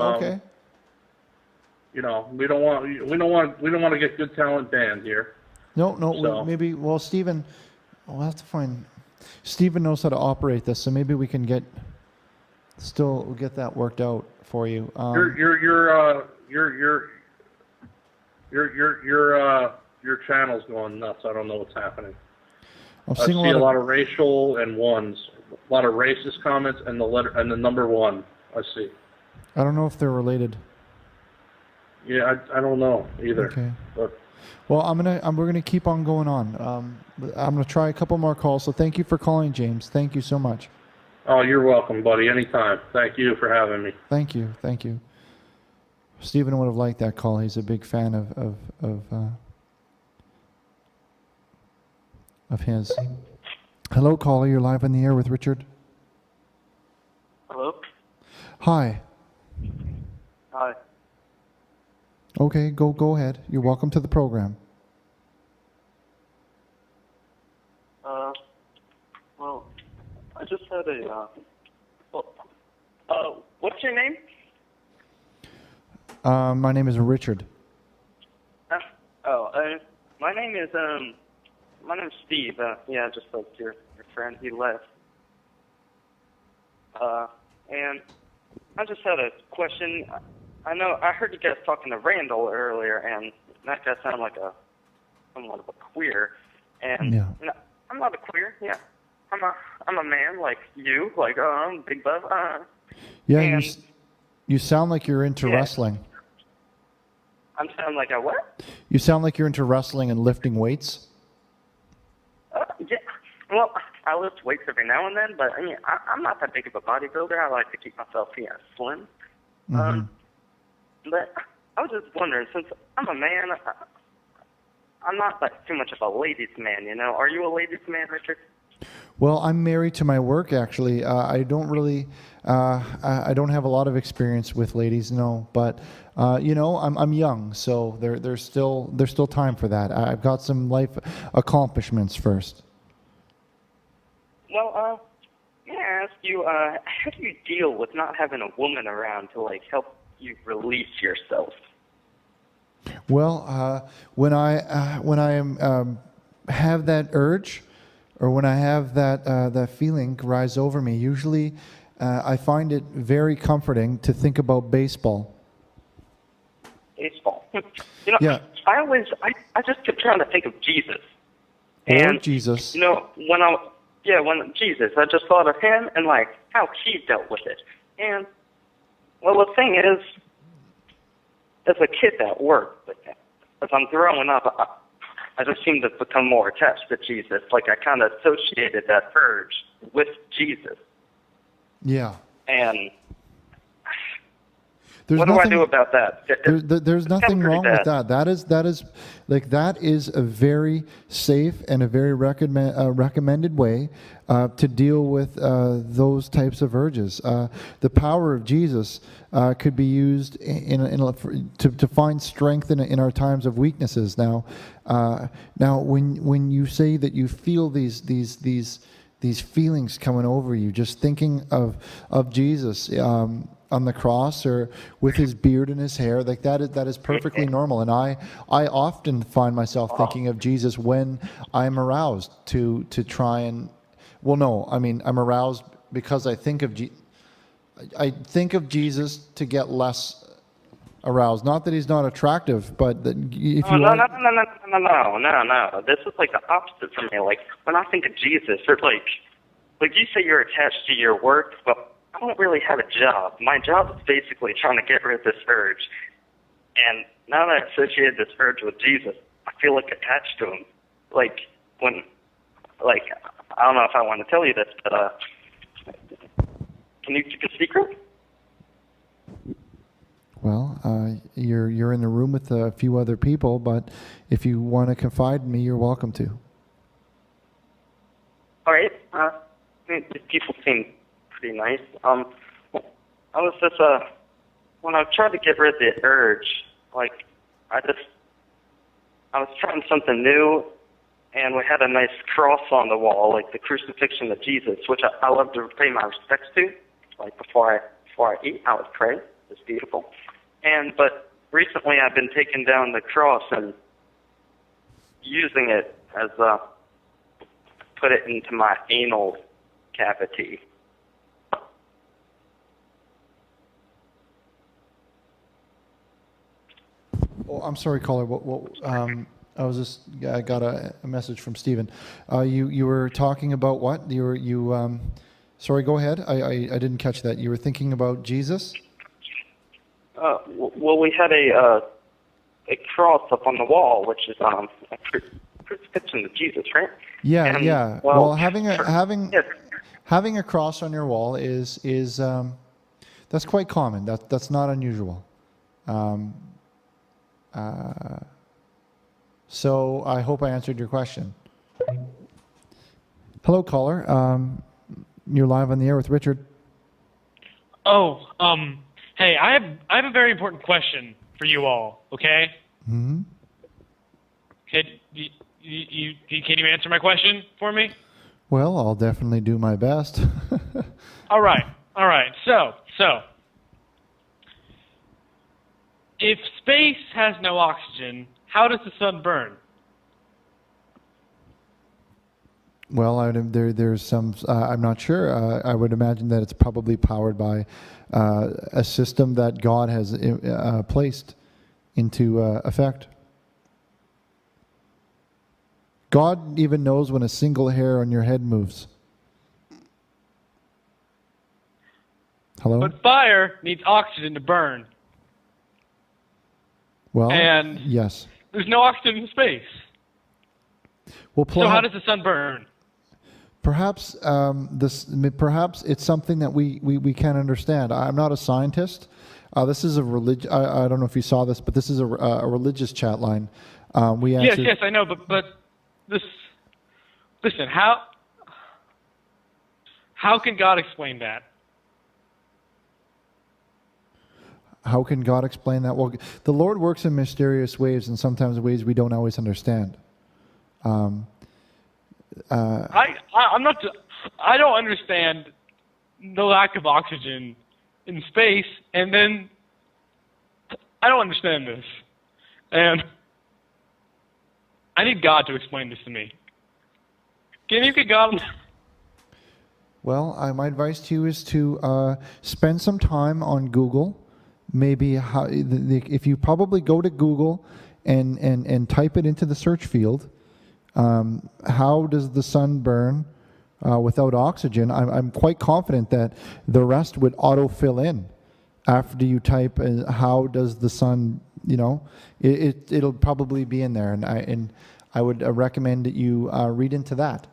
We don't want to get good talent banned here. No. So. Maybe. Well, Stephen, we'll have to find. Stephen knows how to operate this, so maybe we can get that worked out for you. Your channel's going nuts. I don't know what's happening. I see a lot of racial and ones, a lot of racist comments, and the number one. I see. I don't know if they're related. Yeah, I don't know either. Okay. But well, we're gonna keep on going on. I'm gonna try a couple more calls. So thank you for calling, James. Thank you so much. Oh, you're welcome, buddy. Anytime. Thank you for having me. Thank you. Stephen would have liked that call. He's a big fan of his. Hello, caller. You're live on the air with Richard. Hello. Hi. Hi. Okay, go ahead. You're welcome to the program. Well, I just had what's your name? My name is Richard. My name is Steve. Yeah, just like your friend, he left. And I just had a question. I heard you guys talking to Randall earlier, and that guy sounded like somewhat of a queer. And yeah. No, I'm not a queer. Yeah, I'm a man like you. Like I'm Big Buff. Yeah, you sound like you're into wrestling. I'm sounding like a what? You sound like you're into wrestling and lifting weights. Yeah. Well, I lift weights every now and then, but I mean, I'm not that big of a bodybuilder. I like to keep myself slim. Mm-hmm. But I was just wondering, since I'm a man, I'm not like too much of a ladies' man, you know. Are you a ladies' man, Richard? Well, I'm married to my work, actually. I don't really, I don't have a lot of experience with ladies, no. But I'm young, so there's still time for that. I've got some life accomplishments first. Well, may I ask you, how do you deal with not having a woman around to help you release yourself? Well, when I am have that urge, or when I have that feeling rise over me, usually I find it very comforting to think about baseball. Baseball. Yeah. I just kept trying to think of Jesus. Or Jesus. When Jesus, I just thought of him and how he dealt with it. And well, the thing is, as a kid that worked, but as I'm growing up, I just seem to become more attached to Jesus. I kind of associated that urge with Jesus. Yeah. And what do I do about that? There's nothing wrong with that. That is a very safe and a very recommended way to deal with those types of urges. The power of Jesus could be used to find strength in our times of weaknesses. Now, when you say that you feel these feelings coming over you, just thinking of Jesus on the cross or with his beard and his hair, that is perfectly normal. And I often find myself thinking of Jesus when I'm aroused to try and, well, no, I mean, I'm aroused because I think of Jesus to get less aroused. Not that he's not attractive, but that if you no. This is the opposite for me. When I think of Jesus, or you say you're attached to your work, well, I don't really have a job. My job is basically trying to get rid of this urge. And now that I associated this urge with Jesus, I feel attached to him. I don't know if I want to tell you this, but can you keep a secret? Well, you're in the room with a few other people, but if you want to confide in me, you're welcome to. All right. These people seem pretty nice. I was just when I tried to get rid of the urge, I was trying something new, and we had a nice cross on the wall, the crucifixion of Jesus, which I love to pay my respects to. Before I eat, I would pray. It's beautiful. But recently I've been taking down the cross and using it as put it into my anal cavity. Oh, I'm sorry, caller. I got a message from Stephen. You were talking about what? Sorry, go ahead. I didn't catch that. You were thinking about Jesus? Well, we had a cross up on the wall, which is a crucifixion of Jesus, right? Yeah, and, yeah. Well, having a cross on your wall is that's quite common. That's not unusual. So I hope I answered your question. Hello, caller. You're live on the air with Richard. Oh, hey, I have a very important question for you all. Okay? Mm-hmm. Can you answer my question for me? Well, I'll definitely do my best. All right. So, if space has no oxygen, how does the sun burn? Well, there's some. I'm not sure. I would imagine that it's probably powered by a system that God has placed into effect. God even knows when a single hair on your head moves. Hello? But fire needs oxygen to burn. Well, and yes. There's no oxygen in space. Well, so how does the sun burn? Perhaps perhaps it's something that we can't understand. I'm not a scientist. This is a religion. I don't know if you saw this, but this is a religious chat line. Yes, I know, but this. Listen, how How can God explain that? How can God explain that? Well, the Lord works in mysterious ways, and sometimes ways we don't always understand. I'm not. I don't understand the lack of oxygen in space, and then I don't understand this, and I need God to explain this to me. Can you get God? Well, my advice to you is to spend some time on Google. Maybe if you probably go to Google and type it into the search field, how does the sun burn without oxygen? I'm quite confident that the rest would auto-fill in after you type how does the sun, it'll probably be in there, and I would recommend that you read into that.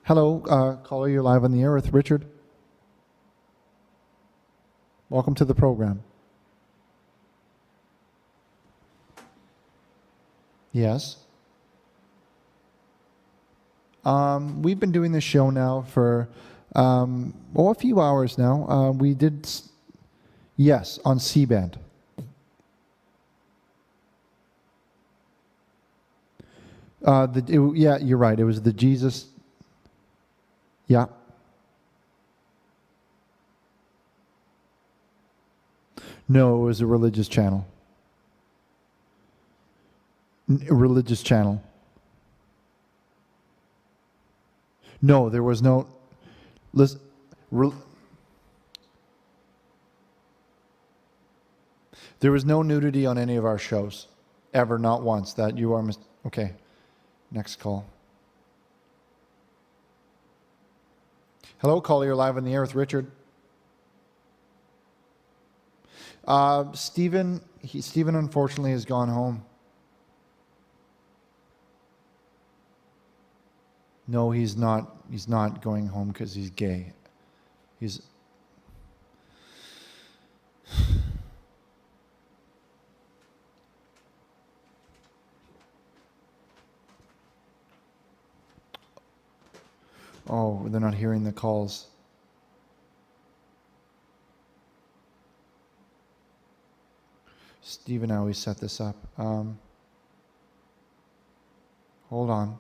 Hello, caller, you're live on the air with Richard. Welcome to the program. Yes. We've been doing this show now for a few hours now. We did, yes, on C-band. Yeah, you're right. It was the Jesus. Yeah. No, it was a religious channel. Religious channel. No, there was no. Listen, there was no nudity on any of our shows, ever, not once. That you are okay. Next call. Hello, caller. You're live on the air with Richard. Stephen unfortunately has gone home. No, he's not. He's not going home because he's gay. He's. Oh, they're not hearing the calls. Stephen, how we set this up. Hold on.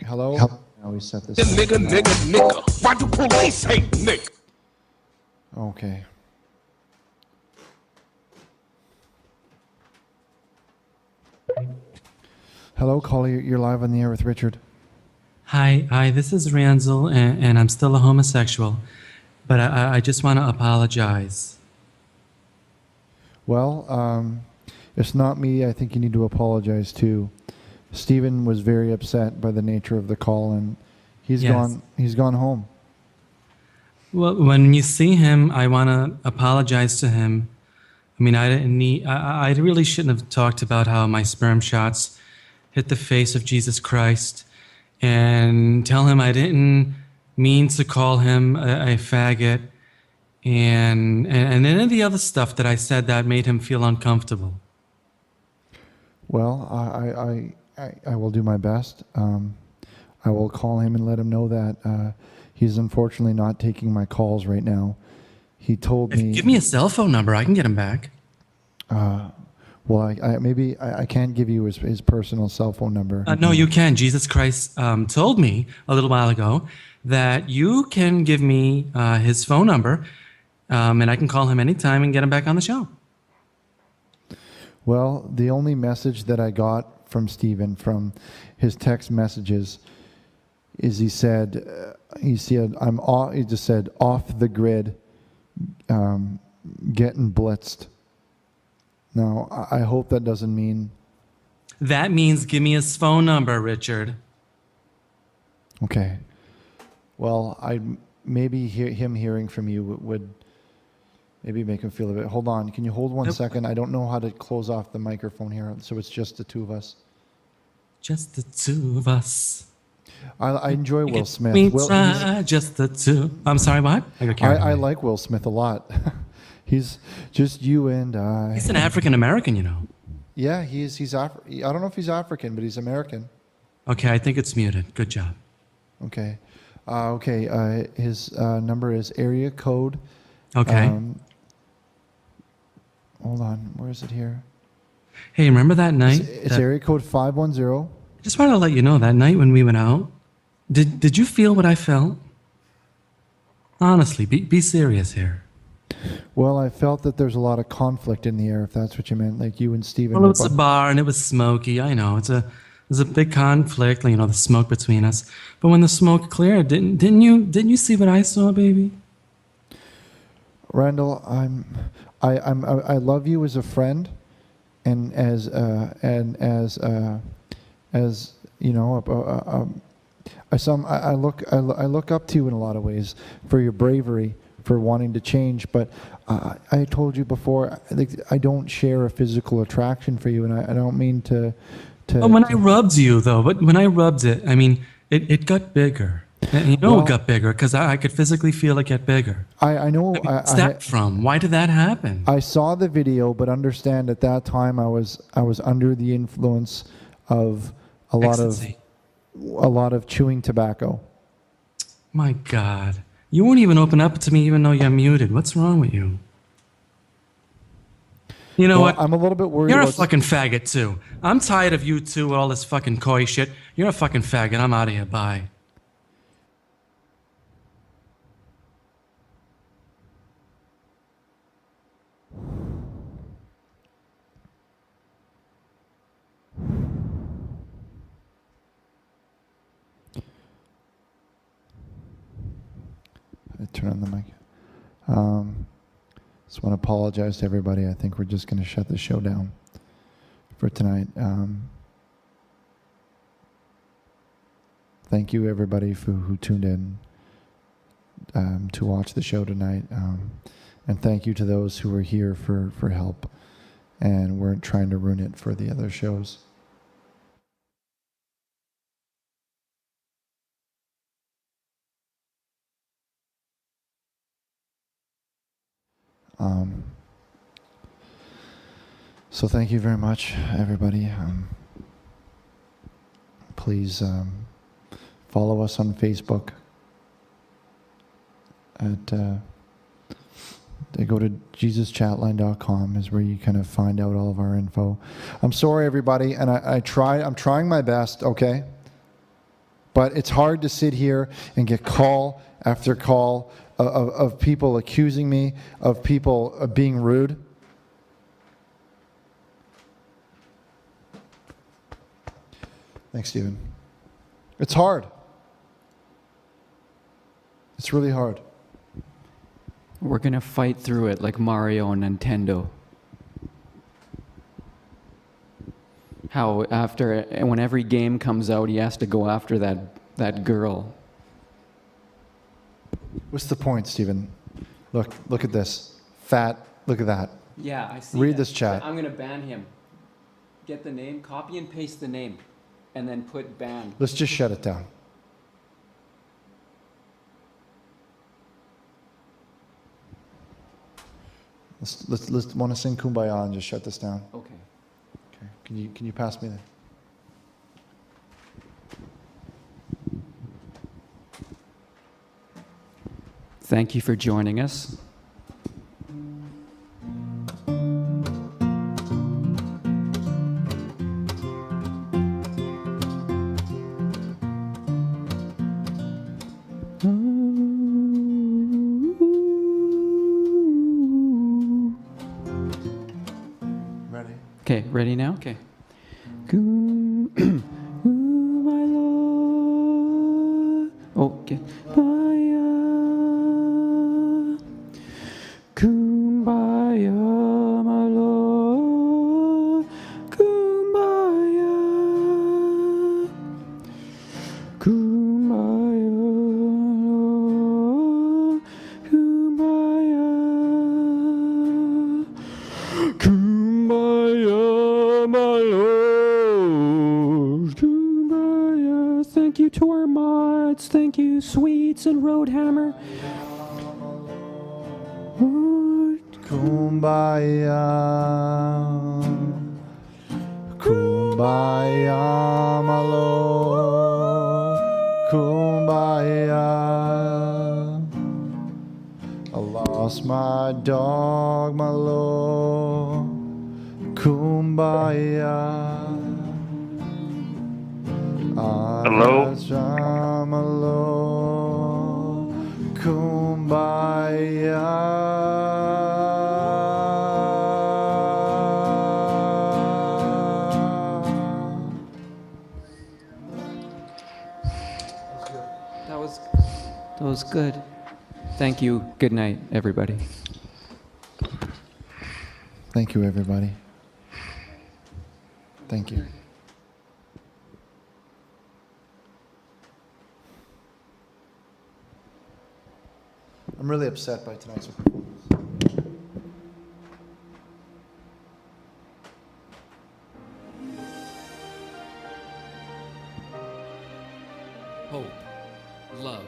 Hello? How we set this up. Nigga. Why do police hate nigga? Okay. Hello, caller. You're live on the air with Richard. Hi, this is Ranzel, and I'm still a homosexual, but I just want to apologize. Well, it's not me. I think you need to apologize too. Stephen was very upset by the nature of the call, and he's gone. He's gone home. Well, when you see him, I want to apologize to him. I mean, I didn't need. I really shouldn't have talked about how my sperm shots hit the face of Jesus Christ, and tell him I didn't mean to call him a faggot, and any of the other stuff that I said that made him feel uncomfortable. Well, I will do my best. I will call him and let him know that he's unfortunately not taking my calls right now. He told me. Give me a cell phone number. I can get him back. Well, I can't give you his personal cell phone number. No, you can. Jesus Christ told me a little while ago that you can give me his phone number, and I can call him anytime and get him back on the show. Well, the only message that I got from Stephen from his text messages is he said he just said off the grid, getting blitzed. Now, I hope that doesn't mean. That means give me his phone number, Richard. Okay. Well, maybe him hearing from you would maybe make him feel a bit. Hold on. Can you hold one second? I don't know how to close off the microphone here, so it's just the two of us. Just the two of us. I enjoy Will Smith. Just the two. I'm sorry, what? I like Will Smith a lot. He's just you and I. He's an African American, you know. Yeah, I don't know if he's African, but he's American. Okay, I think it's muted. Good job. Okay. His number is area code. Okay. Hold on. Where is it here? Hey, remember that night? It's area code 510. I just wanted to let you know that night when we went out, did you feel what I felt? Honestly, be serious here. Well, I felt that there's a lot of conflict in the air, if that's what you meant, like you and Steven. Well, it was a bar and it was smoky. I know there's a big conflict, you know, the smoke between us. But when the smoke cleared, didn't you see what I saw, baby? Randall, I love you as a friend, and as you know, I look up to you in a lot of ways for your bravery, for wanting to change. But I told you before, I don't share a physical attraction for you, and I don't mean to. But when I rubbed you, though, when I rubbed it, I mean, it got bigger. And it got bigger because I could physically feel it get bigger. I know. What's that from? Why did that happen? I saw the video, but understand at that time I was under the influence of a lot of chewing tobacco. My God, you won't even open up to me even though you're muted. What's wrong with you? You know what? I'm a little bit worried. You're a fucking faggot too. I'm tired of you two with all this fucking coy shit. You're a fucking faggot. I'm out of here. Bye. Turn on the mic. Just want to apologize to everybody. I think we're just going to shut the show down for tonight. Thank you, everybody, who tuned in to watch the show tonight. And thank you to those who were here for help and weren't trying to ruin it for the other shows. So thank you very much, everybody. Please follow us on Facebook. They go to jesuschatline.com is where you kind of find out all of our info. I'm sorry, everybody, and I'm trying my best, okay? But it's hard to sit here and get call after call of people accusing me of people being rude. Thanks, Stephen. It's hard. It's really hard. We're going to fight through it like Mario and Nintendo. How when every game comes out, he has to go after that girl. What's the point, Stephen? Look at this. Fat, look at that. Yeah, I see. Read this chat. I'm going to ban him. Get the name, copy and paste the name, and then put ban. Let's just shut it down. Let's want to sing Kumbaya and just shut this down. Okay. Okay. Can you pass me that? Thank you for joining us. Ready? Okay, ready now? Okay. My Lord. Okay. Kumbaya, my Lord. Kumbaya. Kumbaya, Lord. Kumbaya. Kumbaya, my Lord. Kumbaya. Thank you to our mods. Thank you, Sweets and Roadhammer. Kumbaya. Kumbaya, my Lord. kumbaya. I lost my dog, my Lord, kumbaya. Hello? I'm alone, kumbaya. That was good. Thank you. Good night, everybody. Thank you, everybody. Thank you. I'm really upset by tonight's performance. Hope, love,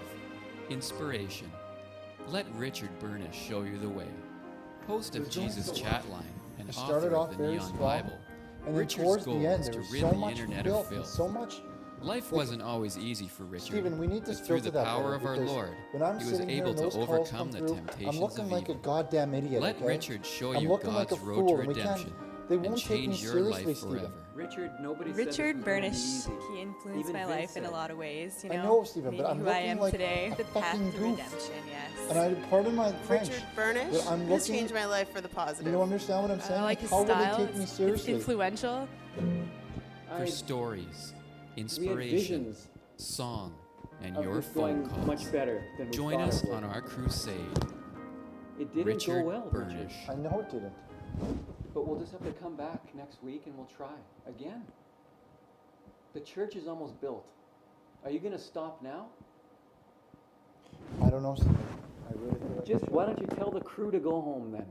inspiration. Let Richard Burnish show you the way. Host of Jesus Chatline and It author started off of the very Neon strong, Bible. and then Richard's towards goal the end, was there to was rid so the much internet filth of and filth. so much. Life wasn't always easy for Richard. Stephen, we need to but through filter the that power better, of our because Lord, when I'm he was sitting here able and to those calls overcome come the through, temptations I'm looking of like a evil. goddamn idiot. Let Okay? Richard show I'm you looking like God's a road fool, to and we can't. redemption They and won't take me change your seriously, life Stephen. forever. Richard, nobody Richard Burnish, he influenced my life in a lot of ways, you know. I know, Stephen, made but me I'm who I looking am like today. a The path fucking to goof. redemption, yes. And I pardon my French. Richard Burnish but I'm has looking. changed my life for the positive. You understand what I'm saying? I like his how style. will they take me It's seriously? influential. For stories, inspiration, visions song, and of your this phone going calls. much better than we Join thought us it would. on our crusade. It didn't Richard go well, Burnish. Richard. I know it didn't. But we'll just have to come back next week and we'll try again. The church is almost built. Are you going to stop now? I don't know, Stephen. I really feel like Just why don't you tell the crew to go home then?